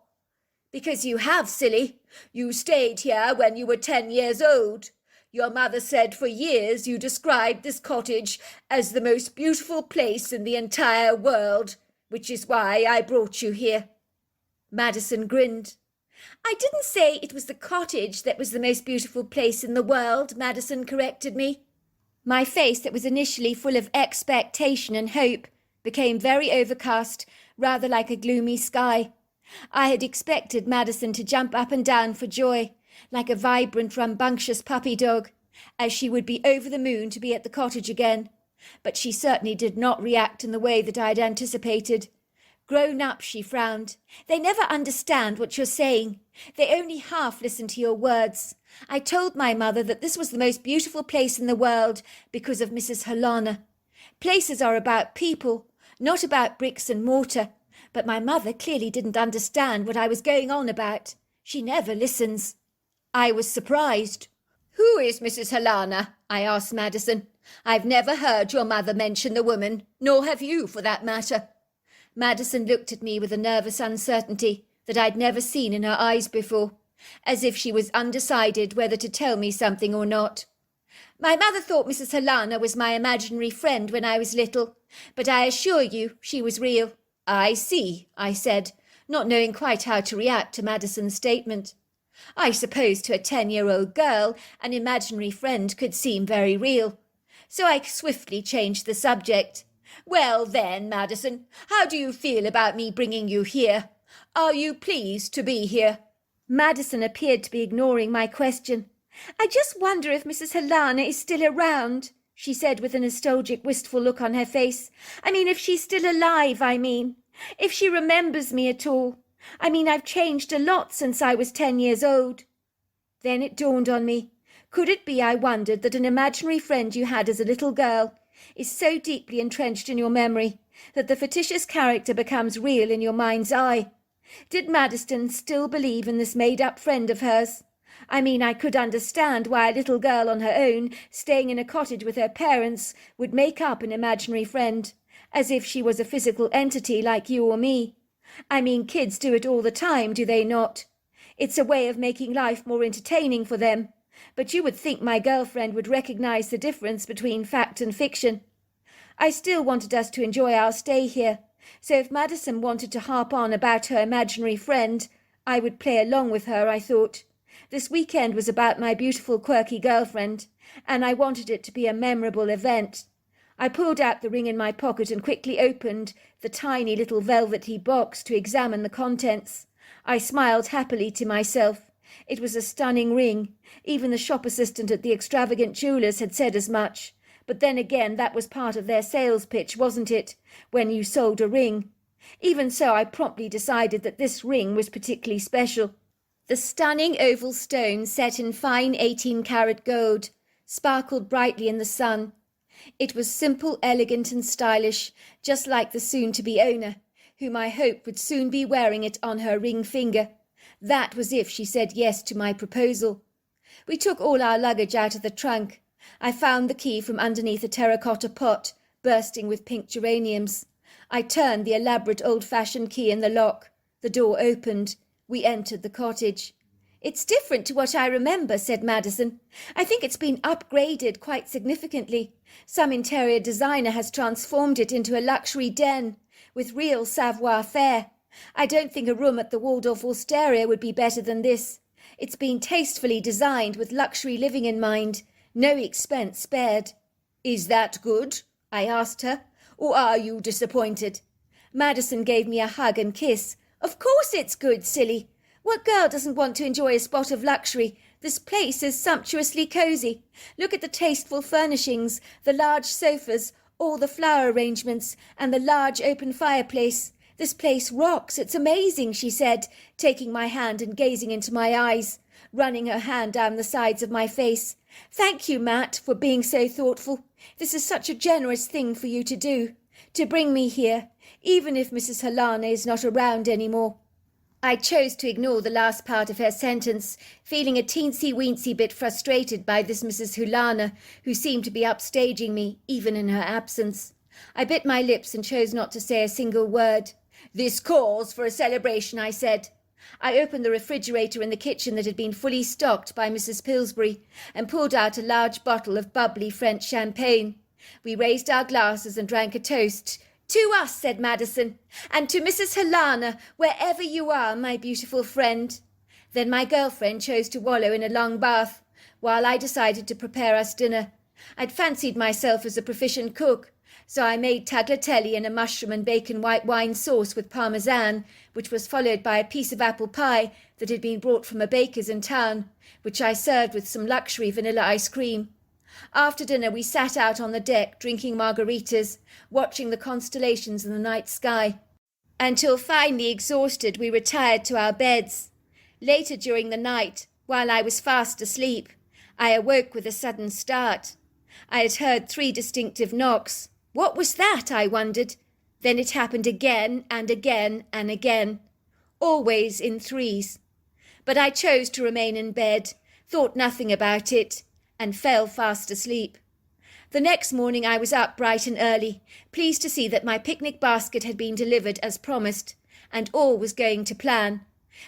"Because you have, silly. You stayed here when you were 10 years old. Your mother said for years you described this cottage as the most beautiful place in the entire world, which is why I brought you here." Madison grinned. "I didn't say it was the cottage that was the most beautiful place in the world," Madison corrected me. My face, that was initially full of expectation and hope, became very overcast, rather like a gloomy sky. I had expected Madison to jump up and down for joy, like a vibrant, rambunctious puppy dog, as she would be over the moon to be at the cottage again. But she certainly did not react in the way that I had anticipated. "Grown up," she frowned. "They never understand what you're saying. They only half listen to your words. I told my mother that this was the most beautiful place in the world because of Mrs. Helena. Places are about people, not about bricks and mortar. But my mother clearly didn't understand what I was going on about. She never listens." I was surprised. "Who is Mrs. Helena?" I asked Madison. "I've never heard your mother mention the woman, nor have you, for that matter." Madison looked at me with a nervous uncertainty that I'd never seen in her eyes before, as if she was undecided whether to tell me something or not. "My mother thought Mrs. Helena was my imaginary friend when I was little, but I assure you she was real." "I see," I said, not knowing quite how to react to Madison's statement. I suppose to a 10-year-old girl an imaginary friend could seem very real. So I swiftly changed the subject. "Well then, Madison, how do you feel about me bringing you here? Are you pleased to be here?" Madison appeared to be ignoring my question. "I just wonder if Mrs. Helena is still around," she said with a nostalgic, wistful look on her face. "I mean, if she's still alive, I mean. If she remembers me at all. I mean, I've changed a lot since I was 10 years old." Then it dawned on me. Could it be, I wondered, that an imaginary friend you had as a little girl is so deeply entrenched in your memory that the fictitious character becomes real in your mind's eye. Did Maddison still believe in this made-up friend of hers? I mean, I could understand why a little girl on her own, staying in a cottage with her parents, would make up an imaginary friend, as if she was a physical entity like you or me. I mean, kids do it all the time, do they not? It's a way of making life more entertaining for them. But you would think my girlfriend would recognize the difference between fact and fiction. I still wanted us to enjoy our stay here, so if Maddison wanted to harp on about her imaginary friend, I would play along with her, I thought. This weekend was about my beautiful quirky girlfriend, and I wanted it to be a memorable event. I pulled out the ring in my pocket and quickly opened the tiny little velvety box to examine the contents. I smiled happily to myself. It was a stunning ring. Even the shop assistant at the extravagant jeweller's had said as much. But then again, that was part of their sales pitch, wasn't it, when you sold a ring? Even so, I promptly decided that this ring was particularly special. The stunning oval stone, set in fine 18-carat gold, sparkled brightly in the sun. It was simple, elegant and stylish, just like the soon-to-be owner, whom I hoped would soon be wearing it on her ring finger. That was if she said yes to my proposal. We took all our luggage out of the trunk. I found the key from underneath a terracotta pot, bursting with pink geraniums. I turned the elaborate old-fashioned key in the lock. The door opened. We entered the cottage. "It's different to what I remember," said Maddison. "I think it's been upgraded quite significantly. Some interior designer has transformed it into a luxury den, with real savoir-faire. I don't think a room at the Waldorf Astoria would be better than this. It's been tastefully designed with luxury living in mind, no expense spared." "Is that good?" I asked her. "Or are you disappointed?" Maddison gave me a hug and kiss. "Of course it's good, silly. What girl doesn't want to enjoy a spot of luxury? This place is sumptuously cosy. Look at the tasteful furnishings, the large sofas, all the flower arrangements, and the large open fireplace. This place rocks. It's amazing," she said, taking my hand and gazing into my eyes, running her hand down the sides of my face. "Thank you, Matt, for being so thoughtful. This is such a generous thing for you to do, to bring me here, even if Mrs. Helena is not around anymore." I chose to ignore the last part of her sentence, feeling a teensy-weensy bit frustrated by this Mrs. Helena, who seemed to be upstaging me, even in her absence. I bit my lips and chose not to say a single word. "This calls for a celebration," I said. I opened the refrigerator in the kitchen that had been fully stocked by Mrs. Pillsbury and pulled out a large bottle of bubbly French champagne. We raised our glasses and drank a toast. "To us," said Maddison, "and to Mrs. Helena, wherever you are, my beautiful friend." Then my girlfriend chose to wallow in a long bath, while I decided to prepare us dinner. I'd fancied myself as a proficient cook, so I made tagliatelle in a mushroom and bacon white wine sauce with parmesan, which was followed by a piece of apple pie that had been brought from a baker's in town, which I served with some luxury vanilla ice cream. After dinner we sat out on the deck drinking margaritas, watching the constellations in the night sky, until finally exhausted we retired to our beds. Later during the night, while I was fast asleep, I awoke with a sudden start. I had heard 3 distinctive knocks. What was that, I wondered? Then it happened again and again and again, always in 3s. But I chose to remain in bed, thought nothing about it, and fell fast asleep. The next morning I was up bright and early, pleased to see that my picnic basket had been delivered as promised, and all was going to plan.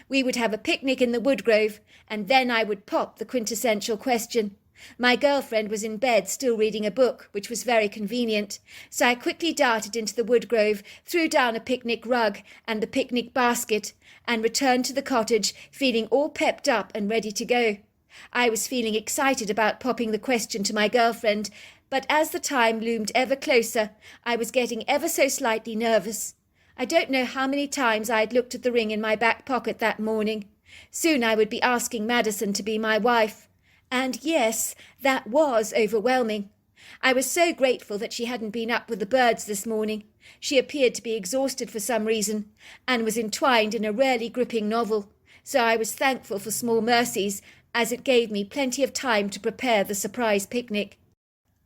We would have a picnic in the woodgrove, and then I would pop the quintessential question. My girlfriend was in bed still reading a book, which was very convenient, so I quickly darted into the woodgrove, threw down a picnic rug and the picnic basket, and returned to the cottage feeling all pepped up and ready to go. I was feeling excited about popping the question to my girlfriend, but as the time loomed ever closer, I was getting ever so slightly nervous. I don't know how many times I had looked at the ring in my back pocket that morning. Soon I would be asking Maddison to be my wife. And yes, that was overwhelming. I was so grateful that she hadn't been up with the birds this morning. She appeared to be exhausted for some reason, and was entwined in a rarely gripping novel, so I was thankful for small mercies, as it gave me plenty of time to prepare the surprise picnic.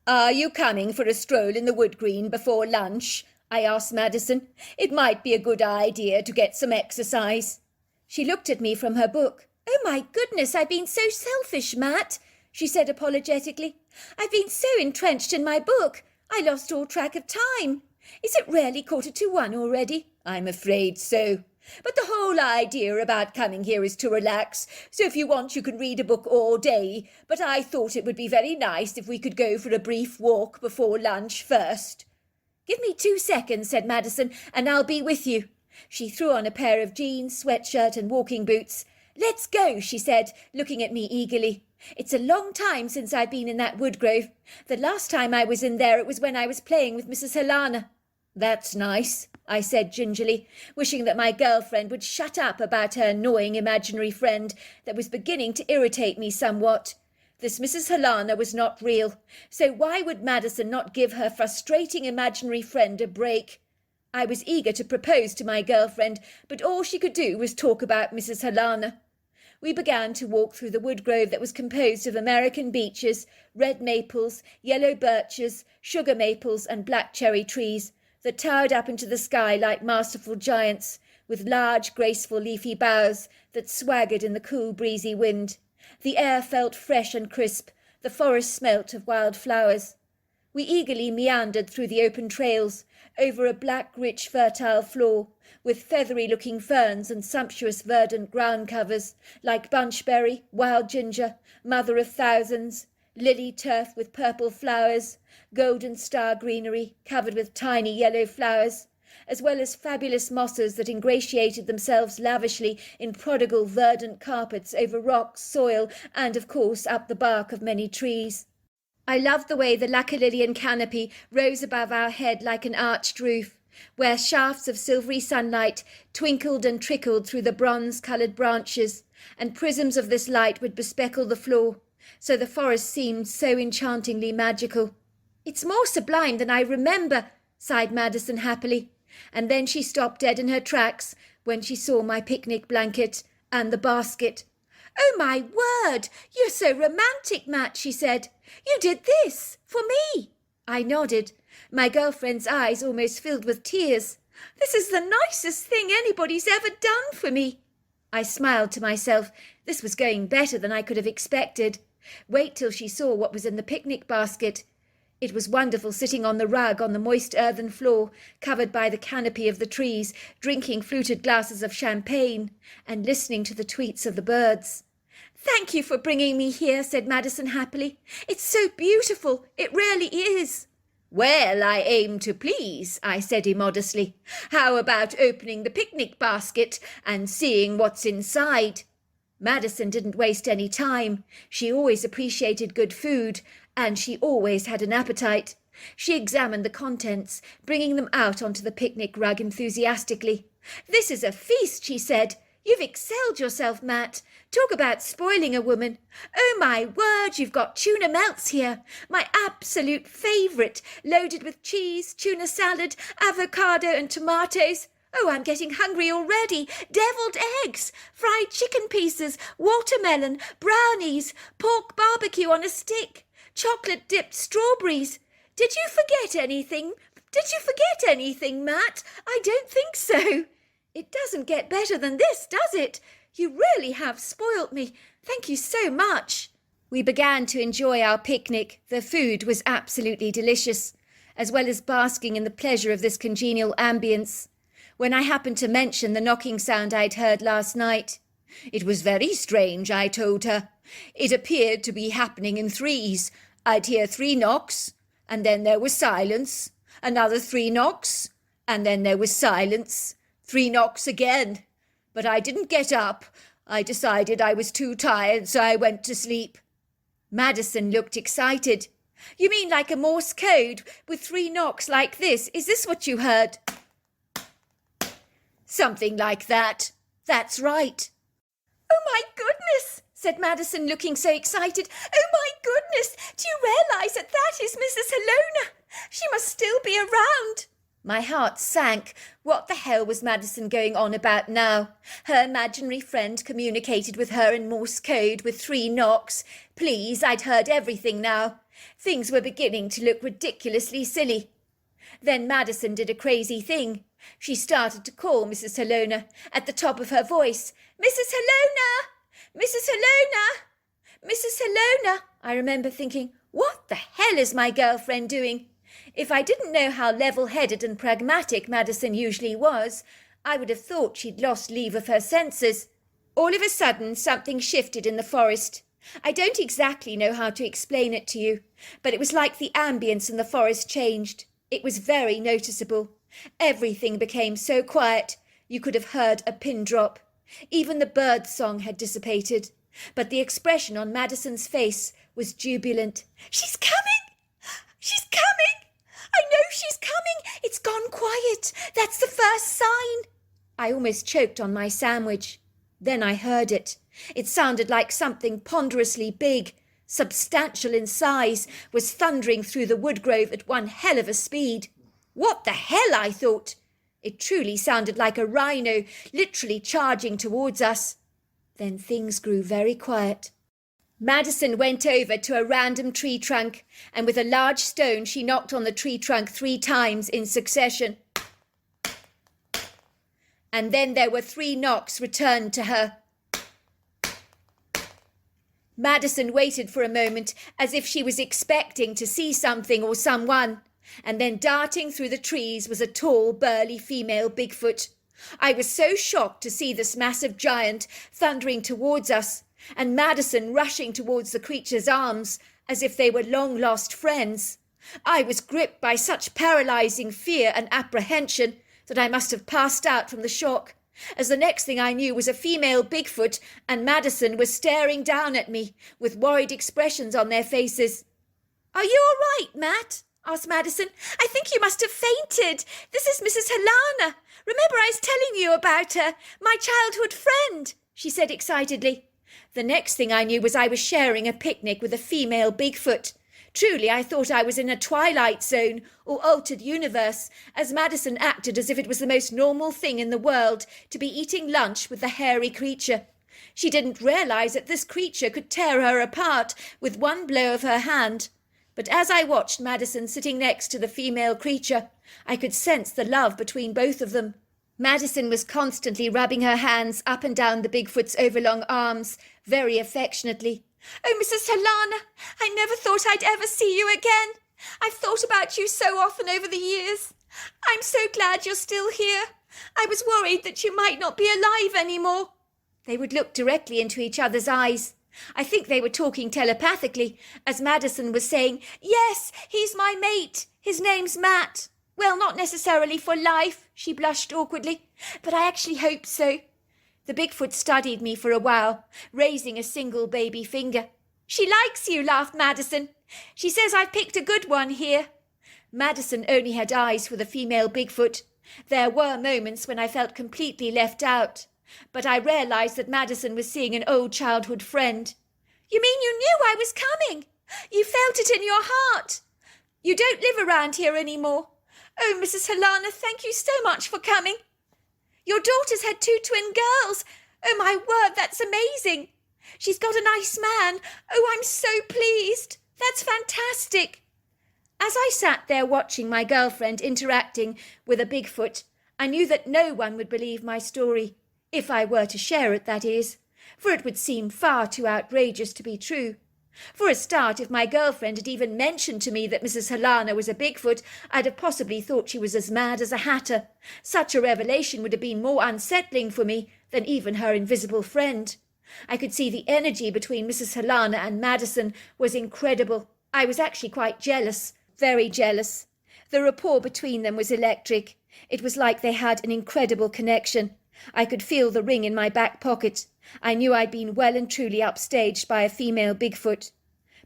"Are you coming for a stroll in the wood green before lunch?" I asked Madison. "It might be a good idea to get some exercise." She looked at me from her book. "Oh, my goodness, I've been so selfish, Matt," she said apologetically. "I've been so entrenched in my book. I lost all track of time. Is it really 1:45 already?" "I'm afraid so. But the whole idea about coming here is to relax, so if you want you can read a book all day, but I thought it would be very nice if we could go for a brief walk before lunch first." "Give me 2 seconds," said Madison, "and I'll be with you." She threw on a pair of jeans, sweatshirt and walking boots. "Let's go," she said, looking at me eagerly. "It's a long time since I've been in that wood grove. The last time I was in there it was when I was playing with Mrs. Helena." "That's nice," I said gingerly, wishing that my girlfriend would shut up about her annoying imaginary friend that was beginning to irritate me somewhat. This Mrs. Helena was not real, so why would Madison not give her frustrating imaginary friend a break? I was eager to propose to my girlfriend, but all she could do was talk about Mrs. Helena. We began to walk through the wood grove that was composed of American beeches, red maples, yellow birches, sugar maples and black cherry trees that towered up into the sky like masterful giants, with large, graceful leafy boughs that swaggered in the cool, breezy wind. The air felt fresh and crisp, the forest smelt of wild flowers. We eagerly meandered through the open trails, over a black, rich, fertile floor, with feathery-looking ferns and sumptuous verdant ground covers, like bunchberry, wild ginger, mother of thousands, lily turf with purple flowers, golden star greenery covered with tiny yellow flowers, as well as fabulous mosses that ingratiated themselves lavishly in prodigal verdant carpets over rocks, soil, and, of course, up the bark of many trees. I loved the way the laccolillian canopy rose above our head like an arched roof, where shafts of silvery sunlight twinkled and trickled through the bronze-coloured branches, and prisms of this light would bespeckle the floor, so the forest seemed so enchantingly magical. "It's more sublime than I remember," sighed Madison happily, and then she stopped dead in her tracks when she saw my picnic blanket and the basket. "Oh, my word! You're so romantic, Matt," she said. "You did this for me." I nodded, my girlfriend's eyes almost filled with tears. "This is the nicest thing anybody's ever done for me." I smiled to myself. This was going better than I could have expected. Wait till she saw what was in the picnic basket. It was wonderful sitting on the rug on the moist earthen floor, covered by the canopy of the trees, drinking fluted glasses of champagne, and listening to the tweets of the birds. "Thank you for bringing me here," said Madison happily. "It's so beautiful, it really is." "Well, I aim to please," I said immodestly. "How about opening the picnic basket and seeing what's inside?" Madison didn't waste any time. She always appreciated good food, and she always had an appetite. She examined the contents, bringing them out onto the picnic rug enthusiastically. "This is a feast," she said. "You've excelled yourself, Matt. Talk about spoiling a woman. Oh, my word, you've got tuna melts here. My absolute favourite, loaded with cheese, tuna salad, avocado and tomatoes. Oh, I'm getting hungry already. Devilled eggs, fried chicken pieces, watermelon, brownies, pork barbecue on a stick, chocolate-dipped strawberries. Did you forget anything? Matt? I don't think so. It doesn't get better than this, does it? You really have spoilt me. Thank you so much." We began to enjoy our picnic. The food was absolutely delicious, as well as basking in the pleasure of this congenial ambience, when I happened to mention the knocking sound I'd heard last night. "It was very strange," I told her. "It appeared to be happening in threes. I'd hear 3 knocks, and then there was silence, another 3 knocks, and then there was silence, 3 knocks again. But I didn't get up. I decided I was too tired, so I went to sleep." Madison looked excited. "You mean like a Morse code with 3 knocks like this? Is this what you heard?" "Something like that. That's right." "Oh, my goodness," said Madison, looking so excited. "Oh, my goodness, do you realise that is Mrs. Helena? She must still be around." My heart sank. What the hell was Madison going on about now? Her imaginary friend communicated with her in Morse code with 3 knocks. Please, I'd heard everything now. Things were beginning to look ridiculously silly. Then Madison did a crazy thing. She started to call Mrs. Helena at the top of her voice. Mrs. Helena! Mrs. Helena! Mrs. Helena! I remember thinking, what the hell is my girlfriend doing? If I didn't know how level-headed and pragmatic Madison usually was, I would have thought she'd lost leave of her senses. All of a sudden, something shifted in the forest. I don't exactly know how to explain it to you, but it was like the ambience in the forest changed. It was very noticeable. Everything became so quiet, you could have heard a pin drop. Even the bird song had dissipated, but the expression on Madison's face was jubilant. She's coming! She's coming! I know she's coming! It's gone quiet! That's the first sign! I almost choked on my sandwich. Then I heard it. It sounded like something ponderously big, substantial in size, was thundering through the woodgrove at one hell of a speed. What the hell, I thought. It truly sounded like a rhino, literally charging towards us. Then things grew very quiet. Madison went over to a random tree trunk, and with a large stone she knocked on the tree trunk 3 times in succession. And then there were 3 knocks returned to her. Madison waited for a moment as if she was expecting to see something or someone, and then darting through the trees was a tall, burly female Bigfoot. I was so shocked to see this massive giant thundering towards us, and Madison rushing towards the creature's arms as if they were long-lost friends. I was gripped by such paralyzing fear and apprehension that I must have passed out from the shock, as the next thing I knew was a female Bigfoot, and Madison was staring down at me with worried expressions on their faces. "Are you all right, Matt?" asked Madison. "I think you must have fainted. This is Mrs. Helena. Remember I was telling you about her, my childhood friend," she said excitedly. The next thing I knew was I was sharing a picnic with a female Bigfoot. Truly, I thought I was in a twilight zone or altered universe, as Madison acted as if it was the most normal thing in the world to be eating lunch with the hairy creature. She didn't realize that this creature could tear her apart with one blow of her hand. But as I watched Madison sitting next to the female creature, I could sense the love between both of them. Madison was constantly rubbing her hands up and down the Bigfoot's overlong arms, very affectionately. "Oh, Mrs. Helena, I never thought I'd ever see you again. I've thought about you so often over the years. I'm so glad you're still here. I was worried that you might not be alive anymore." They would look directly into each other's eyes. I think they were talking telepathically, as Madison was saying, "Yes, he's my mate. His name's Matt. Well, not necessarily for life," she blushed awkwardly, "but I actually hope so." The Bigfoot studied me for a while, raising a single baby finger. "She likes you," laughed Madison. "She says I've picked a good one here." Madison only had eyes for the female Bigfoot. There were moments when I felt completely left out, but I realized that Madison was seeing an old childhood friend. "You mean you knew I was coming? You felt it in your heart? You don't live around here anymore? Oh, Mrs. Helena, thank you so much for coming. Your daughter's had 2 twin girls. Oh, my word, that's amazing. She's got a nice man. Oh, I'm so pleased. That's fantastic." As I sat there watching my girlfriend interacting with a Bigfoot, I knew that no one would believe my story, if I were to share it, that is, for it would seem far too outrageous to be true. For a start, if my girlfriend had even mentioned to me that Mrs. Helena was a Bigfoot, I'd have possibly thought she was as mad as a hatter. Such a revelation would have been more unsettling for me than even her invisible friend. I could see the energy between Mrs. Helena and Madison was incredible. I was actually quite jealous, very jealous. The rapport between them was electric. It was like they had an incredible connection. I could feel the ring in my back pocket. I knew I'd been well and truly upstaged by a female Bigfoot.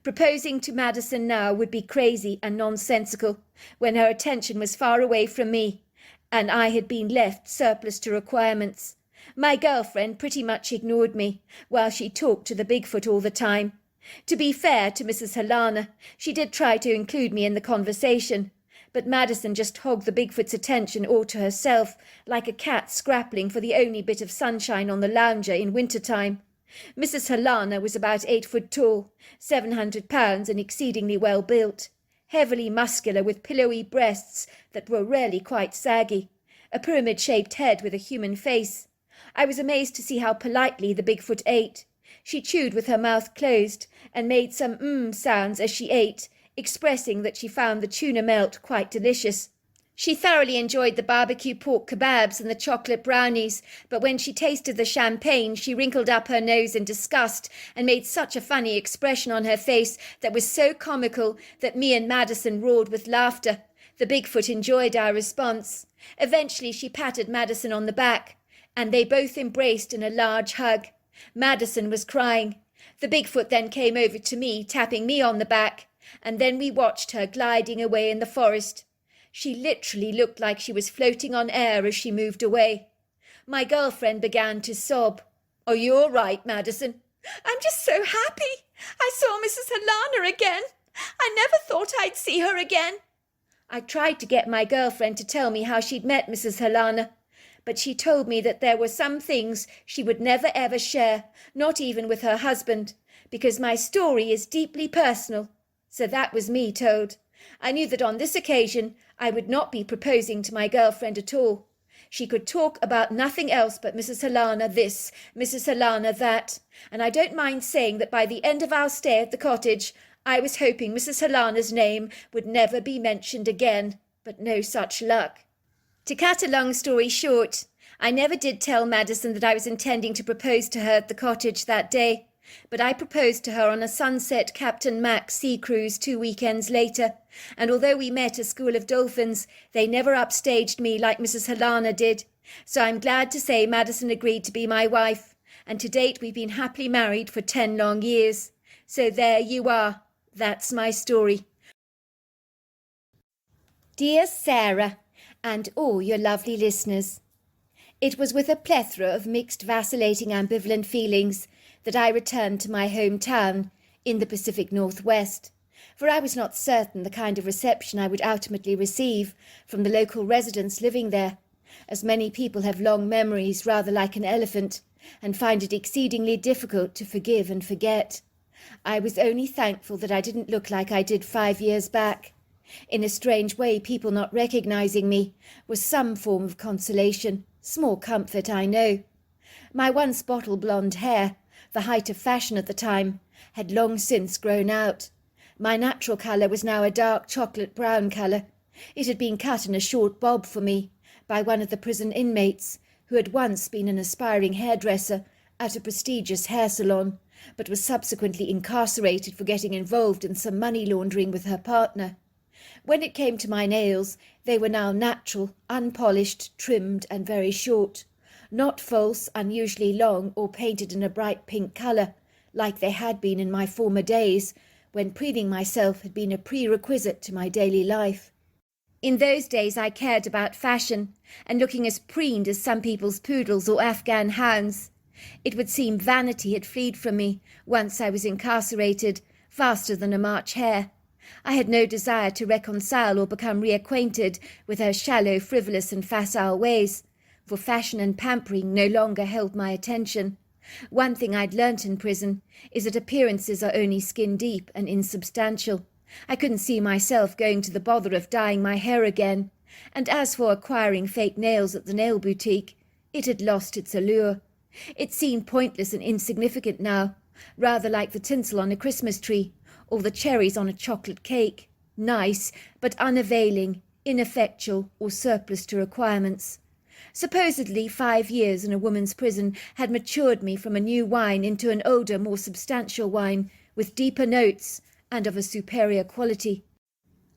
Proposing to Madison now would be crazy and nonsensical, when her attention was far away from me, and I had been left surplus to requirements. My girlfriend pretty much ignored me, while she talked to the Bigfoot all the time. To be fair to Mrs. Helena, she did try to include me in the conversation, but Madison just hogged the Bigfoot's attention all to herself, like a cat scrappling for the only bit of sunshine on the lounger in winter-time. Mrs. Helena was about 8 foot tall, 700 pounds, and exceedingly well built, heavily muscular with pillowy breasts that were rarely quite saggy, a pyramid-shaped head with a human face. I was amazed to see how politely the Bigfoot ate. She chewed with her mouth closed and made some sounds as she ate, expressing that she found the tuna melt quite delicious. She thoroughly enjoyed the barbecue pork kebabs and the chocolate brownies, but when she tasted the champagne, she wrinkled up her nose in disgust and made such a funny expression on her face that was so comical that me and Madison roared with laughter. The Bigfoot enjoyed our response. Eventually she patted Madison on the back, and they both embraced in a large hug. Madison was crying. The Bigfoot then came over to me, tapping me on the back, and then we watched her gliding away in the forest. She literally looked like she was floating on air as she moved away. My girlfriend began to sob. "Are you all right, Madison?" "I'm just so happy. I saw Mrs. Helena again. I never thought I'd see her again." I tried to get my girlfriend to tell me how she'd met Mrs. Helena, but she told me that there were some things she would never ever share, not even with her husband, because my story is deeply personal. So that was me told. I knew that on this occasion I would not be proposing to my girlfriend at all. She could talk about nothing else but Mrs. Helena this, Mrs. Helena that, and I don't mind saying that by the end of our stay at the cottage, I was hoping Mrs. Helena's name would never be mentioned again, but no such luck. To cut a long story short, I never did tell Madison that I was intending to propose to her at the cottage that day, but I proposed to her on a Sunset Captain Mac sea cruise 2 weekends later, and although we met a school of dolphins, they never upstaged me like Mrs. Helena did. So I'm glad to say Madison agreed to be my wife, and to date we've been happily married for 10 long years. So there you are. That's my story. Dear Sarah, and all your lovely listeners, it was with a plethora of mixed, vacillating, ambivalent feelings that I returned to my hometown in the Pacific Northwest, for I was not certain the kind of reception I would ultimately receive from the local residents living there, as many people have long memories rather like an elephant and find it exceedingly difficult to forgive and forget. I was only thankful that I didn't look like I did 5 years back. In a strange way, people not recognizing me was some form of consolation, small comfort, I know. My once bottle blonde hair, the height of fashion at the time, had long since grown out. My natural colour was now a dark chocolate brown colour. It had been cut in a short bob for me by one of the prison inmates, who had once been an aspiring hairdresser at a prestigious hair salon, but was subsequently incarcerated for getting involved in some money laundering with her partner. When it came to my nails, they were now natural, unpolished, trimmed, and very short. Not false, unusually long, or painted in a bright pink colour, like they had been in my former days, when preening myself had been a prerequisite to my daily life. In those days I cared about fashion, and looking as preened as some people's poodles or Afghan hounds. It would seem vanity had fled from me, once I was incarcerated, faster than a March hare. I had no desire to reconcile or become reacquainted with her shallow, frivolous, and facile ways, for fashion and pampering no longer held my attention. One thing I'd learnt in prison is that appearances are only skin-deep and insubstantial. I couldn't see myself going to the bother of dyeing my hair again, and as for acquiring fake nails at the nail boutique, it had lost its allure. It seemed pointless and insignificant now, rather like the tinsel on a Christmas tree, or the cherries on a chocolate cake. Nice, but unavailing, ineffectual, or surplus to requirements. Supposedly 5 years in a woman's prison had matured me from a new wine into an older, more substantial wine, with deeper notes, and of a superior quality.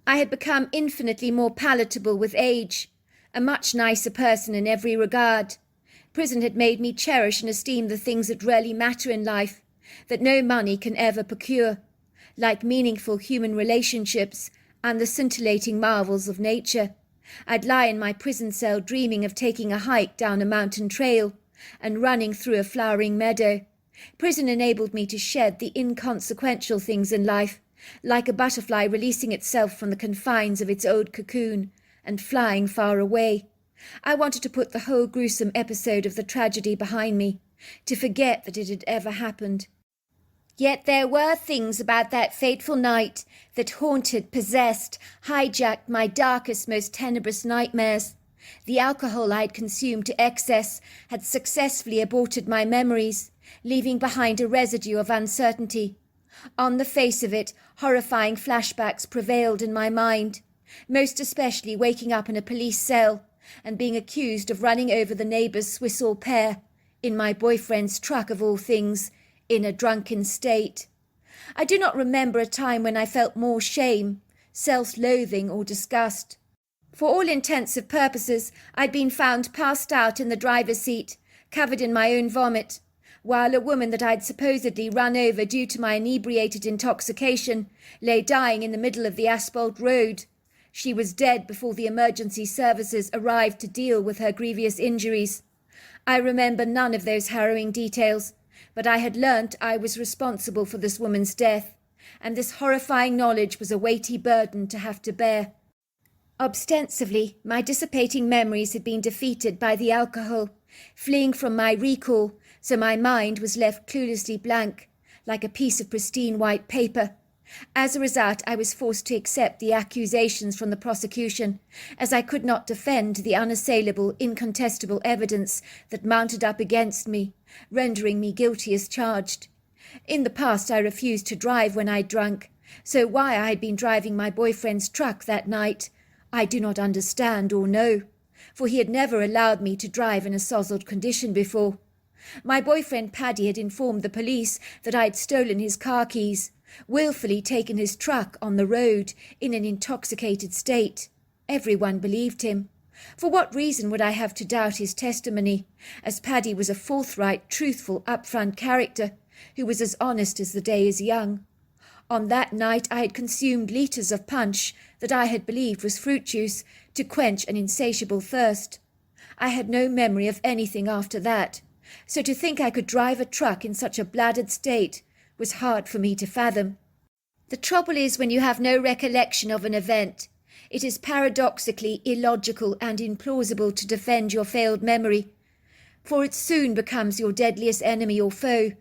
I had become infinitely more palatable with age, a much nicer person in every regard. Prison had made me cherish and esteem the things that really matter in life, that no money can ever procure, like meaningful human relationships and the scintillating marvels of nature. I'd lie in my prison cell dreaming of taking a hike down a mountain trail and running through a flowering meadow. Prison enabled me to shed the inconsequential things in life like a butterfly releasing itself from the confines of its old cocoon and flying far away. I wanted to put the whole gruesome episode of the tragedy behind me, to forget that it had ever happened. Yet there were things about that fateful night that haunted, possessed, hijacked my darkest, most tenebrous nightmares. The alcohol I had consumed to excess had successfully aborted my memories, leaving behind a residue of uncertainty. On the face of it, horrifying flashbacks prevailed in my mind, most especially waking up in a police cell and being accused of running over the neighbour's Swiss au pair, in my boyfriend's truck of all things, in a drunken state. I do not remember a time when I felt more shame, self-loathing or disgust. For all intents and purposes, I'd been found passed out in the driver's seat, covered in my own vomit, while a woman that I'd supposedly run over due to my inebriated intoxication lay dying in the middle of the asphalt road. She was dead before the emergency services arrived to deal with her grievous injuries. I remember none of those harrowing details, but I had learnt I was responsible for this woman's death, and this horrifying knowledge was a weighty burden to have to bear. Ostensibly, my dissipating memories had been defeated by the alcohol, fleeing from my recall, so my mind was left cluelessly blank, like a piece of pristine white paper. As a result, I was forced to accept the accusations from the prosecution, as I could not defend the unassailable, incontestable evidence that mounted up against me, rendering me guilty as charged. In the past, I refused to drive when I'd drunk, so why I had been driving my boyfriend's truck that night, I do not understand or know, for he had never allowed me to drive in a sozzled condition before. My boyfriend Paddy had informed the police that I had stolen his car keys, wilfully taken his truck on the road in an intoxicated state. Everyone believed him. For what reason would I have to doubt his testimony, as Paddy was a forthright, truthful, upfront character, who was as honest as the day is young. On that night I had consumed litres of punch that I had believed was fruit juice to quench an insatiable thirst. I had no memory of anything after that, so to think I could drive a truck in such a bladdered state was hard for me to fathom. The trouble is, when you have no recollection of an event, it is paradoxically illogical and implausible to defend your failed memory, for it soon becomes your deadliest enemy or foe,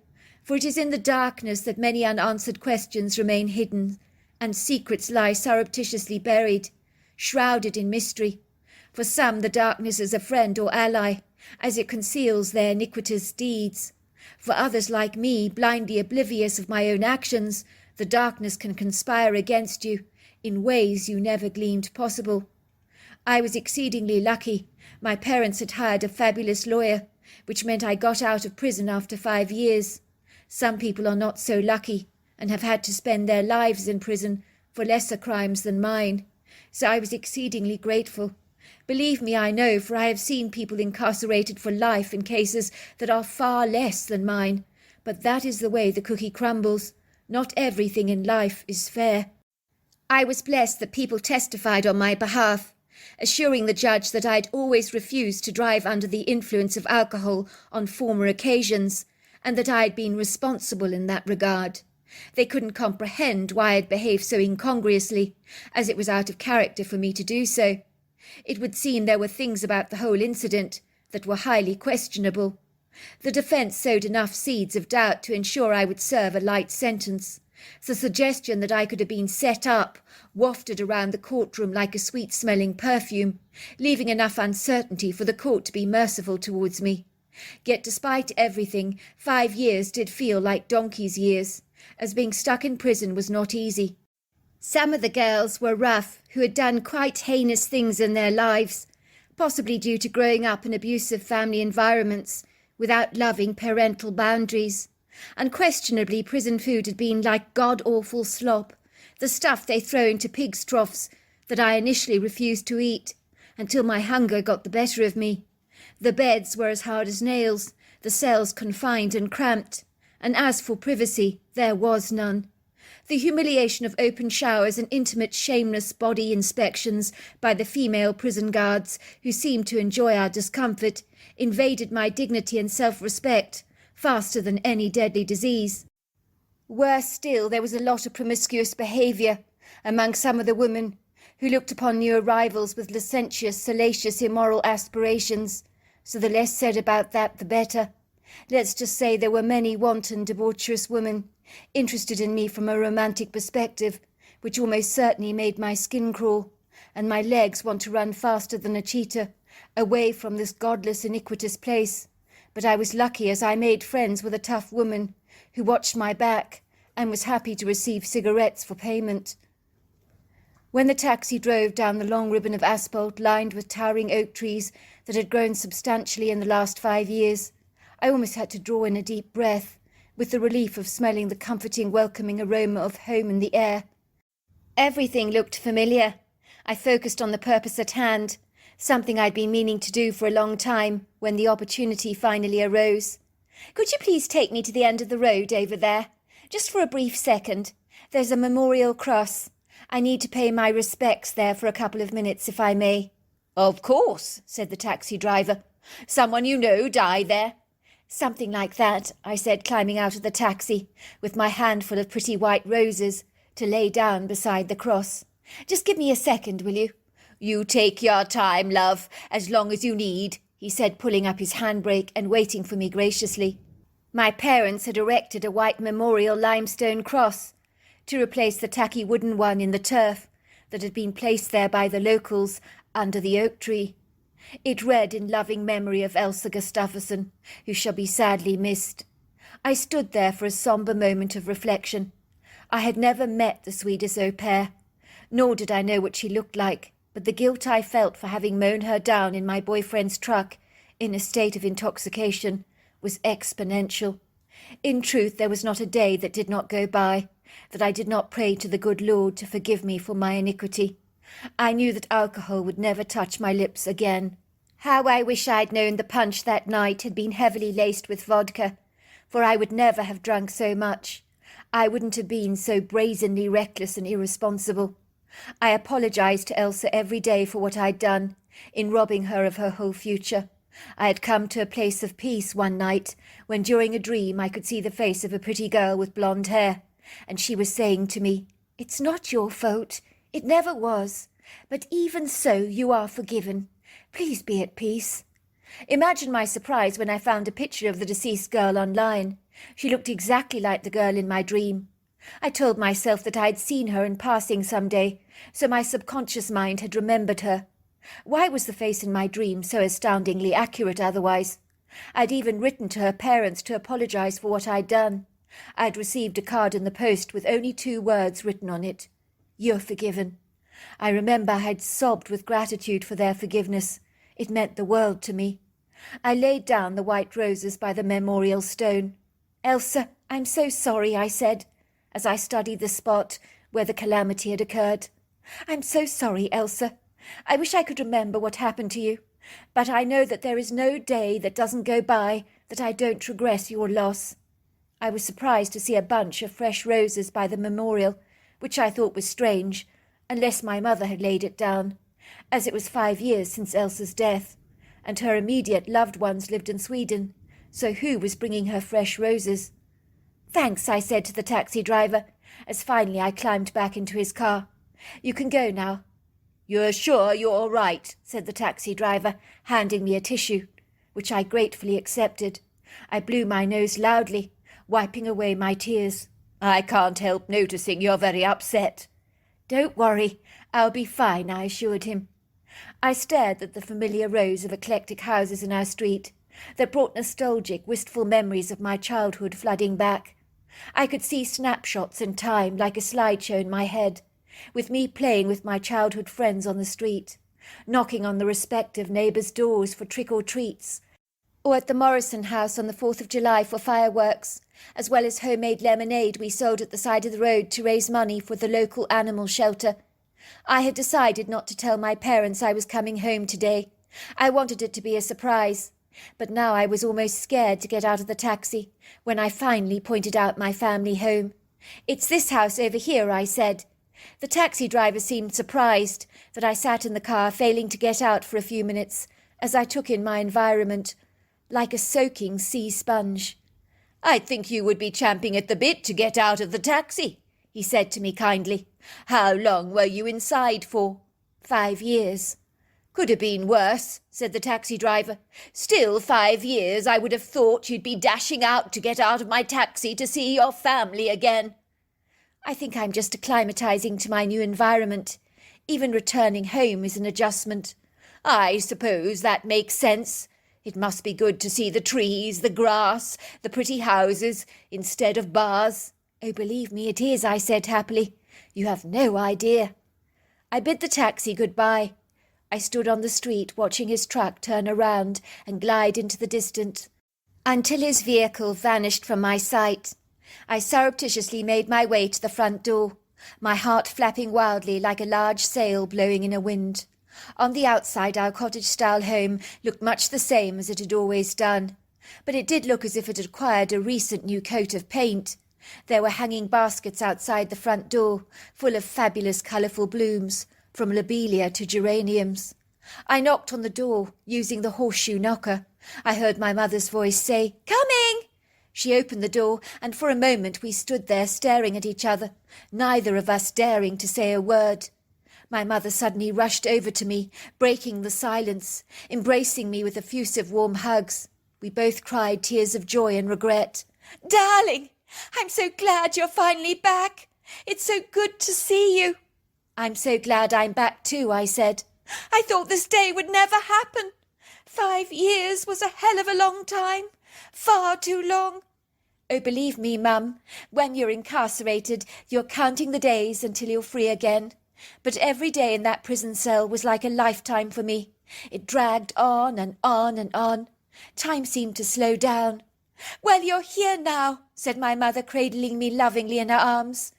for it is in the darkness that many unanswered questions remain hidden, and secrets lie surreptitiously buried, shrouded in mystery. For some the darkness is a friend or ally, as it conceals their iniquitous deeds. For others like me, blindly oblivious of my own actions, the darkness can conspire against you in ways you never gleaned possible. I was exceedingly lucky. My parents had hired a fabulous lawyer, which meant I got out of prison after 5 years. Some people are not so lucky and have had to spend their lives in prison for lesser crimes than mine, so I was exceedingly grateful. Believe me, I know, for I have seen people incarcerated for life in cases that are far less than mine. But that is the way the cookie crumbles. Not everything in life is fair. I was blessed that people testified on my behalf, assuring the judge that I had always refused to drive under the influence of alcohol on former occasions, and that I had been responsible in that regard. They couldn't comprehend why I had behaved so incongruously, as it was out of character for me to do so. It would seem there were things about the whole incident that were highly questionable. The defence sowed enough seeds of doubt to ensure I would serve a light sentence. The suggestion that I could have been set up wafted around the courtroom like a sweet-smelling perfume, leaving enough uncertainty for the court to be merciful towards me. Yet despite everything, 5 years did feel like donkey's years, as being stuck in prison was not easy. Some of the girls were rough, who had done quite heinous things in their lives, possibly due to growing up in abusive family environments, without loving parental boundaries. Unquestionably, prison food had been like god-awful slop, the stuff they throw into pigs' troughs that I initially refused to eat, until my hunger got the better of me. The beds were as hard as nails, the cells confined and cramped, and as for privacy, there was none. The humiliation of open showers and intimate, shameless body inspections by the female prison guards, who seemed to enjoy our discomfort, invaded my dignity and self-respect faster than any deadly disease. Worse still, there was a lot of promiscuous behaviour among some of the women, who looked upon new arrivals with licentious, salacious, immoral aspirations. So the less said about that, the better. Let's just say there were many wanton, debaucherous women interested in me from a romantic perspective, which almost certainly made my skin crawl, and my legs want to run faster than a cheetah, away from this godless, iniquitous place. But I was lucky, as I made friends with a tough woman who watched my back and was happy to receive cigarettes for payment. When the taxi drove down the long ribbon of asphalt lined with towering oak trees that had grown substantially in the last 5 years, I almost had to draw in a deep breath, with the relief of smelling the comforting, welcoming aroma of home in the air. Everything looked familiar. I focused on the purpose at hand, something I'd been meaning to do for a long time when the opportunity finally arose. "Could you please take me to the end of the road over there? Just for a brief second. There's a memorial cross. I need to pay my respects there for a couple of minutes, if I may." "Of course," said the taxi driver. "Someone you know died there?" "Something like that," I said, climbing out of the taxi, with my handful of pretty white roses to lay down beside the cross. "Just give me a second, will you?" "You take your time, love, as long as you need," he said, pulling up his handbrake and waiting for me graciously. My parents had erected a white memorial limestone cross to replace the tacky wooden one in the turf that had been placed there by the locals under the oak tree. It read in loving memory of Elsa Gustafsson, who shall be sadly missed. I stood there for a sombre moment of reflection. I had never met the Swedish au pair, nor did I know what she looked like, but the guilt I felt for having mown her down in my boyfriend's truck in a state of intoxication was exponential. In truth, there was not a day that did not go by that I did not pray to the good Lord to forgive me for my iniquity. I knew that alcohol would never touch my lips again. How I wish I'd known the punch that night had been heavily laced with vodka, for I would never have drunk so much. I wouldn't have been so brazenly reckless and irresponsible. I apologized to Elsa every day for what I'd done, in robbing her of her whole future. I had come to a place of peace one night, when during a dream I could see the face of a pretty girl with blonde hair, and she was saying to me, "It's not your fault. It never was. But even so, you are forgiven. Please be at peace." Imagine my surprise when I found a picture of the deceased girl online. She looked exactly like the girl in my dream. I told myself that I had seen her in passing some day, so my subconscious mind had remembered her. Why was the face in my dream so astoundingly accurate otherwise? I'd even written to her parents to apologize for what I'd done. I'd received a card in the post with only 2 words written on it: "You're forgiven." I remember I had sobbed with gratitude for their forgiveness. It meant the world to me. I laid down the white roses by the memorial stone. "Elsa, I'm so sorry," I said, as I studied the spot where the calamity had occurred. "I'm so sorry, Elsa. I wish I could remember what happened to you, but I know that there is no day that doesn't go by that I don't regret your loss." I was surprised to see a bunch of fresh roses by the memorial, which I thought was strange, unless my mother had laid it down, as it was 5 years since Elsa's death, and her immediate loved ones lived in Sweden, so who was bringing her fresh roses? "Thanks," I said to the taxi driver, as finally I climbed back into his car. "You can go now." "You're sure you're all right?" said the taxi driver, handing me a tissue, which I gratefully accepted. I blew my nose loudly, wiping away my tears. "I can't help noticing you're very upset." "Don't worry, I'll be fine," I assured him. I stared at the familiar rows of eclectic houses in our street that brought nostalgic, wistful memories of my childhood flooding back. I could see snapshots in time like a slideshow in my head, with me playing with my childhood friends on the street, knocking on the respective neighbours' doors for trick-or-treats, or at the Morrison house on the 4th of July for fireworks, as well as homemade lemonade we sold at the side of the road to raise money for the local animal shelter. I had decided not to tell my parents I was coming home today. I wanted it to be a surprise, but now I was almost scared to get out of the taxi when I finally pointed out my family home. "It's this house over here," I said. The taxi driver seemed surprised that I sat in the car, failing to get out for a few minutes, as I took in my environment, like a soaking sea sponge. "I'd think you would be champing at the bit to get out of the taxi," he said to me kindly. "How long were you inside for?" 5 years. "Could have been worse," said the taxi driver. "Still, 5 years, I would have thought you'd be dashing out to get out of my taxi to see your family again." I think I'm just acclimatizing to my new environment. Even returning home is an adjustment. "I suppose that makes sense. It must be good to see the trees, the grass, the pretty houses, instead of bars." "Oh, believe me, it is," I said happily. "You have no idea." I bid the taxi goodbye. I stood on the street watching his truck turn around and glide into the distance until his vehicle vanished from my sight. I surreptitiously made my way to the front door, my heart flapping wildly like a large sail blowing in a wind. On the outside, our cottage-style home looked much the same as it had always done, but it did look as if it had acquired a recent new coat of paint. There were hanging baskets outside the front door, full of fabulous colourful blooms, from lobelia to geraniums. I knocked on the door, using the horseshoe knocker. I heard my mother's voice say, "Coming!" She opened the door, and for a moment we stood there staring at each other, neither of us daring to say a word. My mother suddenly rushed over to me, breaking the silence, embracing me with effusive warm hugs. We both cried tears of joy and regret. "Darling, I'm so glad you're finally back. It's so good to see you." "I'm so glad I'm back too," I said. "I thought this day would never happen. 5 years was a hell of a long time. Far too long." "Oh, believe me, Mum, when you're incarcerated, you're counting the days until you're free again. But every day in that prison cell was like a lifetime for me. It dragged on and on and on. Time seemed to slow down." "Well, you're here now," said my mother, cradling me lovingly in her arms.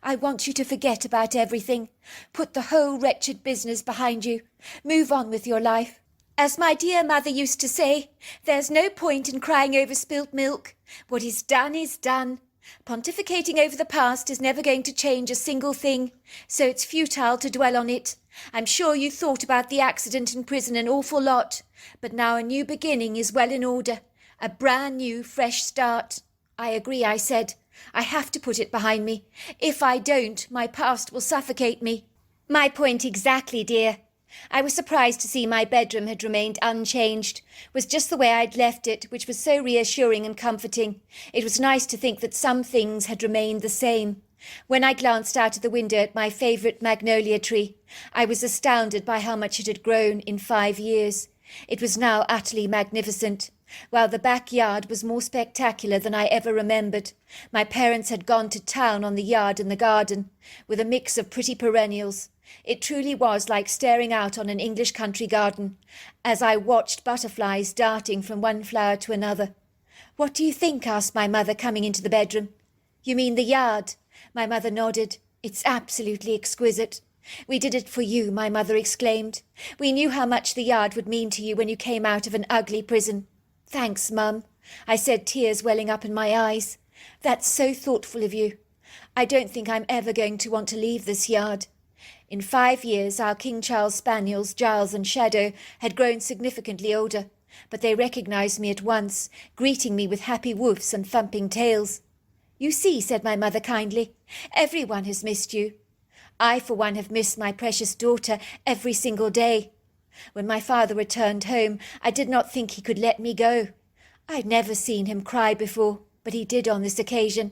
"I want you to forget about everything. Put the whole wretched business behind you. Move on with your life. As my dear mother used to say, there's no point in crying over spilt milk. What is done is done. Pontificating over the past is never going to change a single thing, so it's futile to dwell on it. I'm sure you thought about the accident in prison an awful lot, but now a new beginning is well in order. A brand new, fresh start." "I agree," I said. "I have to put it behind me. If I don't, my past will suffocate me." "My point exactly, dear." I was surprised to see my bedroom had remained unchanged, was just the way I'd left it, which was so reassuring and comforting. It was nice to think that some things had remained the same. When I glanced out of the window at my favourite magnolia tree, I was astounded by how much it had grown in 5 years. It was now utterly magnificent, while the backyard was more spectacular than I ever remembered. My parents had gone to town on the yard and the garden, with a mix of pretty perennials. It truly was like staring out on an English country garden, as I watched butterflies darting from one flower to another. "What do you think?" asked my mother, coming into the bedroom. "You mean the yard?" My mother nodded. "It's absolutely exquisite." "We did it for you," my mother exclaimed. "We knew how much the yard would mean to you when you came out of an ugly prison." "Thanks, Mum," I said, tears welling up in my eyes. "That's so thoughtful of you. I don't think I'm ever going to want to leave this yard." In 5 years, our King Charles Spaniels, Giles and Shadow, had grown significantly older, but they recognised me at once, greeting me with happy woofs and thumping tails. "You see," said my mother kindly, "everyone has missed you. I, for one, have missed my precious daughter every single day. When my father returned home, I did not think he could let me go. I'd never seen him cry before, but he did on this occasion.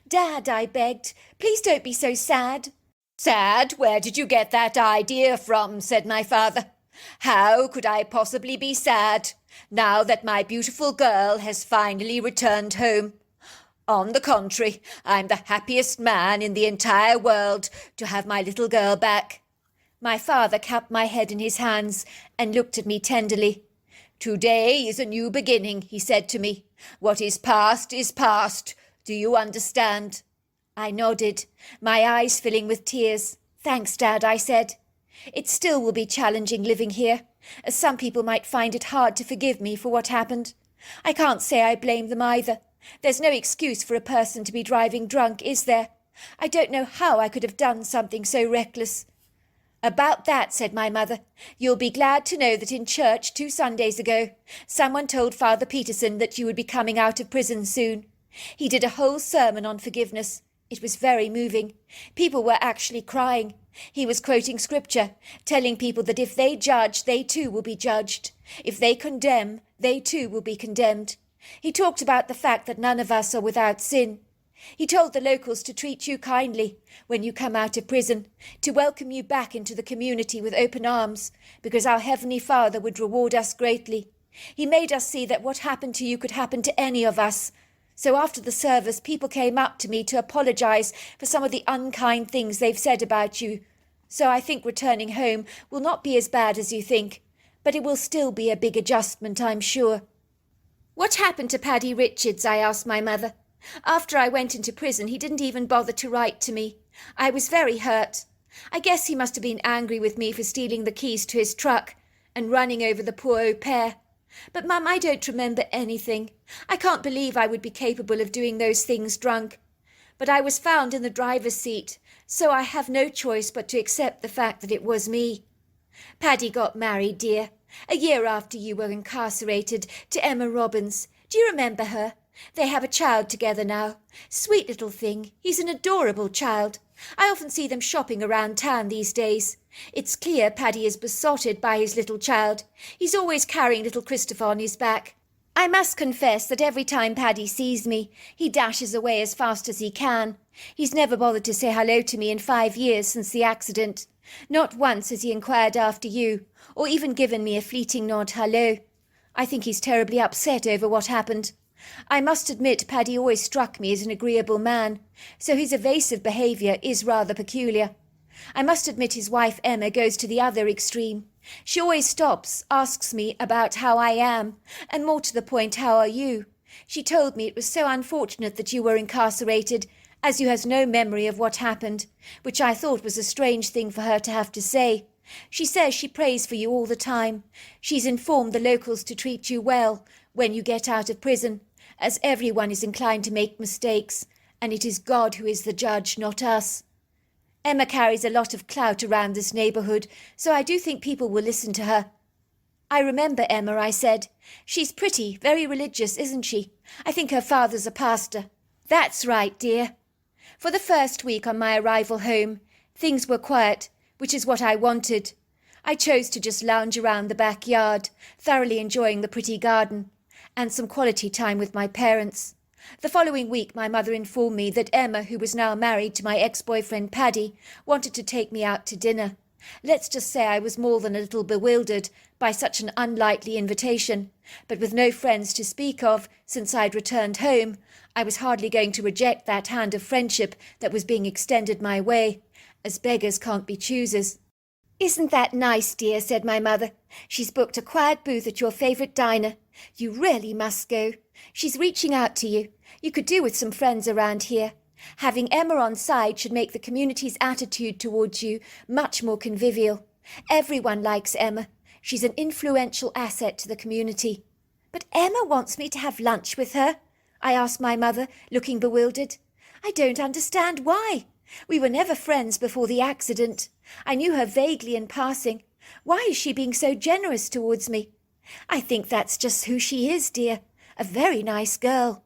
"Dad," I begged, "please don't be so sad." "Sad? Where did you get that idea from?" said my father. "How could I possibly be sad, now that my beautiful girl has finally returned home? On the contrary, I'm the happiest man in the entire world to have my little girl back." My father capped my head in his hands and looked at me tenderly. "Today is a new beginning," he said to me. "What is past is past. Do you understand?" I nodded, my eyes filling with tears. "Thanks, Dad," I said. "It still will be challenging living here, as some people might find it hard to forgive me for what happened. I can't say I blame them either. There's no excuse for a person to be driving drunk, is there? I don't know how I could have done something so reckless." "About that," said my mother, "you'll be glad to know that in church 2 Sundays ago, someone told Father Peterson that you would be coming out of prison soon. He did a whole sermon on forgiveness. It was very moving. People were actually crying. He was quoting scripture, telling people that if they judge, they too will be judged. If they condemn, they too will be condemned. He talked about the fact that none of us are without sin. He told the locals to treat you kindly when you come out of prison, to welcome you back into the community with open arms, because our Heavenly Father would reward us greatly. He made us see that what happened to you could happen to any of us. So after the service, people came up to me to apologize for some of the unkind things they've said about you. So I think returning home will not be as bad as you think, but it will still be a big adjustment, I'm sure. What happened to Paddy Richards? I asked my mother. After I went into prison, he didn't even bother to write to me. I was very hurt. I guess he must have been angry with me for stealing the keys to his truck and running over the poor au pair. But, Mum, I don't remember anything. I can't believe I would be capable of doing those things drunk. But I was found in the driver's seat, so I have no choice but to accept the fact that it was me. Paddy got married, dear, a year after you were incarcerated, to Emma Robbins. Do you remember her? They have a child together now. Sweet little thing. He's an adorable child. I often see them shopping around town these days. It's clear Paddy is besotted by his little child. He's always carrying little Christopher on his back. I must confess that every time Paddy sees me, he dashes away as fast as he can. He's never bothered to say hello to me in 5 years since the accident. Not once has he inquired after you, or even given me a fleeting nod hello. I think he's terribly upset over what happened. I must admit Paddy always struck me as an agreeable man, so his evasive behaviour is rather peculiar. I must admit his wife Emma goes to the other extreme. She always stops, asks me about how I am, and more to the point, how are you? She told me it was so unfortunate that you were incarcerated, as you has no memory of what happened, which I thought was a strange thing for her to have to say. She says she prays for you all the time. She's informed the locals to treat you well when you get out of prison, as everyone is inclined to make mistakes, and it is God who is the judge, not us. Emma carries a lot of clout around this neighbourhood, so I do think people will listen to her. I remember Emma, I said. She's pretty, very religious, isn't she? I think her father's a pastor. That's right, dear. For the first week on my arrival home, things were quiet, which is what I wanted. I chose to just lounge around the backyard, thoroughly enjoying the pretty garden, and some quality time with my parents. The following week my mother informed me that Emma, who was now married to my ex-boyfriend Paddy, wanted to take me out to dinner. Let's just say I was more than a little bewildered by such an unlikely invitation, but with no friends to speak of since I'd returned home, I was hardly going to reject that hand of friendship that was being extended my way, as beggars can't be choosers. Isn't that nice, dear, said my mother. She's booked a quiet booth at your favourite diner. You really must go. She's reaching out to you. You could do with some friends around here. Having Emma on side should make the community's attitude towards you much more convivial. Everyone likes Emma. She's an influential asset to the community. But Emma wants me to have lunch with her, I asked my mother, looking bewildered. I don't understand why. We were never friends before the accident. I knew her vaguely in passing. Why is she being so generous towards me? I think that's just who she is, dear. A very nice girl.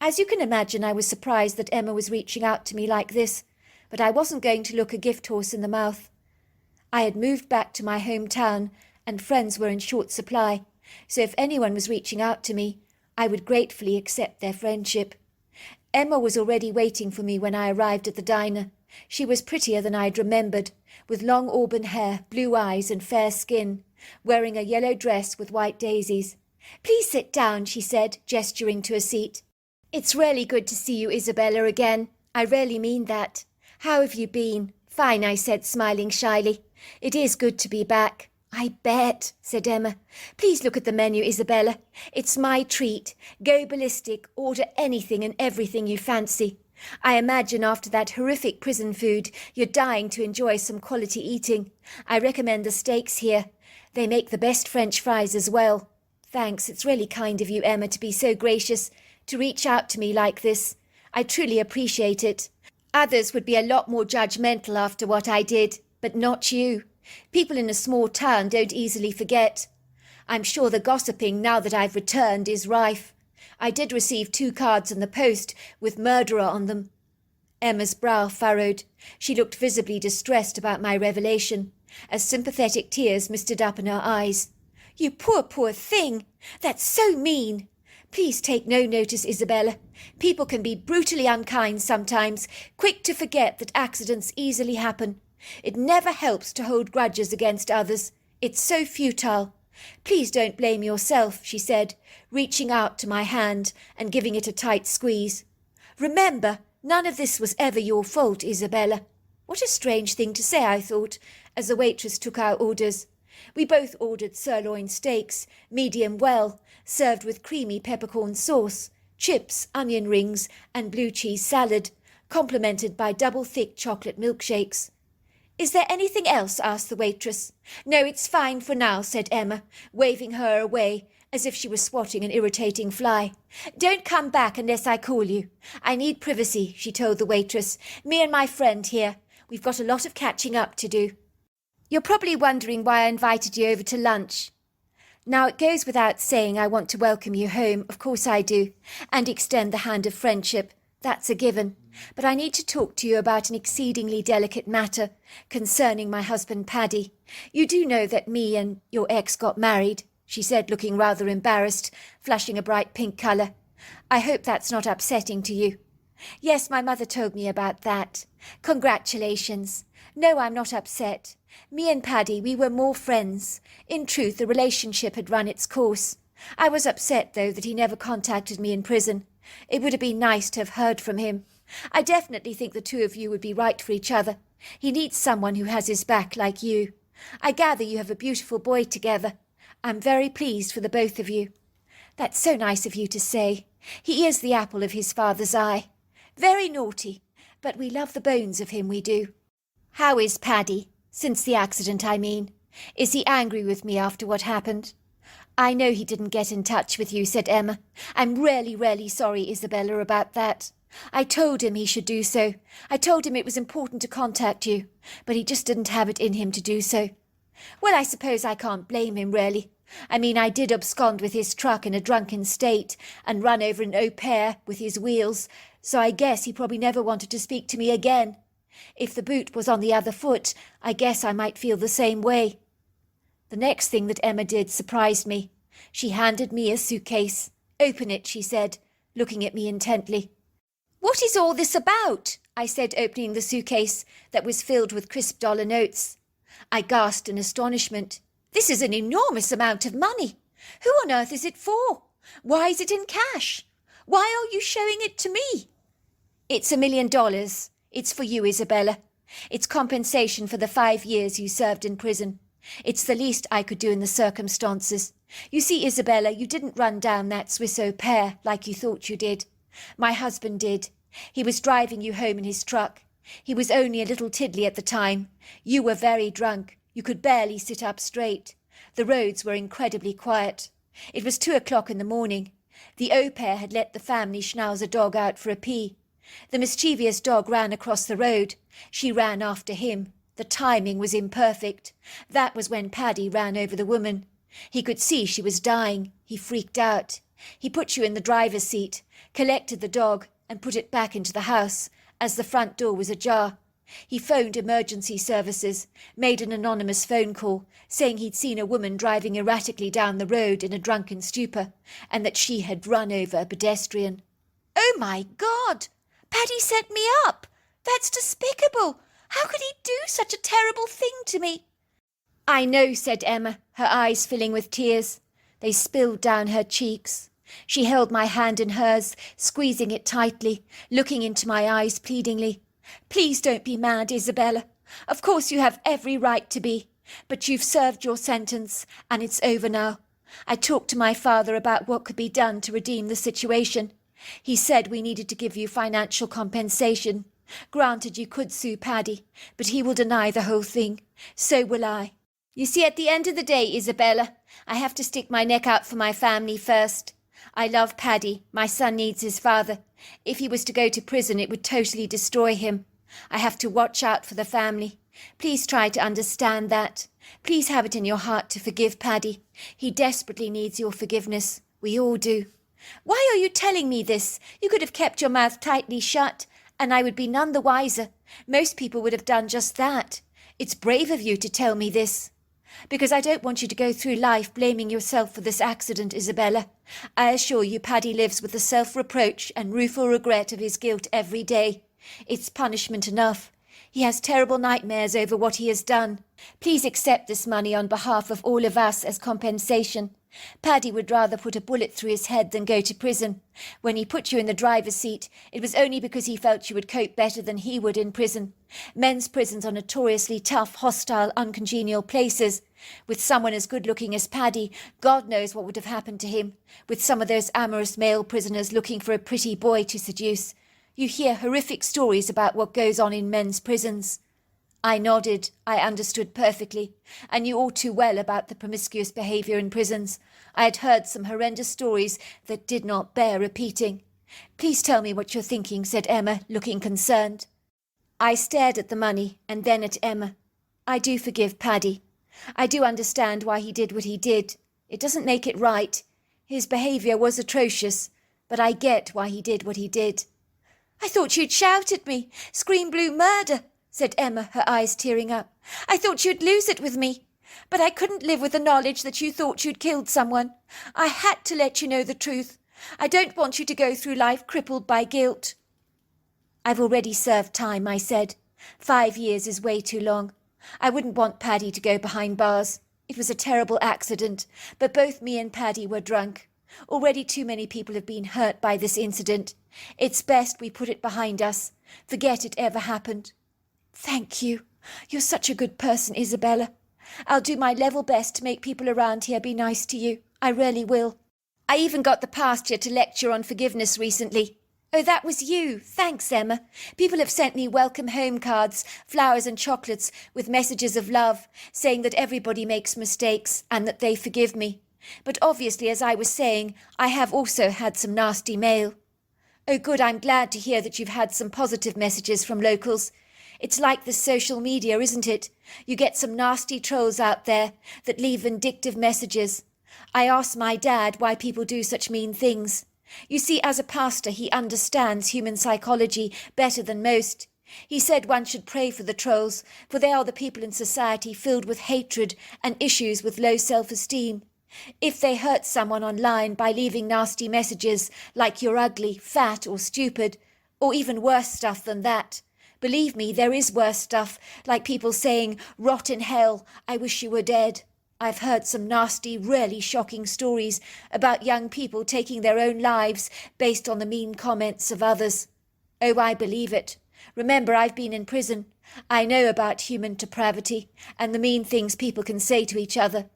As you can imagine, I was surprised that Emma was reaching out to me like this, but I wasn't going to look a gift horse in the mouth. I had moved back to my hometown, and friends were in short supply, so if anyone was reaching out to me, I would gratefully accept their friendship. Emma was already waiting for me when I arrived at the diner. She was prettier than I'd remembered, with long auburn hair, blue eyes and fair skin, wearing a yellow dress with white daisies. Please sit down, she said, gesturing to a seat. It's really good to see you, Isabella, again. I really mean that. How have you been? Fine, I said, smiling shyly. It is good to be back. I bet, said Emma. Please look at the menu, Isabella. It's my treat. Go ballistic, order anything and everything you fancy. I imagine after that horrific prison food, you're dying to enjoy some quality eating. I recommend the steaks here. They make the best French fries as well. Thanks, it's really kind of you, Emma, to be so gracious, to reach out to me like this. I truly appreciate it. Others would be a lot more judgmental after what I did, but not you. People in a small town don't easily forget. I'm sure the gossiping, now that I've returned, is rife. I did receive 2 cards in the post with murderer on them." Emma's brow furrowed. She looked visibly distressed about my revelation, as sympathetic tears misted up in her eyes. "You poor, poor thing! That's so mean! Please take no notice, Isabella. People can be brutally unkind sometimes, quick to forget that accidents easily happen. It never helps to hold grudges against others. It's so futile. Please don't blame yourself," she said, reaching out to my hand and giving it a tight squeeze. "Remember, none of this was ever your fault, Isabella." What a strange thing to say, I thought, as the waitress took our orders. We both ordered sirloin steaks, medium well, served with creamy peppercorn sauce, chips, onion rings, and blue cheese salad, complemented by double thick chocolate milkshakes. "Is there anything else?" asked the waitress. "No, it's fine for now," said Emma, waving her away as if she was swatting an irritating fly. "Don't come back unless I call you. I need privacy," she told the waitress. "Me and my friend here. We've got a lot of catching up to do." You're probably wondering why I invited you over to lunch. Now, it goes without saying I want to welcome you home, of course I do, and extend the hand of friendship. That's a given. But I need to talk to you about an exceedingly delicate matter concerning my husband Paddy. You do know that me and your ex got married, she said, looking rather embarrassed, flushing a bright pink colour. I hope that's not upsetting to you. Yes, my mother told me about that. Congratulations. No, I'm not upset. Me and Paddy, we were more friends. In truth, the relationship had run its course. I was upset, though, that he never contacted me in prison. It would have been nice to have heard from him. I definitely think the 2 of you would be right for each other. He needs someone who has his back like you. I gather you have a beautiful boy together. I'm very pleased for the both of you." "That's so nice of you to say. He is the apple of his father's eye. Very naughty, but we love the bones of him, we do." "How is Paddy? Since the accident, I mean. Is he angry with me after what happened?" "I know he didn't get in touch with you," said Emma. "I'm really, really sorry, Isabella, about that. I told him he should do so. I told him it was important to contact you, but he just didn't have it in him to do so." "Well, I suppose I can't blame him, really. I mean, I did abscond with his truck in a drunken state and run over an au pair with his wheels, so I guess he probably never wanted to speak to me again. If the boot was on the other foot, I guess I might feel the same way." The next thing that Emma did surprised me. She handed me a suitcase. "Open it," she said, looking at me intently. "What is all this about?" I said, opening the suitcase that was filled with crisp dollar notes. I gasped in astonishment. "This is an enormous amount of money. Who on earth is it for? Why is it in cash? Why are you showing it to me?" "It's $1 million. It's for you, Isabella. It's compensation for the 5 years you served in prison. It's the least I could do in the circumstances. You see, Isabella, you didn't run down that Swiss au pair like you thought you did. My husband did. He was driving you home in his truck. He was only a little tiddly at the time. You were very drunk. You could barely sit up straight. The roads were incredibly quiet. It was 2 o'clock in the morning. The au pair had let the family schnauzer dog out for a pee. The mischievous dog ran across the road. She ran after him. The timing was imperfect. That was when Paddy ran over the woman. He could see she was dying. He freaked out. He put you in the driver's seat, collected the dog, and put it back into the house, as the front door was ajar. He phoned emergency services, made an anonymous phone call, saying he'd seen a woman driving erratically down the road in a drunken stupor, and that she had run over a pedestrian. "Oh, my God! Paddy set me up! That's despicable! How could he do such a terrible thing to me?" "I know," said Emma, her eyes filling with tears. They spilled down her cheeks. She held my hand in hers, squeezing it tightly, looking into my eyes pleadingly. "Please don't be mad, Isabella. Of course you have every right to be, but you've served your sentence, and it's over now. I talked to my father about what could be done to redeem the situation. He said we needed to give you financial compensation. Granted, you could sue Paddy, but he will deny the whole thing. So will I. You see, at the end of the day, Isabella, I have to stick my neck out for my family first. I love Paddy. My son needs his father. If he was to go to prison, it would totally destroy him. I have to watch out for the family. Please try to understand that. Please have it in your heart to forgive Paddy. He desperately needs your forgiveness. We all do. Why are you telling me this? You could have kept your mouth tightly shut, and I would be none the wiser. Most people would have done just that. It's brave of you to tell me this. Because I don't want you to go through life blaming yourself for this accident, Isabella. I assure you Paddy lives with the self-reproach and rueful regret of his guilt every day. It's punishment enough. He has terrible nightmares over what he has done. Please accept this money on behalf of all of us as compensation. Paddy would rather put a bullet through his head than go to prison. When he put you in the driver's seat, it was only because he felt you would cope better than he would in prison. Men's prisons are notoriously tough, hostile, uncongenial places. With someone as good-looking as Paddy, God knows what would have happened to him. With some of those amorous male prisoners looking for a pretty boy to seduce. You hear horrific stories about what goes on in men's prisons. I nodded. I understood perfectly. I knew all too well about the promiscuous behaviour in prisons. I had heard some horrendous stories that did not bear repeating. Please tell me what you're thinking, said Emma, looking concerned. I stared at the money and then at Emma. I do forgive Paddy. I do understand why he did what he did. It doesn't make it right. His behaviour was atrocious, but I get why he did what he did. I thought you'd shout at me, scream blue murder, said Emma, her eyes tearing up. I thought you'd lose it with me. But I couldn't live with the knowledge that you thought you'd killed someone. I had to let you know the truth. I don't want you to go through life crippled by guilt. I've already served time, I said. 5 years is way too long. I wouldn't want Paddy to go behind bars. It was a terrible accident, but both me and Paddy were drunk. Already too many people have been hurt by this incident. It's best we put it behind us. Forget it ever happened. Thank you. You're such a good person, Isabella. I'll do my level best to make people around here be nice to you. I really will. I even got the pasture to lecture on forgiveness recently. Oh, that was you. Thanks, Emma. People have sent me welcome home cards, flowers and chocolates with messages of love, saying that everybody makes mistakes and that they forgive me. But obviously, as I was saying, I have also had some nasty mail. Oh, good, I'm glad to hear that you've had some positive messages from locals. It's like the social media, isn't it? You get some nasty trolls out there that leave vindictive messages. I asked my dad why people do such mean things. You see, as a pastor, he understands human psychology better than most. He said one should pray for the trolls, for they are the people in society filled with hatred and issues with low self-esteem. If they hurt someone online by leaving nasty messages like you're ugly, fat or stupid, or even worse stuff than that, believe me, there is worse stuff, like people saying, rot in hell, I wish you were dead. I've heard some nasty, really shocking stories about young people taking their own lives based on the mean comments of others. Oh, I believe it. Remember, I've been in prison. I know about human depravity and the mean things people can say to each other.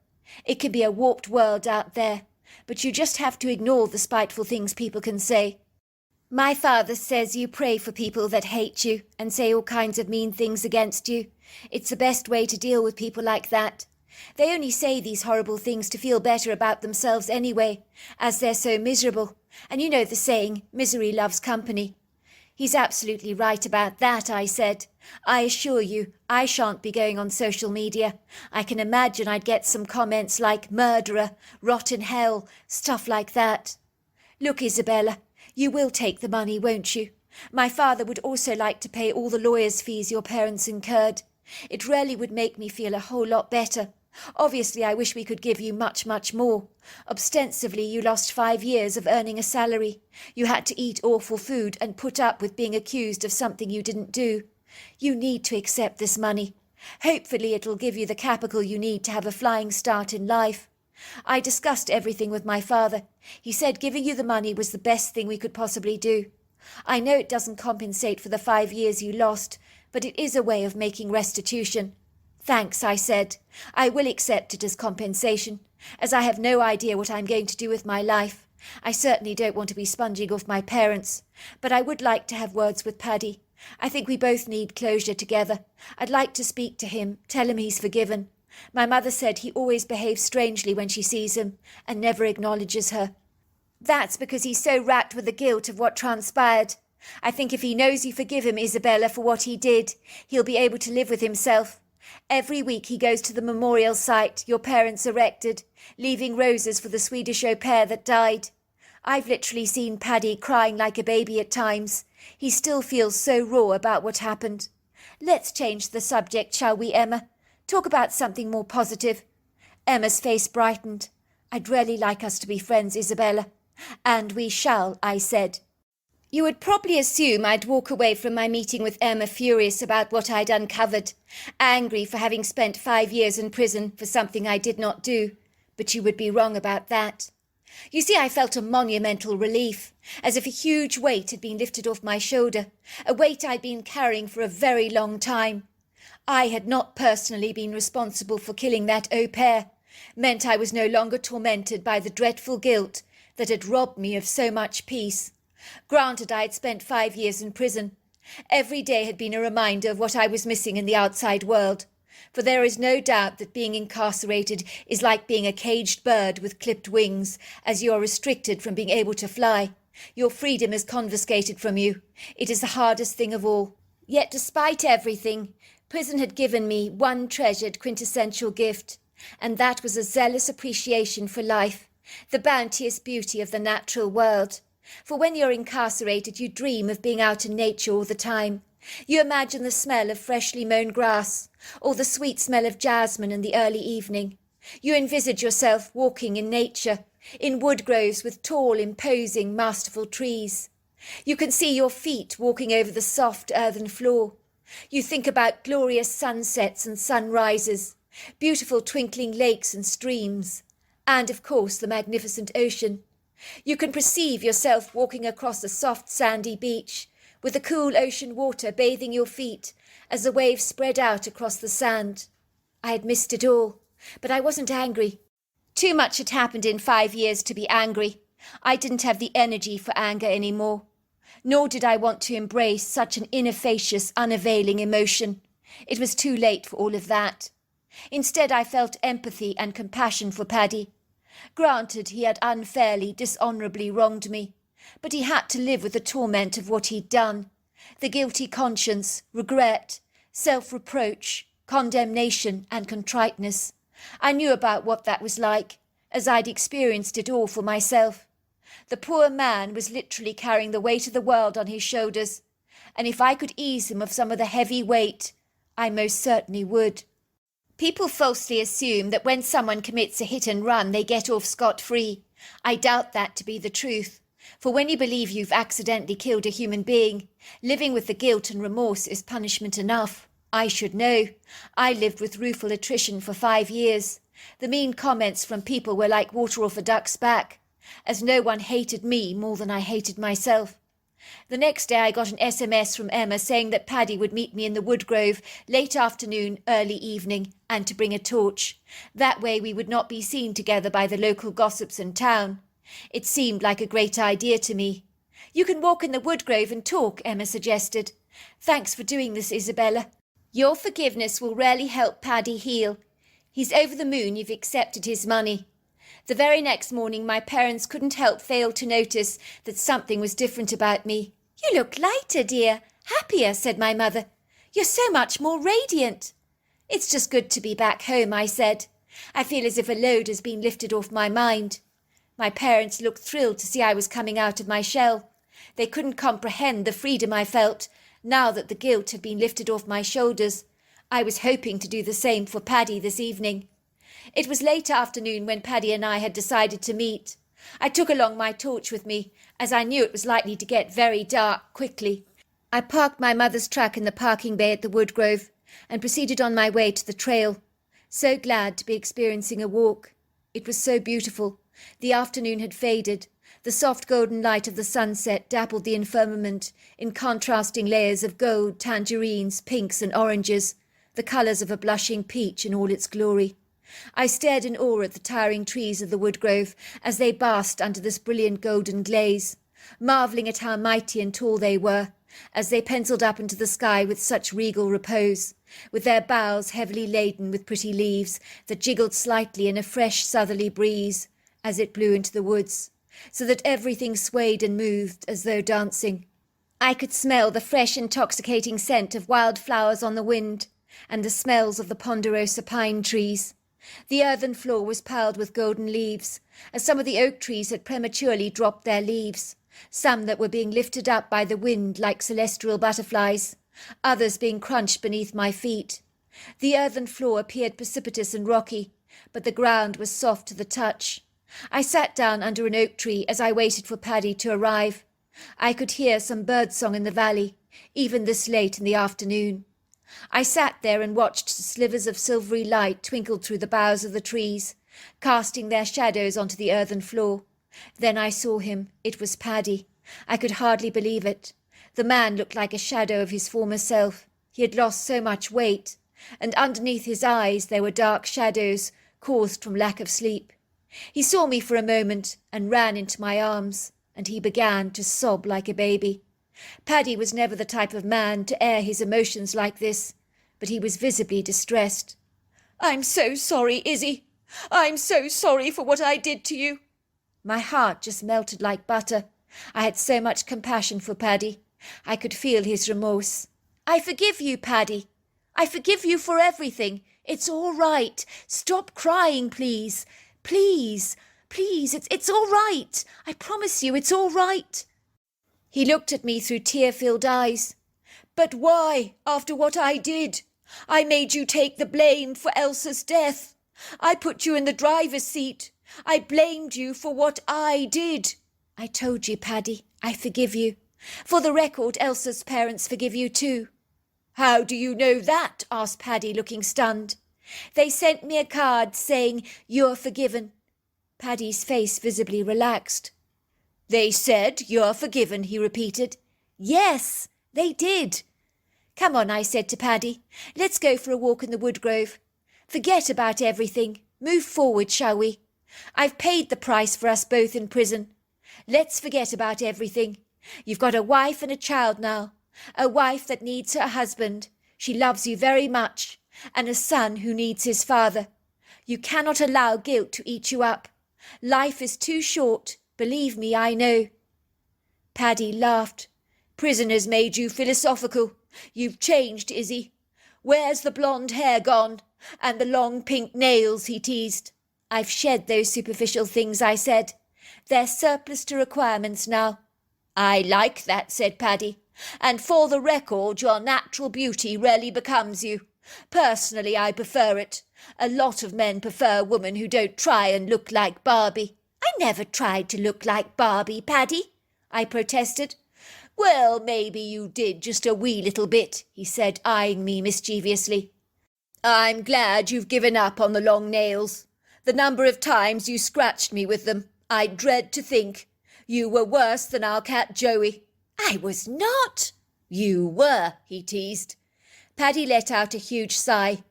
It can be a warped world out there, but you just have to ignore the spiteful things people can say. My father says you pray for people that hate you and say all kinds of mean things against you. It's the best way to deal with people like that. They only say these horrible things to feel better about themselves anyway, as they're so miserable. And you know the saying, misery loves company. He's absolutely right about that, I said. I assure you, I shan't be going on social media. I can imagine I'd get some comments like murderer, rot in hell, stuff like that. Look, Isabella, you will take the money, won't you? My father would also like to pay all the lawyers' fees your parents incurred. It really would make me feel a whole lot better. Obviously, I wish we could give you much, much more. Ostensibly, you lost 5 years of earning a salary. You had to eat awful food and put up with being accused of something you didn't do. You need to accept this money. Hopefully, it'll give you the capital you need to have a flying start in life. I discussed everything with my father. He said giving you the money was the best thing we could possibly do. I know it doesn't compensate for the 5 years you lost, but it is a way of making restitution. Thanks, I said. I will accept it as compensation, as I have no idea what I'm going to do with my life. I certainly don't want to be sponging off my parents, but I would like to have words with Paddy. I think we both need closure together. I'd like to speak to him, tell him he's forgiven. My mother said he always behaves strangely when she sees him, and never acknowledges her. That's because he's so racked with the guilt of what transpired. I think if he knows you forgive him, Isabella, for what he did, he'll be able to live with himself. Every week he goes to the memorial site your parents erected, leaving roses for the Swedish au pair that died. I've literally seen Paddy crying like a baby at times. He still feels so raw about what happened. Let's change the subject, shall we, Emma? Talk about something more positive. Emma's face brightened. I'd really like us to be friends, Isabella. And we shall, I said. You would probably assume I'd walk away from my meeting with Emma furious about what I'd uncovered, angry for having spent 5 years in prison for something I did not do. But you would be wrong about that. You see, I felt a monumental relief, as if a huge weight had been lifted off my shoulder, a weight I'd been carrying for a very long time. I had not personally been responsible for killing that au pair, meant I was no longer tormented by the dreadful guilt that had robbed me of so much peace. Granted, I had spent 5 years in prison. Every day had been a reminder of what I was missing in the outside world, for there is no doubt that being incarcerated is like being a caged bird with clipped wings, as you are restricted from being able to fly. Your freedom is confiscated from you. It is the hardest thing of all. Yet despite everything, prison had given me one treasured quintessential gift, and that was a zealous appreciation for life, the bounteous beauty of the natural world. For when you're incarcerated, you dream of being out in nature all the time. You imagine the smell of freshly mown grass, or the sweet smell of jasmine in the early evening. You envisage yourself walking in nature, in wood groves with tall, imposing, masterful trees. You can see your feet walking over the soft earthen floor. You think about glorious sunsets and sunrises, beautiful twinkling lakes and streams, and, of course, the magnificent ocean. You can perceive yourself walking across a soft sandy beach, with the cool ocean water bathing your feet as the waves spread out across the sand. I had missed it all, but I wasn't angry. Too much had happened in 5 years to be angry. I didn't have the energy for anger anymore. Nor did I want to embrace such an inefficacious, unavailing emotion. It was too late for all of that. Instead, I felt empathy and compassion for Paddy. Granted, he had unfairly, dishonourably wronged me, but he had to live with the torment of what he'd done, the guilty conscience, regret, self-reproach, condemnation and contriteness. I knew about what that was like, as I'd experienced it all for myself. The poor man was literally carrying the weight of the world on his shoulders, and if I could ease him of some of the heavy weight, I most certainly would. People falsely assume that when someone commits a hit and run, they get off scot-free. I doubt that to be the truth, for when you believe you've accidentally killed a human being, living with the guilt and remorse is punishment enough. I should know. I lived with rueful attrition for 5 years. The mean comments from people were like water off a duck's back, as no one hated me more than I hated myself. The next day I got an SMS from Emma saying that Paddy would meet me in the woodgrove late afternoon, early evening, and to bring a torch. That way we would not be seen together by the local gossips in town. It seemed like a great idea to me. You can walk in the woodgrove and talk, Emma suggested. Thanks for doing this, Isabella. Your forgiveness will really help Paddy heal. He's over the moon you've accepted his money. The very next morning my parents couldn't help fail to notice that something was different about me. You look lighter, dear, happier, said my mother. You're so much more radiant. It's just good to be back home, I said. I feel as if a load has been lifted off my mind. My parents looked thrilled to see I was coming out of my shell. They couldn't comprehend the freedom I felt now that the guilt had been lifted off my shoulders. I was hoping to do the same for Paddy this evening. It was late afternoon when Paddy and I had decided to meet. I took along my torch with me, as I knew it was likely to get very dark quickly. I parked my mother's truck in the parking bay at the Woodgrove and proceeded on my way to the trail. So glad to be experiencing a walk. It was so beautiful. The afternoon had faded. The soft golden light of the sunset dappled the firmament in contrasting layers of gold, tangerines, pinks and oranges, the colours of a blushing peach in all its glory. I stared in awe at the towering trees of the woodgrove as they basked under this brilliant golden glaze, marvelling at how mighty and tall they were, as they penciled up into the sky with such regal repose, with their boughs heavily laden with pretty leaves that jiggled slightly in a fresh southerly breeze as it blew into the woods, so that everything swayed and moved as though dancing. I could smell the fresh, intoxicating scent of wild flowers on the wind, and the smells of the ponderosa pine trees. The earthen floor was piled with golden leaves, as some of the oak trees had prematurely dropped their leaves, some that were being lifted up by the wind like celestial butterflies, others being crunched beneath my feet. The earthen floor appeared precipitous and rocky, but the ground was soft to the touch. I sat down under an oak tree as I waited for Paddy to arrive. I could hear some birdsong in the valley, even this late in the afternoon. I sat there and watched slivers of silvery light twinkle through the boughs of the trees, casting their shadows onto the earthen floor. Then I saw him. It was Paddy. I could hardly believe it. The man looked like a shadow of his former self. He had lost so much weight, and underneath his eyes there were dark shadows caused from lack of sleep. He saw me for a moment and ran into my arms, and he began to sob like a baby. Paddy was never the type of man to air his emotions like this, but he was visibly distressed. "I'm so sorry, Izzy. I'm so sorry for what I did to you." My heart just melted like butter. I had so much compassion for Paddy. I could feel his remorse. "I forgive you, Paddy. I forgive you for everything. It's all right. Stop crying, please. Please, please, it's all right. I promise you it's all right." He looked at me through tear-filled eyes. "But why, after what I did? I made you take the blame for Elsa's death. I put you in the driver's seat. I blamed you for what I did." "I told you, Paddy, I forgive you. For the record, Elsa's parents forgive you too." "How do you know that?" asked Paddy, looking stunned. "They sent me a card saying, 'You're forgiven.'" Paddy's face visibly relaxed. "They said, 'You're forgiven,'" he repeated. "Yes, they did." "Come on," I said to Paddy. "Let's go for a walk in the woodgrove. Forget about everything. Move forward, shall we? I've paid the price for us both in prison. Let's forget about everything. You've got a wife and a child now. A wife that needs her husband. She loves you very much. And a son who needs his father. You cannot allow guilt to eat you up. Life is too short. Believe me, I know." Paddy laughed. "Prison has made you philosophical. You've changed, Izzy. Where's the blonde hair gone? And the long pink nails?" he teased. "I've shed those superficial things," I said. "They're surplus to requirements now." "I like that," said Paddy. "And for the record, your natural beauty rarely becomes you. Personally, I prefer it. A lot of men prefer a woman who don't try and look like Barbie." "I never tried to look like Barbie, Paddy," I protested. "Well, maybe you did just a wee little bit," he said, eyeing me mischievously. "I'm glad you've given up on the long nails. The number of times you scratched me with them, I dread to think. You were worse than our cat Joey." "I was not." "You were," he teased. Paddy let out a huge sigh.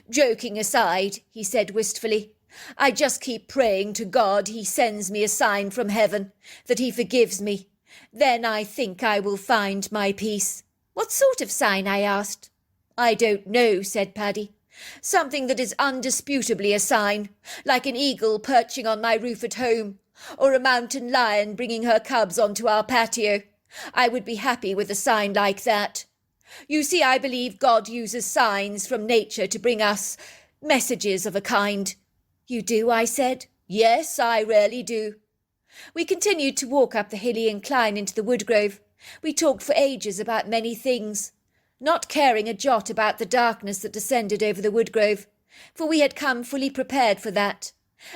"Joking aside," he said wistfully, "I just keep praying to God he sends me a sign from heaven, that he forgives me. Then I think I will find my peace." "What sort of sign?" I asked. "I don't know," said Paddy. "Something that is undisputably a sign, like an eagle perching on my roof at home, or a mountain lion bringing her cubs onto our patio. I would be happy with a sign like that. You see, I believe God uses signs from nature to bring us messages of a kind." "You do?" I said. "Yes, I really do." We continued to walk up the hilly incline into the woodgrove. We talked for ages about many things, not caring a jot about the darkness that descended over the woodgrove, for we had come fully prepared for that.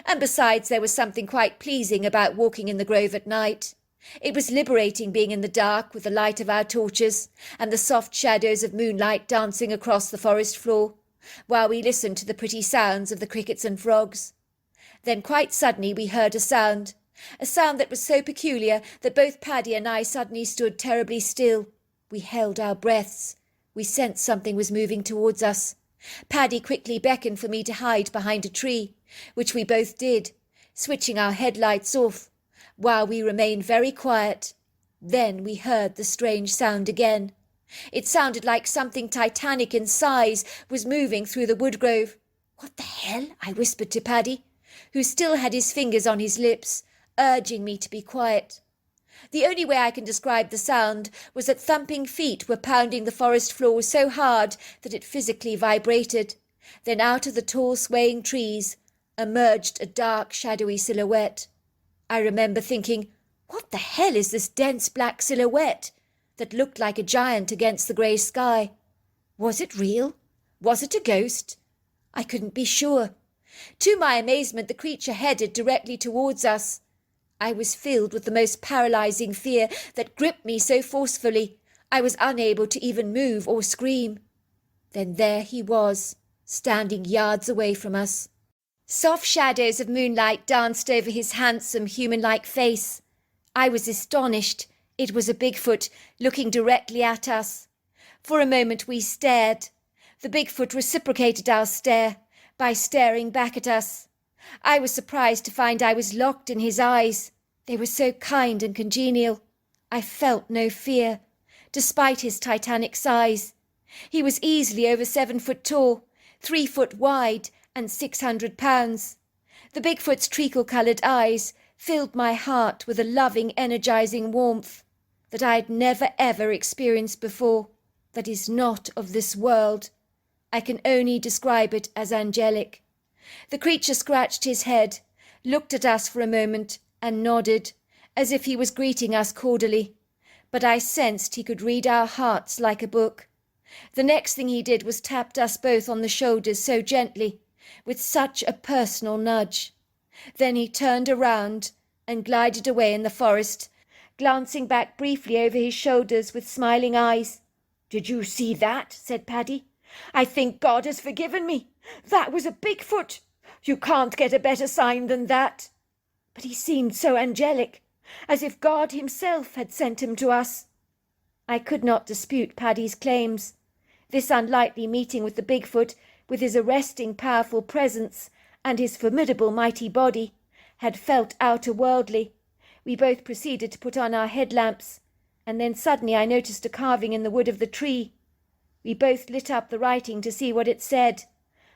And besides, there was something quite pleasing about walking in the grove at night. It was liberating being in the dark with the light of our torches and the soft shadows of moonlight dancing across the forest floor, while we listened to the pretty sounds of the crickets and frogs. Then quite suddenly we heard a sound that was so peculiar that both Paddy and I suddenly stood terribly still. We held our breaths. We sensed something was moving towards us. Paddy quickly beckoned for me to hide behind a tree, which we both did, switching our headlights off, while we remained very quiet. Then we heard the strange sound again. It sounded like something titanic in size was moving through the woodgrove. "What the hell?" I whispered to Paddy, who still had his fingers on his lips, urging me to be quiet. The only way I can describe the sound was that thumping feet were pounding the forest floor so hard that it physically vibrated. Then out of the tall swaying trees emerged a dark, shadowy silhouette. I remember thinking, what the hell is this dense black silhouette that looked like a giant against the grey sky? Was it real? Was it a ghost? I couldn't be sure. To my amazement, the creature headed directly towards us. I was filled with the most paralysing fear that gripped me so forcefully I was unable to even move or scream. Then there he was, standing yards away from us. Soft shadows of moonlight danced over his handsome, human-like face. I was astonished. It was a Bigfoot looking directly at us. For a moment we stared. The Bigfoot reciprocated our stare by staring back at us. I was surprised to find I was locked in his eyes. They were so kind and congenial. I felt no fear, despite his titanic size. He was easily over 7 foot tall, 3 foot wide, and 600 pounds. The Bigfoot's treacle-coloured eyes filled my heart with a loving, energising warmth that I had never ever experienced before, that is not of this world. I can only describe it as angelic. The creature scratched his head, looked at us for a moment, and nodded, as if he was greeting us cordially. But I sensed he could read our hearts like a book. The next thing he did was tapped us both on the shoulders so gently, with such a personal nudge. Then he turned around and glided away in the forest, glancing back briefly over his shoulders with smiling eyes. "Did you see that?" said Paddy. "I think God has forgiven me. That was a Bigfoot. You can't get a better sign than that." But he seemed so angelic, as if God himself had sent him to us. I could not dispute Paddy's claims. This unlikely meeting with the Bigfoot, with his arresting, powerful presence and his formidable, mighty body, had felt outer-worldly. We both proceeded to put on our headlamps, and then suddenly I noticed a carving in the wood of the tree. We both lit up the writing to see what it said.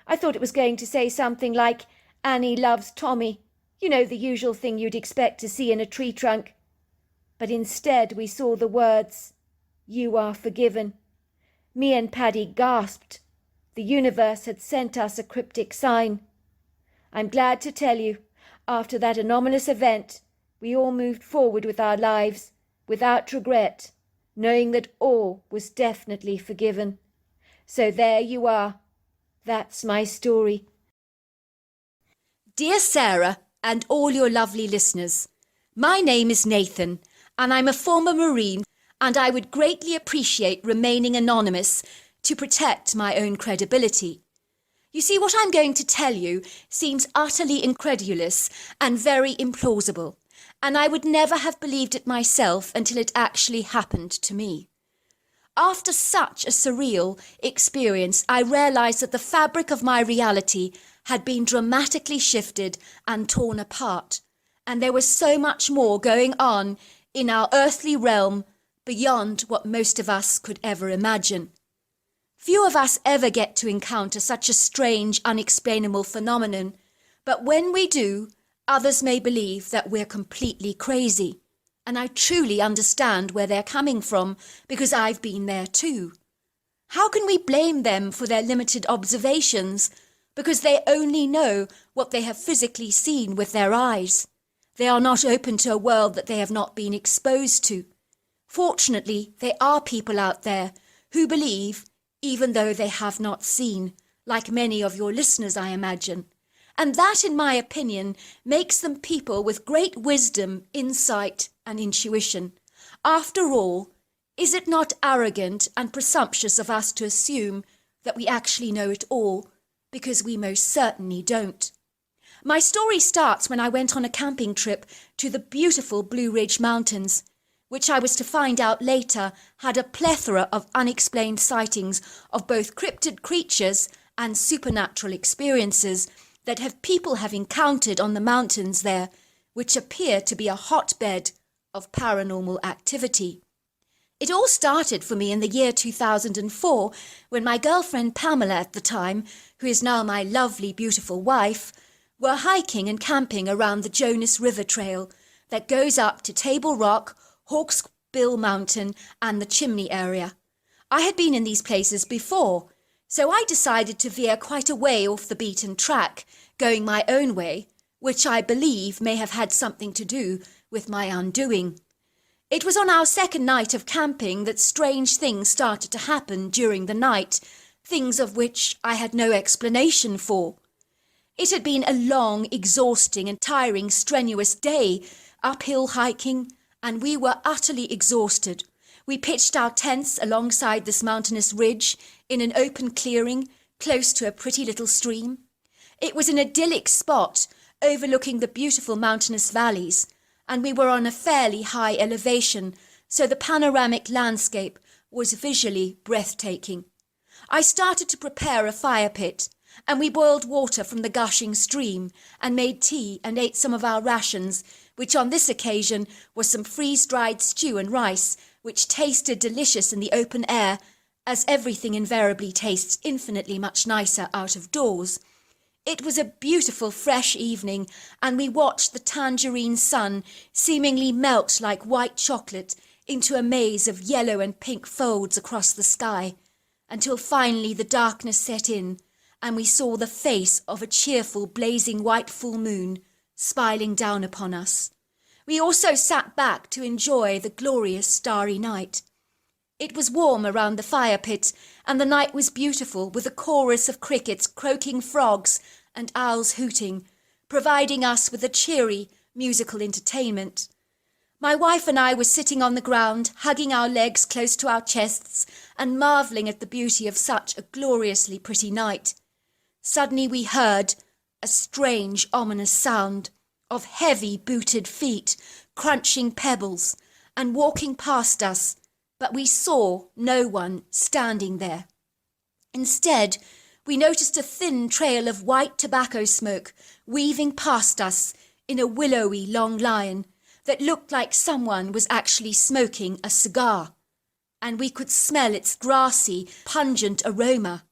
I thought it was going to say something like, "Annie loves Tommy," you know, the usual thing you'd expect to see in a tree trunk. But instead we saw the words, "You are forgiven." Me and Paddy gasped. The universe had sent us a cryptic sign. I'm glad to tell you, after that anomalous event, we all moved forward with our lives, without regret, knowing that all was definitely forgiven. So there you are. That's my story. Dear Sarah and all your lovely listeners, my name is Nathan and I'm a former Marine, and I would greatly appreciate remaining anonymous to protect my own credibility. You see, what I'm going to tell you seems utterly incredulous and very implausible, and I would never have believed it myself until it actually happened to me. After such a surreal experience, I realised that the fabric of my reality had been dramatically shifted and torn apart, and there was so much more going on in our earthly realm beyond what most of us could ever imagine. Few of us ever get to encounter such a strange, unexplainable phenomenon, but when we do, others may believe that we're completely crazy. And I truly understand where they're coming from, because I've been there too. How can we blame them for their limited observations, because they only know what they have physically seen with their eyes? They are not open to a world that they have not been exposed to. Fortunately, there are people out there who believe, even though they have not seen, like many of your listeners, I imagine. And that, in my opinion, makes them people with great wisdom, insight, and intuition. After all, is it not arrogant and presumptuous of us to assume that we actually know it all, because we most certainly don't? My story starts when I went on a camping trip to the beautiful Blue Ridge Mountains, which I was to find out later had a plethora of unexplained sightings of both cryptid creatures and supernatural experiences that people have encountered on the mountains there, which appear to be a hotbed of paranormal activity. It all started for me in the year 2004, when my girlfriend Pamela at the time, who is now my lovely, beautiful wife, were hiking and camping around the Jonas River Trail that goes up to Table Rock, Hawksbill Mountain and the Chimney area. I had been in these places before, So I decided to veer quite a way off the beaten track, going my own way, which I believe may have had something to do with my undoing. It was on our second night of camping that strange things started to happen during the night, things of which I had no explanation for. It had been a long, exhausting and tiring, strenuous day, uphill hiking, and we were utterly exhausted. We pitched our tents alongside this mountainous ridge in an open clearing close to a pretty little stream. It was an idyllic spot overlooking the beautiful mountainous valleys, and we were on a fairly high elevation, so the panoramic landscape was visually breathtaking. I started to prepare a fire pit, and we boiled water from the gushing stream and made tea and ate some of our rations, which on this occasion was some freeze-dried stew and rice, which tasted delicious in the open air, as everything invariably tastes infinitely much nicer out of doors. It was a beautiful fresh evening, and we watched the tangerine sun seemingly melt like white chocolate into a maze of yellow and pink folds across the sky, until finally the darkness set in, and we saw the face of a cheerful blazing white full moon smiling down upon us. We also sat back to enjoy the glorious starry night. It was warm around the fire pit, and the night was beautiful, with a chorus of crickets, croaking frogs, and owls hooting, providing us with a cheery musical entertainment. My wife and I were sitting on the ground, hugging our legs close to our chests, and marvelling at the beauty of such a gloriously pretty night. Suddenly we heard a strange, ominous sound of heavy booted feet, crunching pebbles, and walking past us, but we saw no one standing there. Instead, we noticed a thin trail of white tobacco smoke weaving past us in a willowy long line that looked like someone was actually smoking a cigar, and we could smell its grassy, pungent aroma.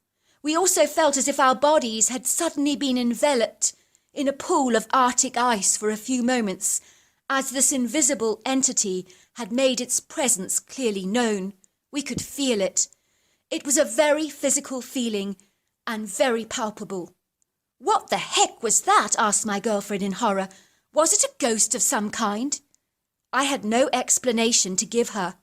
We also felt as if our bodies had suddenly been enveloped in a pool of Arctic ice for a few moments, as this invisible entity had made its presence clearly known. We could feel it. It was a very physical feeling and very palpable. "What the heck was that?" asked my girlfriend in horror. "Was it a ghost of some kind?" I had no explanation to give her.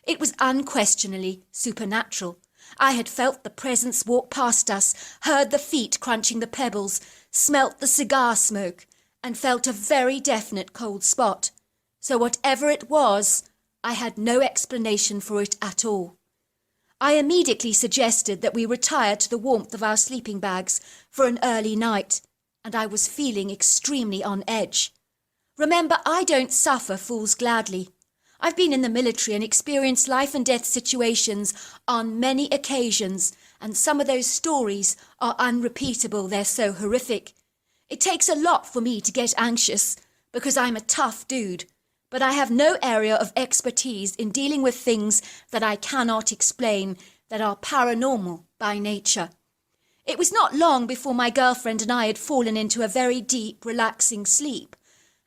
It was unquestionably supernatural. I had felt the presence walk past us, heard the feet crunching the pebbles, smelt the cigar smoke, and felt a very definite cold spot. So whatever it was, I had no explanation for it at all. I immediately suggested that we retire to the warmth of our sleeping bags for an early night, and I was feeling extremely on edge. Remember, I don't suffer fools gladly. I've been in the military and experienced life and death situations on many occasions, and some of those stories are unrepeatable. They're so horrific. It takes a lot for me to get anxious, because I'm a tough dude, but I have no area of expertise in dealing with things that I cannot explain, that are paranormal by nature. It was not long before my girlfriend and I had fallen into a very deep, relaxing sleep,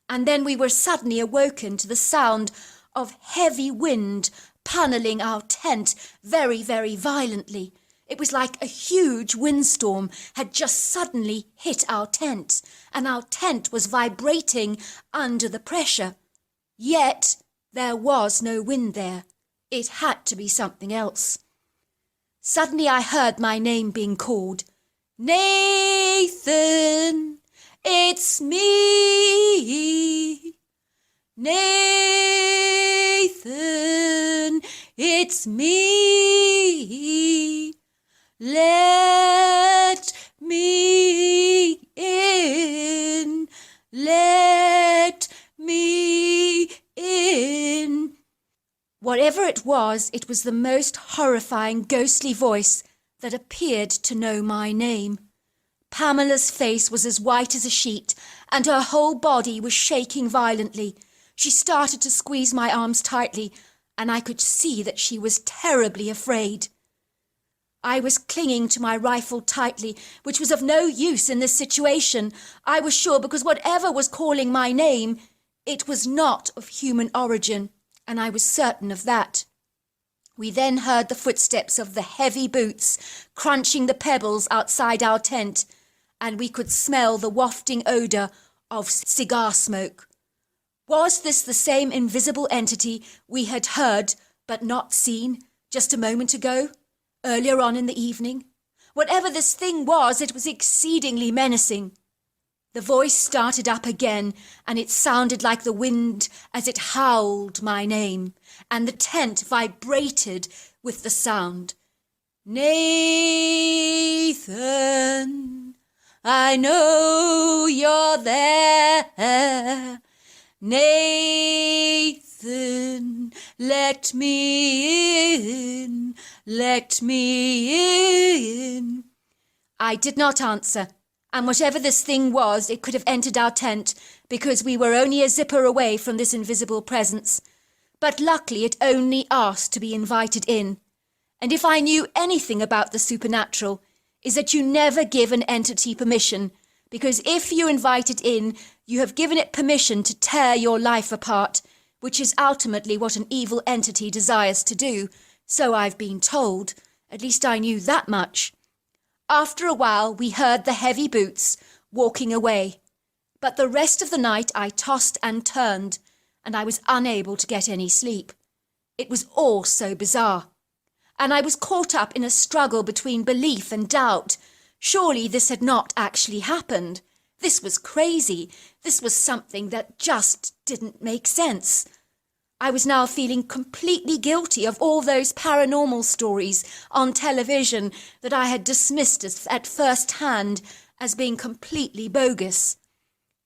and then we were suddenly awoken to the sound of heavy wind panelling our tent very, very violently. It was like a huge windstorm had just suddenly hit our tent, and our tent was vibrating under the pressure. Yet there was no wind there. It had to be something else. Suddenly I heard my name being called. "Nathan, it's me. Nathan, it's me. Let me in. Let me in." Whatever it was the most horrifying, ghostly voice that appeared to know my name. Pamela's face was as white as a sheet, and her whole body was shaking violently. She started to squeeze my arms tightly, and I could see that she was terribly afraid. I was clinging to my rifle tightly, which was of no use in this situation, I was sure, because whatever was calling my name, it was not of human origin, and I was certain of that. We then heard the footsteps of the heavy boots crunching the pebbles outside our tent, and we could smell the wafting odour of cigar smoke. Was this the same invisible entity we had heard but not seen just a moment ago, earlier on in the evening? Whatever this thing was, it was exceedingly menacing. The voice started up again, and it sounded like the wind as it howled my name, and the tent vibrated with the sound. Nathan, I know you're there. Nathan, let me in, let me in. I did not answer. And whatever this thing was, it could have entered our tent, because we were only a zipper away from this invisible presence. But luckily it only asked to be invited in. And if I knew anything about the supernatural, is that you never give an entity permission, because if you invite it in, you have given it permission to tear your life apart, which is ultimately what an evil entity desires to do. So I've been told. At least I knew that much. After a while, we heard the heavy boots walking away. But the rest of the night I tossed and turned, and I was unable to get any sleep. It was all so bizarre. And I was caught up in a struggle between belief and doubt. Surely this had not actually happened. This was crazy. This was something that just didn't make sense. I was now feeling completely guilty of all those paranormal stories on television that I had dismissed at first hand as being completely bogus.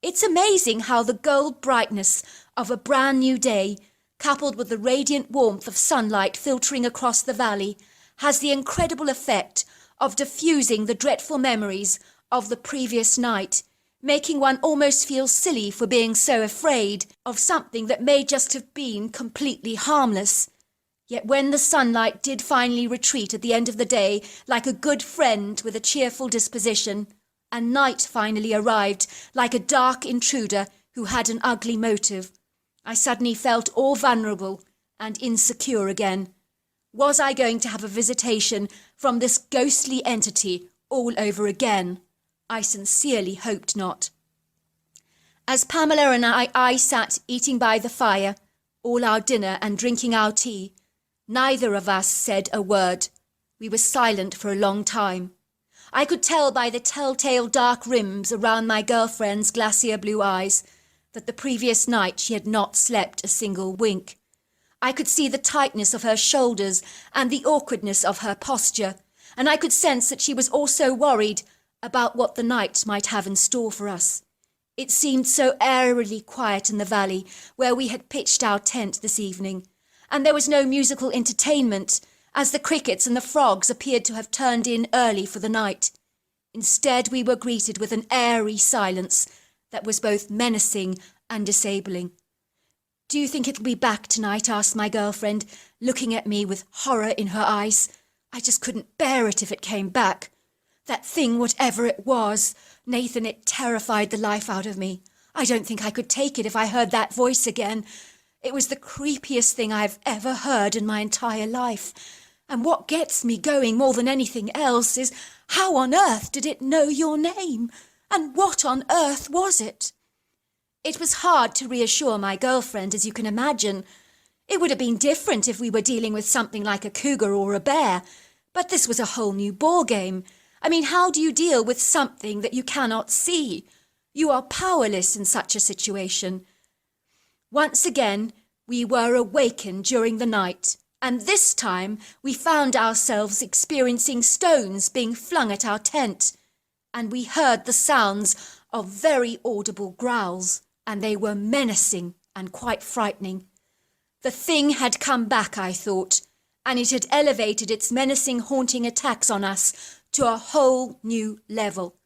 It's amazing how the gold brightness of a brand new day, coupled with the radiant warmth of sunlight filtering across the valley, has the incredible effect of diffusing the dreadful memories of the previous night, making one almost feel silly for being so afraid of something that may just have been completely harmless. Yet when the sunlight did finally retreat at the end of the day, like a good friend with a cheerful disposition, and night finally arrived like a dark intruder who had an ugly motive, I suddenly felt all vulnerable and insecure again. Was I going to have a visitation from this ghostly entity all over again? I sincerely hoped not. As Pamela and I sat eating by the fire, all our dinner and drinking our tea, neither of us said a word. We were silent for a long time. I could tell by the telltale dark rims around my girlfriend's glacier blue eyes that the previous night she had not slept a single wink. I could see the tightness of her shoulders and the awkwardness of her posture, and I could sense that she was also worried about what the night might have in store for us. It seemed so eerily quiet in the valley where we had pitched our tent this evening, and there was no musical entertainment, as the crickets and the frogs appeared to have turned in early for the night. Instead, we were greeted with an airy silence that was both menacing and disabling. "Do you think it'll be back tonight?" asked my girlfriend, looking at me with horror in her eyes. I just couldn't bear it if it came back. That thing, whatever it was, Nathan, it terrified the life out of me. I don't think I could take it if I heard that voice again. It was the creepiest thing I've ever heard in my entire life. And what gets me going more than anything else is, how on earth did it know your name? And what on earth was it? It was hard to reassure my girlfriend, as you can imagine. It would have been different if we were dealing with something like a cougar or a bear, but this was a whole new ballgame. I mean, how do you deal with something that you cannot see? You are powerless in such a situation. Once again, we were awakened during the night, and this time we found ourselves experiencing stones being flung at our tent, and we heard the sounds of very audible growls, and they were menacing and quite frightening. The thing had come back, I thought, and it had elevated its menacing, haunting attacks on us to a whole new level.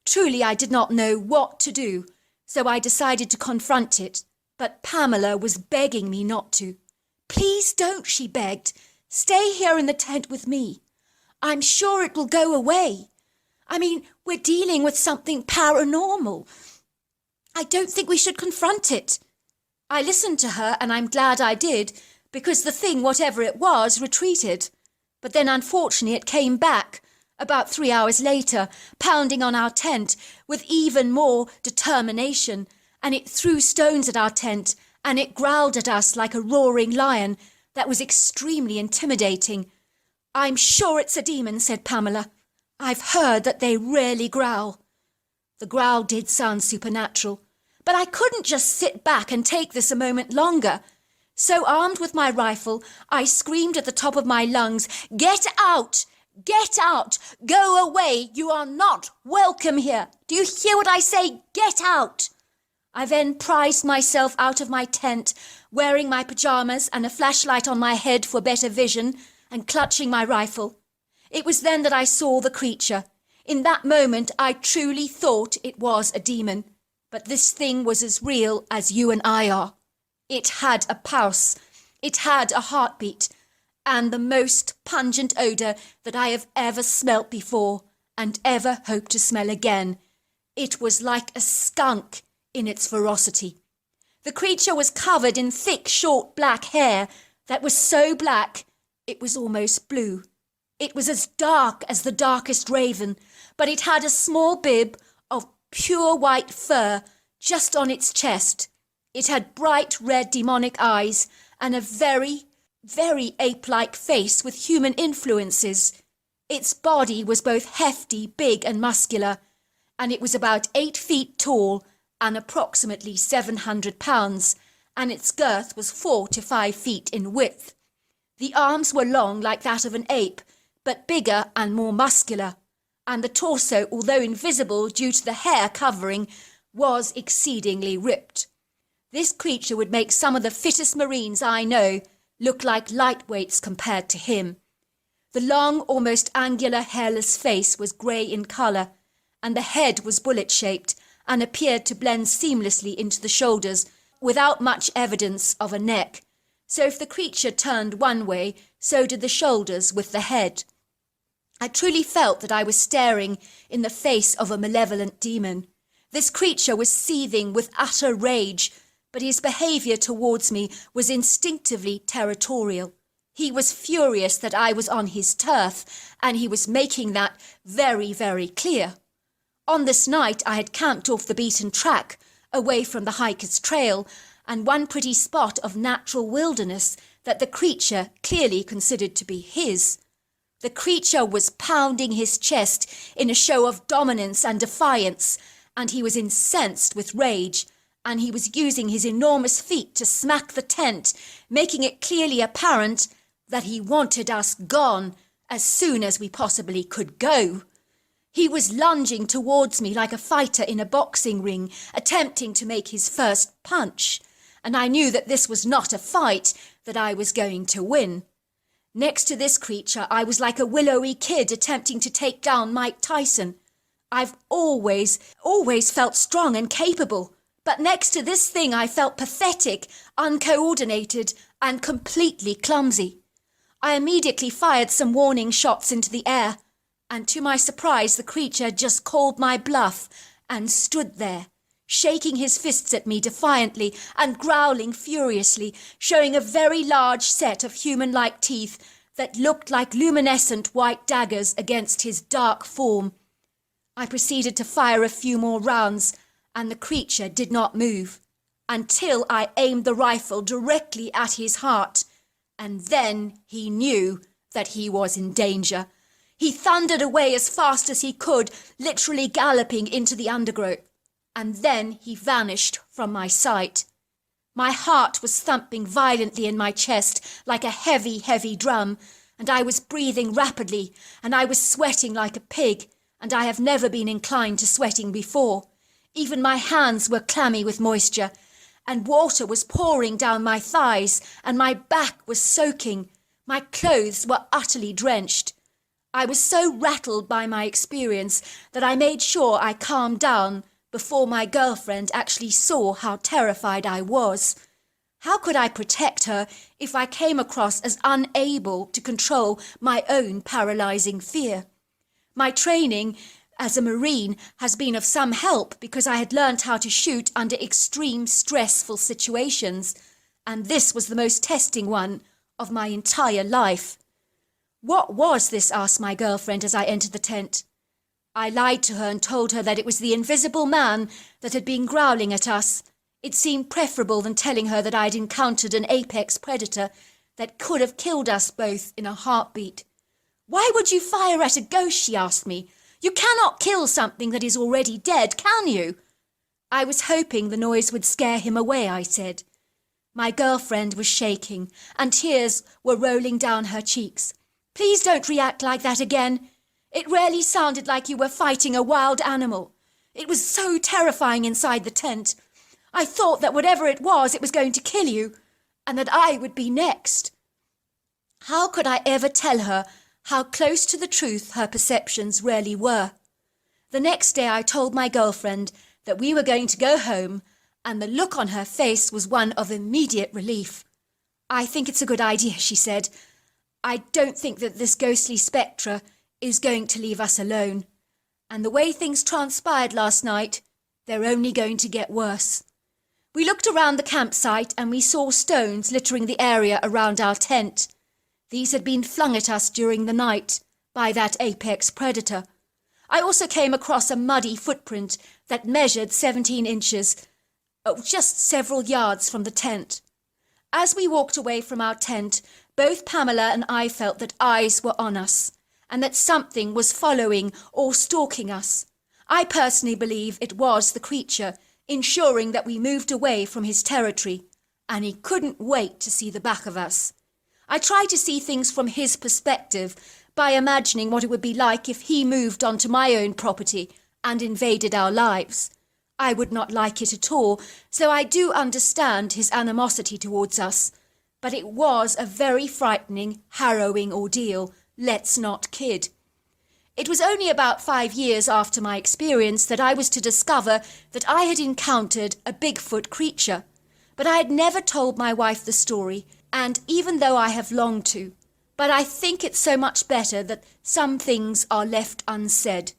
Truly, I did not know what to do, so I decided to confront it, but Pamela was begging me not to. "Please don't," she begged. "Stay here in the tent with me. I'm sure it will go away. I mean, we're dealing with something paranormal. I don't think we should confront it." I listened to her, and I'm glad I did, because the thing, whatever it was, retreated. But then unfortunately it came back about 3 hours later, pounding on our tent with even more determination, and it threw stones at our tent, and it growled at us like a roaring lion that was extremely intimidating. "I'm sure it's a demon," said Pamela. "I've heard that they rarely growl." The growl did sound supernatural, but I couldn't just sit back and take this a moment longer. So armed with my rifle, I screamed at the top of my lungs, "Get out! Get out! Go away! You are not welcome here! Do you hear what I say? Get out!" I then prized myself out of my tent, wearing my pajamas and a flashlight on my head for better vision, and clutching my rifle. It was then that I saw the creature. In that moment, I truly thought it was a demon. But this thing was as real as you and I are. It had a pulse. It had a heartbeat. And the most pungent odour that I have ever smelt before, and ever hope to smell again. It was like a skunk in its ferocity. The creature was covered in thick, short black hair that was so black it was almost blue. It was as dark as the darkest raven, but it had a small bib of pure white fur just on its chest. It had bright red demonic eyes and a very, very ape-like face with human influences. Its body was both hefty, big and muscular, and it was about 8 feet tall and approximately 700 pounds, and its girth was 4 to 5 feet in width. The arms were long like that of an ape, but bigger and more muscular, and the torso, although invisible due to the hair covering, was exceedingly ripped. This creature would make some of the fittest Marines I know look like lightweights compared to him. The long, almost angular, hairless face was grey in colour, and the head was bullet-shaped and appeared to blend seamlessly into the shoulders without much evidence of a neck. So if the creature turned one way, so did the shoulders with the head. I truly felt that I was staring in the face of a malevolent demon. This creature was seething with utter rage, but his behaviour towards me was instinctively territorial. He was furious that I was on his turf, and he was making that very, very clear. On this night I had camped off the beaten track, away from the hiker's trail, and one pretty spot of natural wilderness that the creature clearly considered to be his. The creature was pounding his chest in a show of dominance and defiance, and he was incensed with rage, and he was using his enormous feet to smack the tent, making it clearly apparent that he wanted us gone as soon as we possibly could go. He was lunging towards me like a fighter in a boxing ring, attempting to make his first punch, and I knew that this was not a fight that I was going to win. Next to this creature, I was like a willowy kid attempting to take down Mike Tyson. I've always felt strong and capable, but next to this thing I felt pathetic, uncoordinated, and completely clumsy. I immediately fired some warning shots into the air, and to my surprise the creature just called my bluff and stood there, shaking his fists at me defiantly and growling furiously, showing a very large set of human-like teeth that looked like luminescent white daggers against his dark form. I proceeded to fire a few more rounds, and the creature did not move, until I aimed the rifle directly at his heart, and then he knew that he was in danger. He thundered away as fast as he could, literally galloping into the undergrowth, and then he vanished from my sight. My heart was thumping violently in my chest like a heavy, heavy drum, and I was breathing rapidly, and I was sweating like a pig, and I have never been inclined to sweating before. Even my hands were clammy with moisture, and water was pouring down my thighs, and my back was soaking. My clothes were utterly drenched. I was so rattled by my experience that I made sure I calmed down before my girlfriend actually saw how terrified I was. How could I protect her if I came across as unable to control my own paralysing fear? My training as a Marine has been of some help because I had learnt how to shoot under extreme stressful situations, and this was the most testing one of my entire life. What was this? Asked my girlfriend as I entered the tent. I lied to her and told her that it was the invisible man that had been growling at us. It seemed preferable than telling her that I'd encountered an apex predator that could have killed us both in a heartbeat. Why would you fire at a ghost? She asked me. You cannot kill something that is already dead, can you? I was hoping the noise would scare him away, I said. My girlfriend was shaking, and tears were rolling down her cheeks. Please don't react like that again. It really sounded like you were fighting a wild animal. It was so terrifying inside the tent. I thought that whatever it was going to kill you, and that I would be next. How could I ever tell her how close to the truth her perceptions really were? The next day I told my girlfriend that we were going to go home, and the look on her face was one of immediate relief. I think it's a good idea, she said. I don't think that this ghostly spectre is going to leave us alone. And the way things transpired last night, they're only going to get worse. We looked around the campsite and we saw stones littering the area around our tent. These had been flung at us during the night by that apex predator. I also came across a muddy footprint that measured 17 inches, just several yards from the tent. As we walked away from our tent, both Pamela and I felt that eyes were on us, and that something was following or stalking us. I personally believe it was the creature, ensuring that we moved away from his territory, and he couldn't wait to see the back of us. I tried to see things from his perspective by imagining what it would be like if he moved onto my own property and invaded our lives. I would not like it at all, so I do understand his animosity towards us. But it was a very frightening, harrowing ordeal, let's not kid. It was only about 5 years after my experience that I was to discover that I had encountered a Bigfoot creature. But I had never told my wife the story, and even though I have longed to, but I think it's so much better that some things are left unsaid.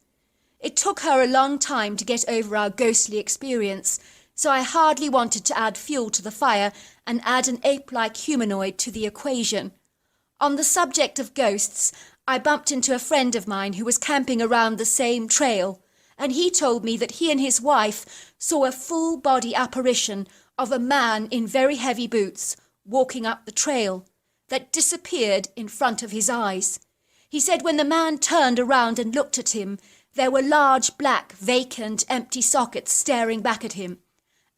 It took her a long time to get over our ghostly experience, so I hardly wanted to add fuel to the fire and add an ape-like humanoid to the equation. On the subject of ghosts, I bumped into a friend of mine who was camping around the same trail, and he told me that he and his wife saw a full-body apparition of a man in very heavy boots walking up the trail that disappeared in front of his eyes. He said when the man turned around and looked at him, there were large, black, vacant, empty sockets staring back at him,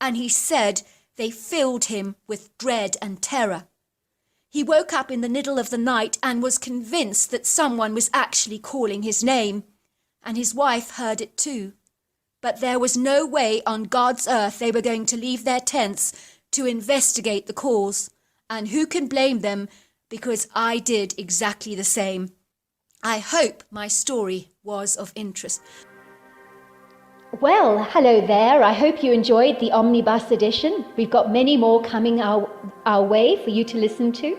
and he said they filled him with dread and terror. He woke up in the middle of the night and was convinced that someone was actually calling his name, and his wife heard it too. But there was no way on God's earth they were going to leave their tents to investigate the cause, and who can blame them, because I did exactly the same. I hope my story was of interest. Well, hello there. I hope you enjoyed the Omnibus edition. We've got many more coming our way for you to listen to.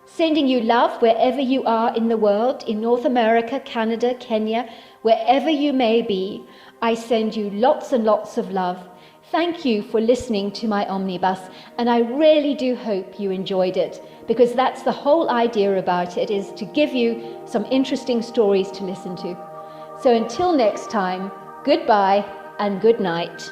Sending you love wherever you are in the world, in North America, Canada, Kenya, wherever you may be. I send you lots and lots of love. Thank you for listening to my Omnibus, and I really do hope you enjoyed it, because that's the whole idea about it, is to give you some interesting stories to listen to. So until next time, goodbye and good night.